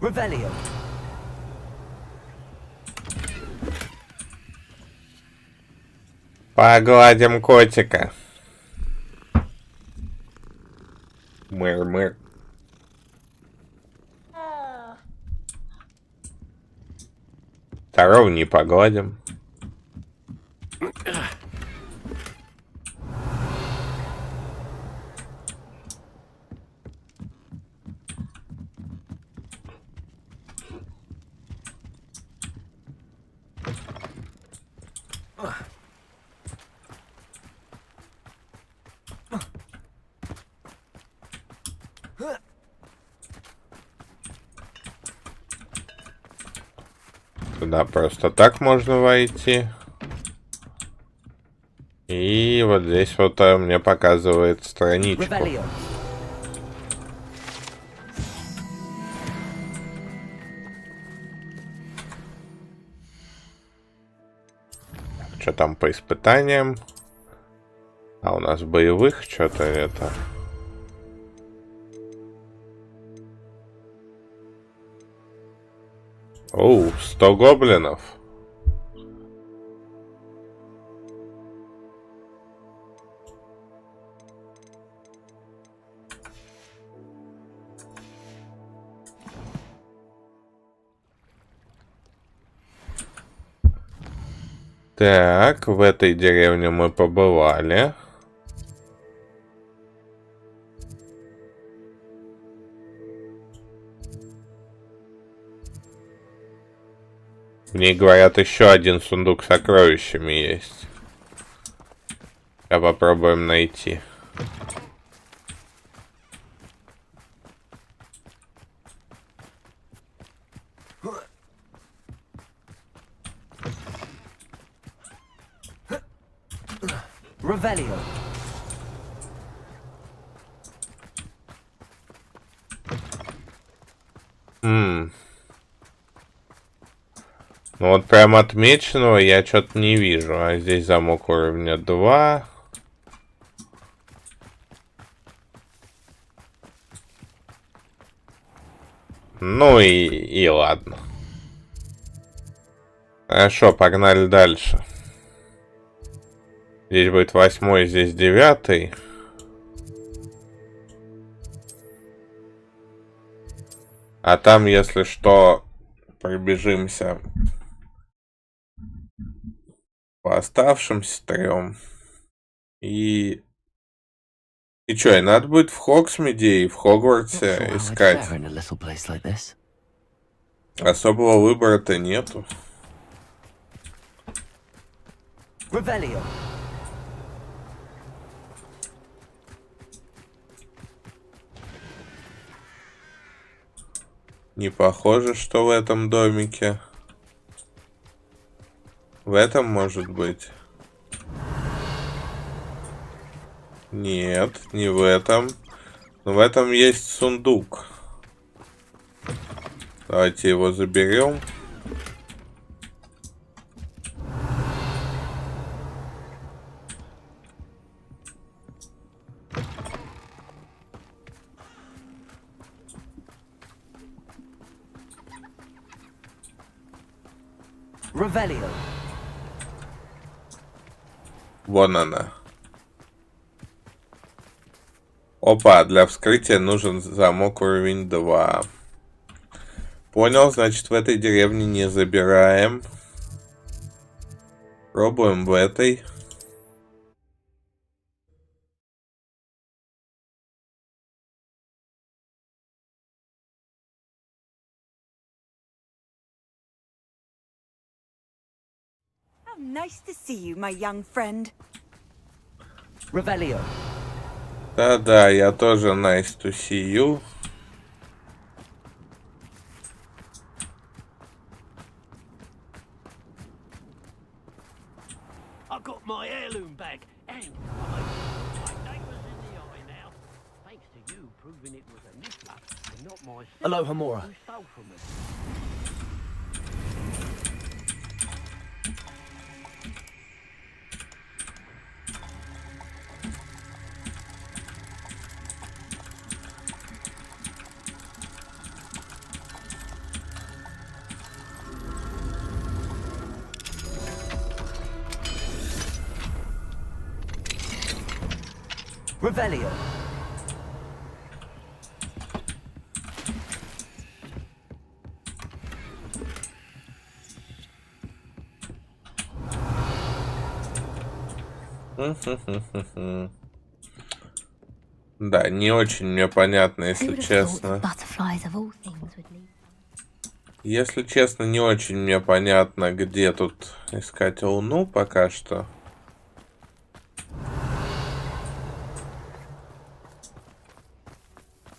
Revelio. Погладим котика. Мыр-мыр. Второго не погладим. Туда просто так можно войти. И вот здесь вот мне показывает страничку. Что там по испытаниям? А у нас боевых что-то это... Оу, 100 гоблинов. Так, в этой деревне мы побывали. В ней, говорят, еще один сундук с сокровищами есть. Сейчас попробуем найти. Revelio. Ну вот прям отмеченного я что-то не вижу. А здесь замок уровня 2. Ну и ладно. Хорошо, погнали дальше. Здесь будет 8, здесь 9. А там, если что, пробежимся по оставшимся 3. И что, и надо будет в Хогсмиде и в Хогвартсе искать. Особого выбора-то нету. Revelio. Не похоже, что в этом домике. В этом может быть. Нет, не в этом. Но в этом есть сундук. Давайте его заберем. Revelio. Вон она. Опа, для вскрытия нужен замок уровень 2. Понял, значит в этой деревне не забираем. Пробуем в этой. How nice to see you, my young friend. Revelio. Да-да, я тоже nice to see you. I've got my heirloom bag, and my neighbour's in the eye now. Thanks to you proving it was a nipper and not my sister Aloha Mora. who stole from me. Revelio. Да, не очень мне понятно, если честно. Если честно, не очень мне понятно, где тут искать Луну пока что.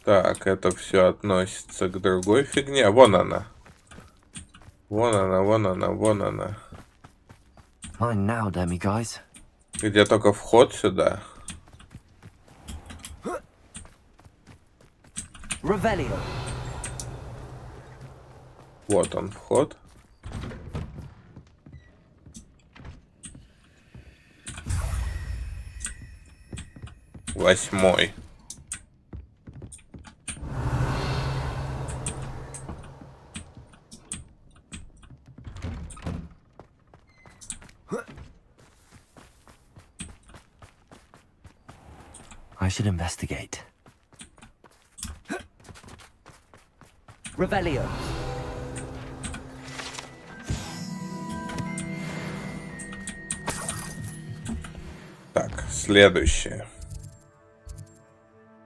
Так, это все относится к другой фигне. Вон она. Вон она, вон она, вон она. Fine now, dummy guys. Где только вход сюда. Revelio. Вот он, вход. Восьмой. I should investigate. Revelio. Так, следующее.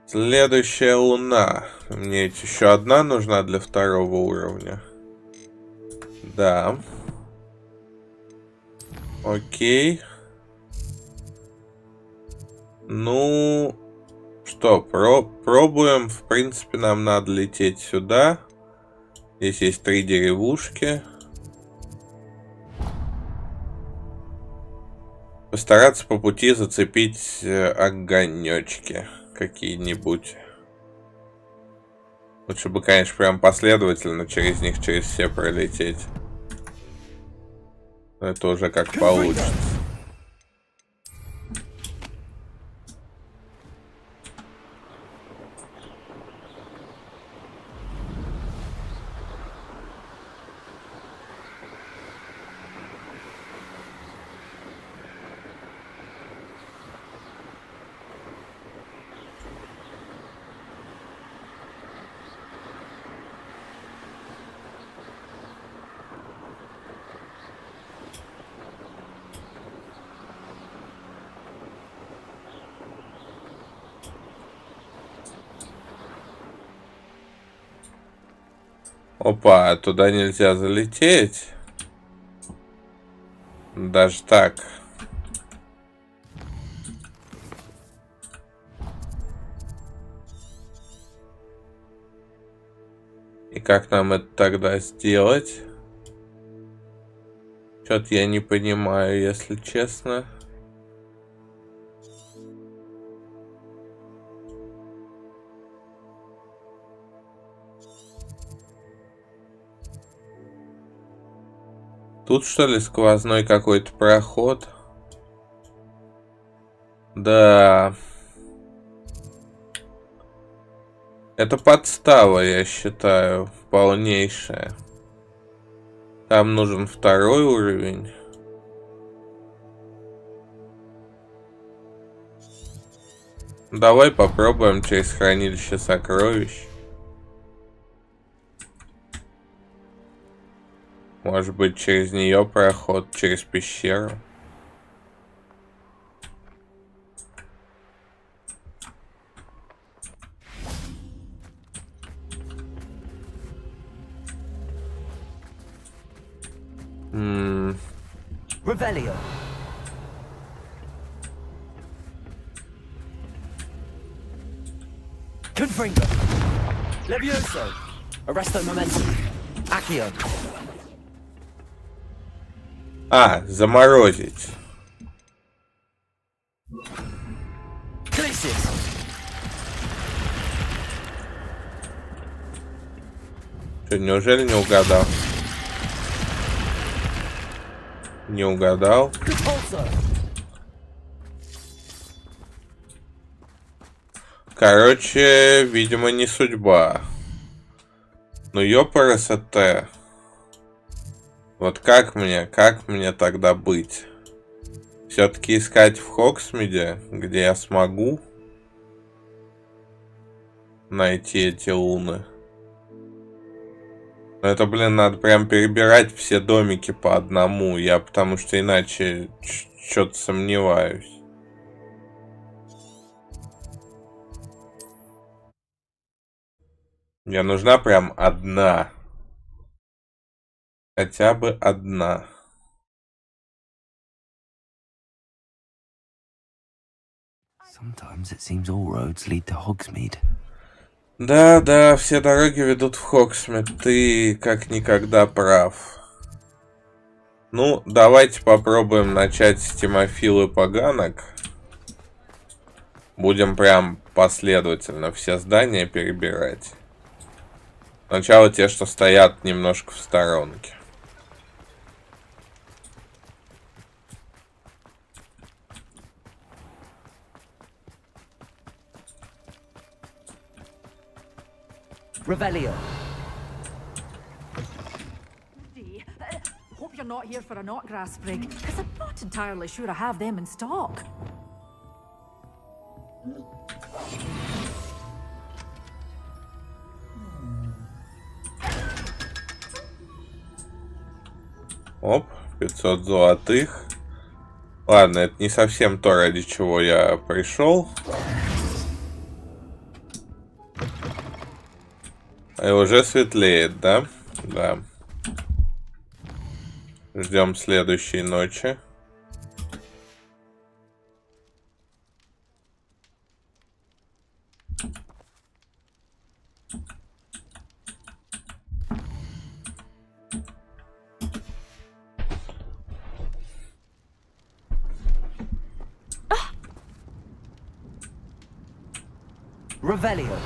Следующая луна. Мне ведь еще одна нужна для 2-го уровня. Да. Окей. Ну, что, пробуем. В принципе, нам надо лететь сюда. Здесь есть 3 деревушки. Постараться по пути зацепить огонечки какие-нибудь. Лучше бы, конечно, прям последовательно через них, через все пролететь. Это уже как получится. Опа, туда нельзя залететь. Даже так. И как нам это тогда сделать? Что-то я не понимаю, если честно. Тут, что ли, сквозной какой-то проход? Да. Это подстава, я считаю, полнейшая. Там нужен второй уровень. Давай попробуем через хранилище сокровищ. Может быть, через нее проход, через пещеру. Revelio. Confringo. Levioso. Arresto momentum. Accio. А, заморозить. Crisis. Что, неужели не угадал? Не угадал. Короче, видимо, не судьба. Ну ёпарасоте. Вот как мне тогда быть? Все-таки искать в Хогсмиде, где я смогу найти эти луны. Но это, блин, надо прям перебирать все домики по одному. Я потому что иначе что-то сомневаюсь. Мне нужна прям одна. Хотя бы одна. Sometimes it seems all roads lead to Hogsmeade. Да, все дороги ведут в Хогсмид. Ты как никогда прав. Ну, давайте попробуем начать с Тимофила и Поганок. Будем прям последовательно все здания перебирать. Сначала те, что стоят немножко в сторонке. Revelio. Hope you're not here for a knotgrass sprig, because I'm not entirely sure I have them in stock. Оп, 500 золотых. Ладно, это не совсем то, ради чего я пришел. И уже светлеет, да? Да. Ждем следующей ночи. Revelio.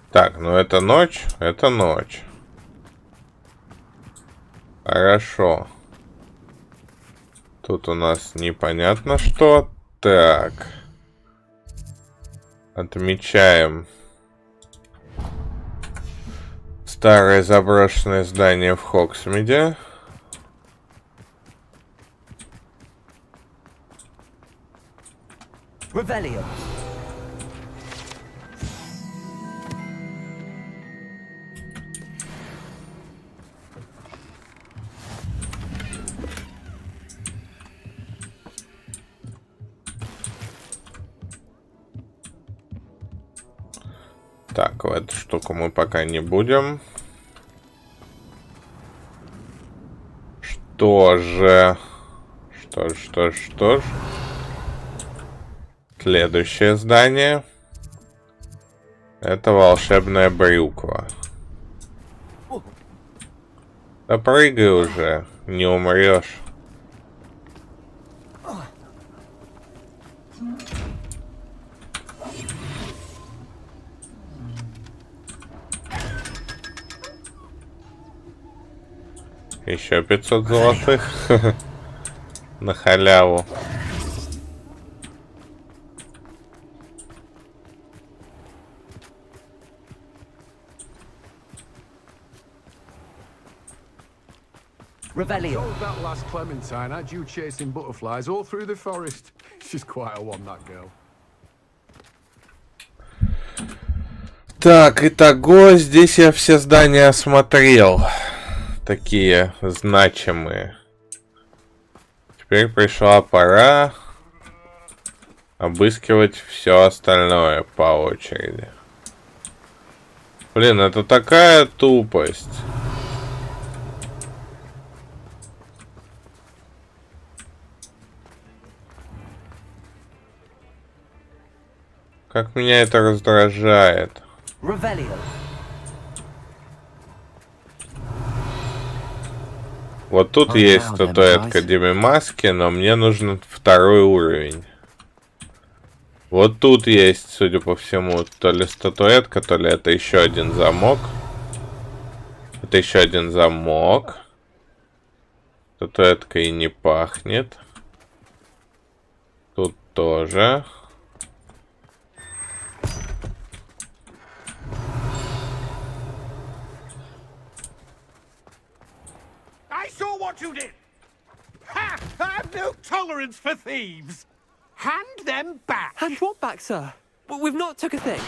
Так, ну это ночь, это ночь. Хорошо. Тут у нас непонятно что. Так. Отмечаем старое заброшенное здание в Хоксмиде. Revelio. Так, в эту штуку мы пока не будем. Что же? Что ж. Следующее здание. Это волшебная брюква. Да прыгай уже, не умрешь. Еще 500 золотых на халяву. Revelio. Told that last Clementine had you chasing butterflies all through the forest. She's quite a one, that girl. Так, итого, здесь я все здания осмотрел. Такие значимые. Теперь пришла пора обыскивать все остальное по очереди. Блин, это такая тупость. Как меня это раздражает. Revelio. Вот тут есть статуэтка Дими Маски, но мне нужен второй уровень. Вот тут есть, судя по всему, то ли статуэтка, то ли это еще один замок. Это еще один замок. Статуэтка и не пахнет. Тут тоже. I saw what you did! Ha! I have no tolerance for thieves! Hand them back! Hand what back, sir? We've not took a thing.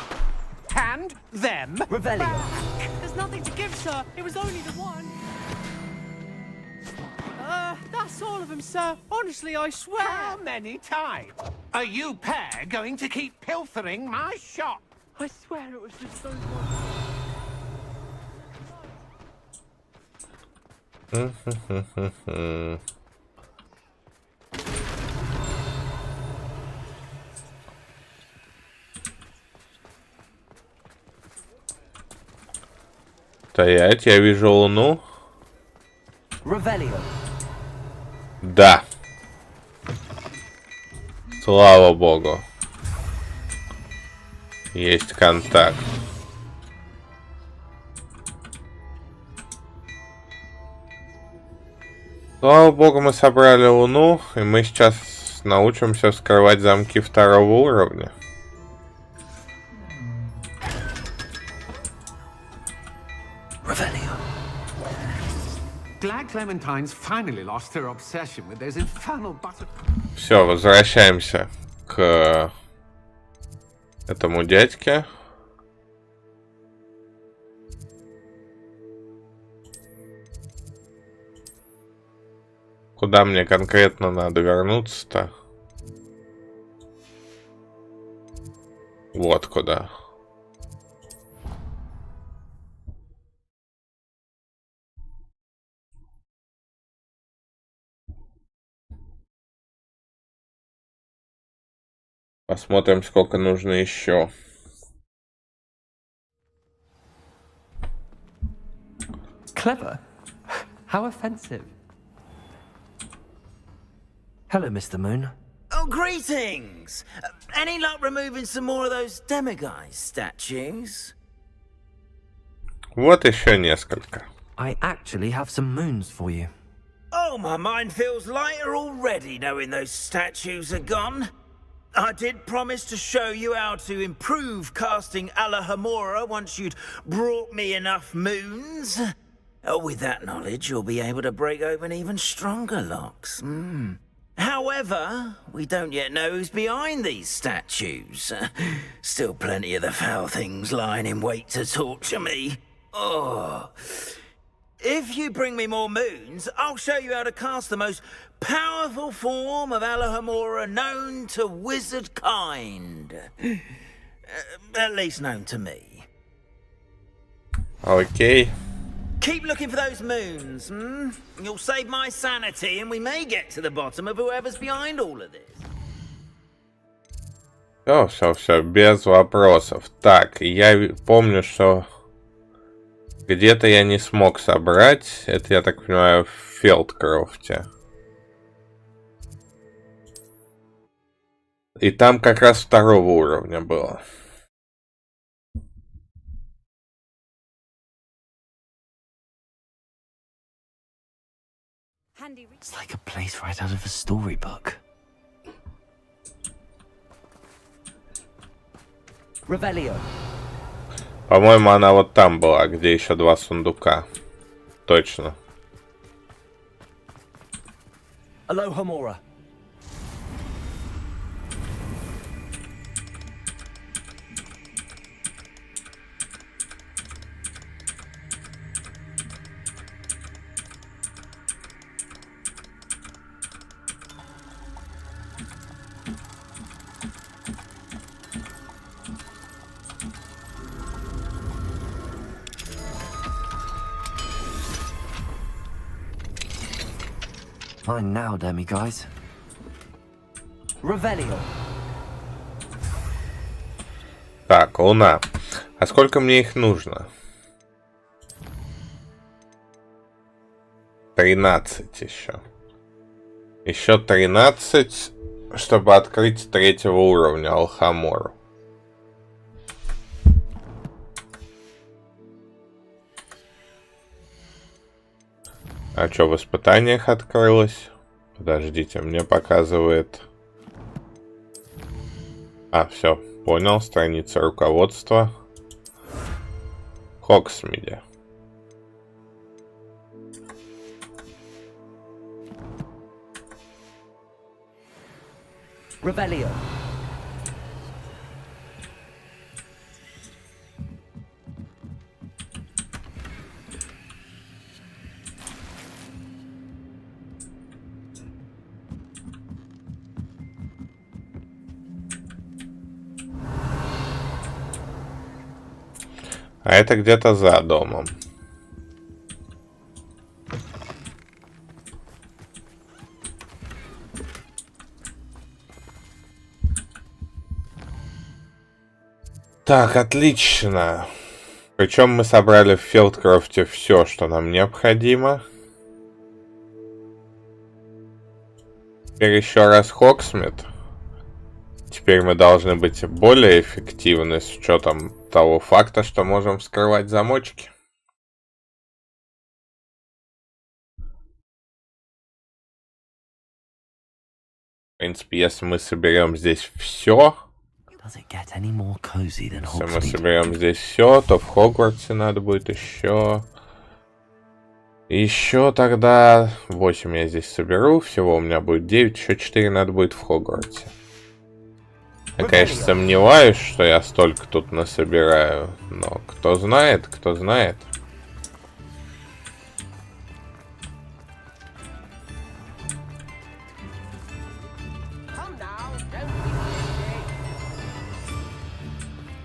Hand them Revelio. back! There's nothing to give, sir. It was only the one. That's all of them, sir. Honestly, I swear. How many times? Are you pair going to keep pilfering my shop? I swear it was just those ones. Стоять, я вижу луну. Revelio. Да. Слава богу. Есть контакт. Слава богу, мы собрали луну, и мы сейчас научимся вскрывать замки второго уровня. Glad Clementine's finally lost her obsession with those infernal butterflies. Все, возвращаемся к этому дядьке. Куда мне конкретно надо вернуться-то? Вот куда. Посмотрим, сколько нужно еще. Clever. How offensive. Hello, Mr. Moon. Oh, greetings! Any luck removing some more of those demiguise statues? Вот еще несколько. I actually have some moons for you. Oh, my mind feels lighter already knowing those statues are gone. I did promise to show you how to improve casting Alohomora once you'd brought me enough moons. With that knowledge, you'll be able to break open even stronger locks. However, we don't yet know who's behind these statues. Still plenty of the foul things lying in wait to torture me. Oh. If you bring me more moons, I'll show you how to cast the most powerful form of Alohomora known to wizard kind. At least known to me. Окей. Keep looking for those moons, You'll save my sanity, and we may get to the bottom of whoever's behind all of this. Все, без вопросов. Так, я помню, что где-то я не смог собрать. Это, я так понимаю, в Фелдкрофте. И там как раз 2-го уровня было. It's like a place right out of a storybook. Revelio. По-моему, она вот там была, где еще 2 сундука. Точно. Alohomora. Fine now, demi-guys. Revelio. Так, луна. А сколько мне их нужно? 13 еще. Еще 13, чтобы открыть 3-го уровня Алхамору. А что в испытаниях открылось? Подождите, мне показывает... А, все, понял. Страница руководства. Хогсмиде. Revelio. А это где-то за домом. Так, отлично. Причем мы собрали в Фелдкрофте все, что нам необходимо. Теперь еще раз Хогсмид. Теперь мы должны быть более эффективны с учетом того факта, что можем вскрывать замочки. В принципе, если мы соберем здесь все, если мы соберем здесь все, то в Хогвартсе надо будет еще тогда 8 я здесь соберу, всего у меня будет 9, еще 4 надо будет в Хогвартсе. Я, конечно, сомневаюсь, что я столько тут насобираю, но кто знает, кто знает.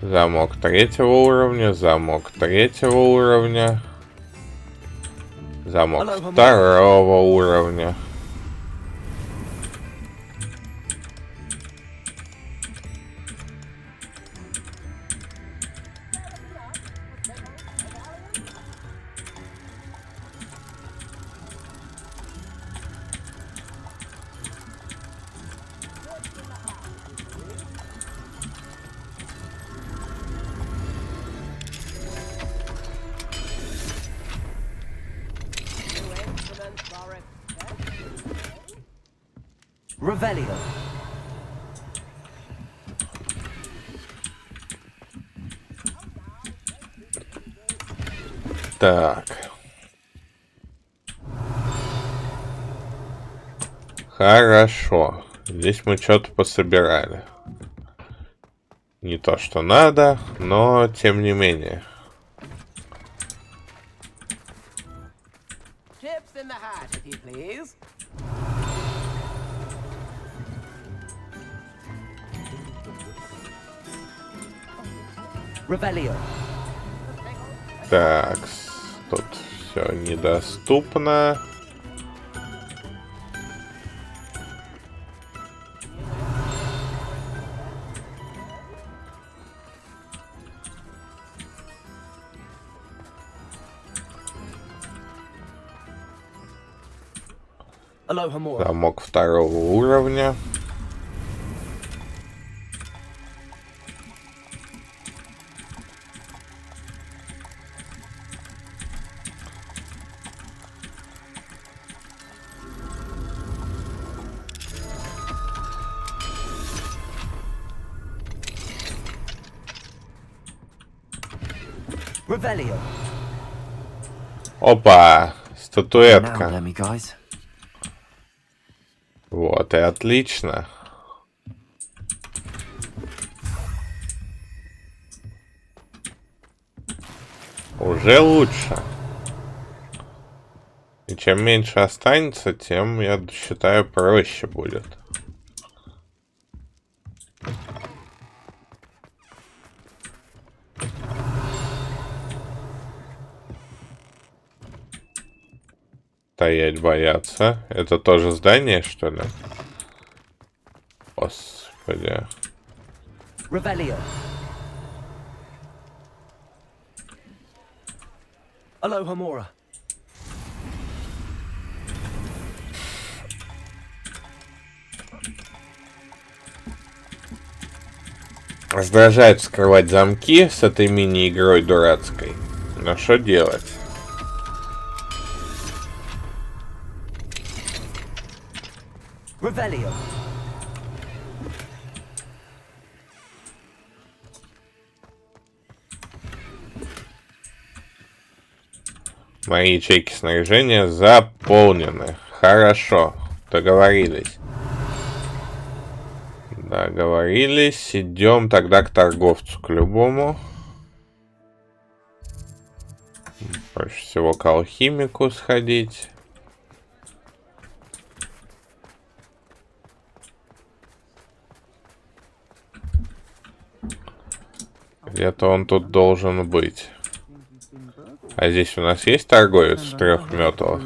Замок 3-го уровня, замок 3-го уровня, замок 2-го уровня. Revelio. Так. Хорошо. Здесь мы что-то пособирали. Не то, что надо, но тем не менее. Chips in the hat, if you please. Revelio. Так, тут все недоступно. Замок второго уровня. Revelio. Опа, статуэтка. Now, guys. Вот и отлично. Уже лучше. И чем меньше останется, тем, я считаю, проще будет. Стоять бояться. Это тоже здание, что ли? Господи. Revelio. Alohomora. Раздражает вскрывать замки с этой мини-игрой дурацкой. Но что делать? Revelio. Мои ячейки снаряжения заполнены. Хорошо. Договорились. Договорились. Идем тогда к торговцу, к любому. Проще всего к алхимику сходить. Где-то он тут должен быть. А здесь у нас есть торговец в 3 метрах?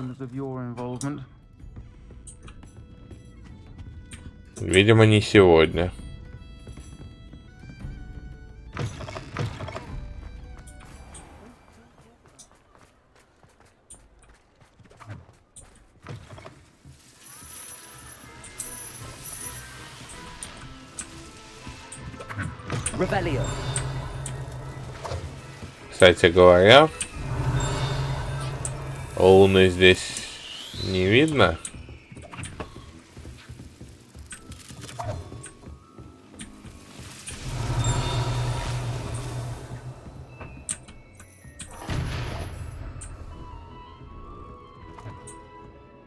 Видимо, не сегодня. Revelio. Кстати говоря, луны здесь не видно.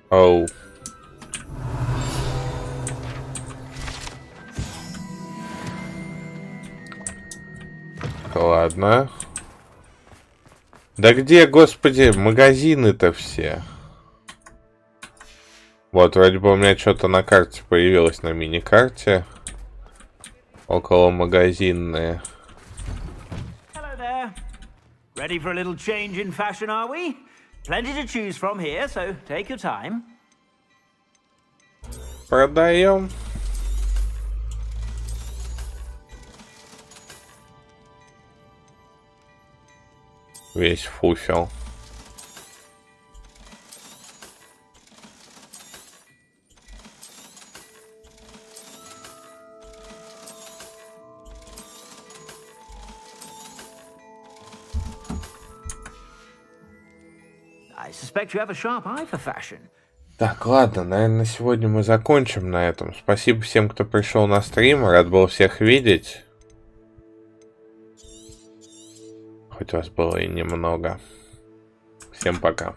Оу. Ладно. Да где, господи, магазины-то все? Вот, вроде бы у меня что-то на карте появилось, на мини-карте. Около магазинные. Hello there. Ready for a little change in fashion, are we? Plenty to choose from here, so take your time. Продаем. Весь фуфел. I suspect you have a sharp eye for fashion. Так, ладно, наверное, на сегодня мы закончим на этом. Спасибо всем, кто пришел на стрим. Рад был всех видеть. Хоть вас было и немного. Всем пока.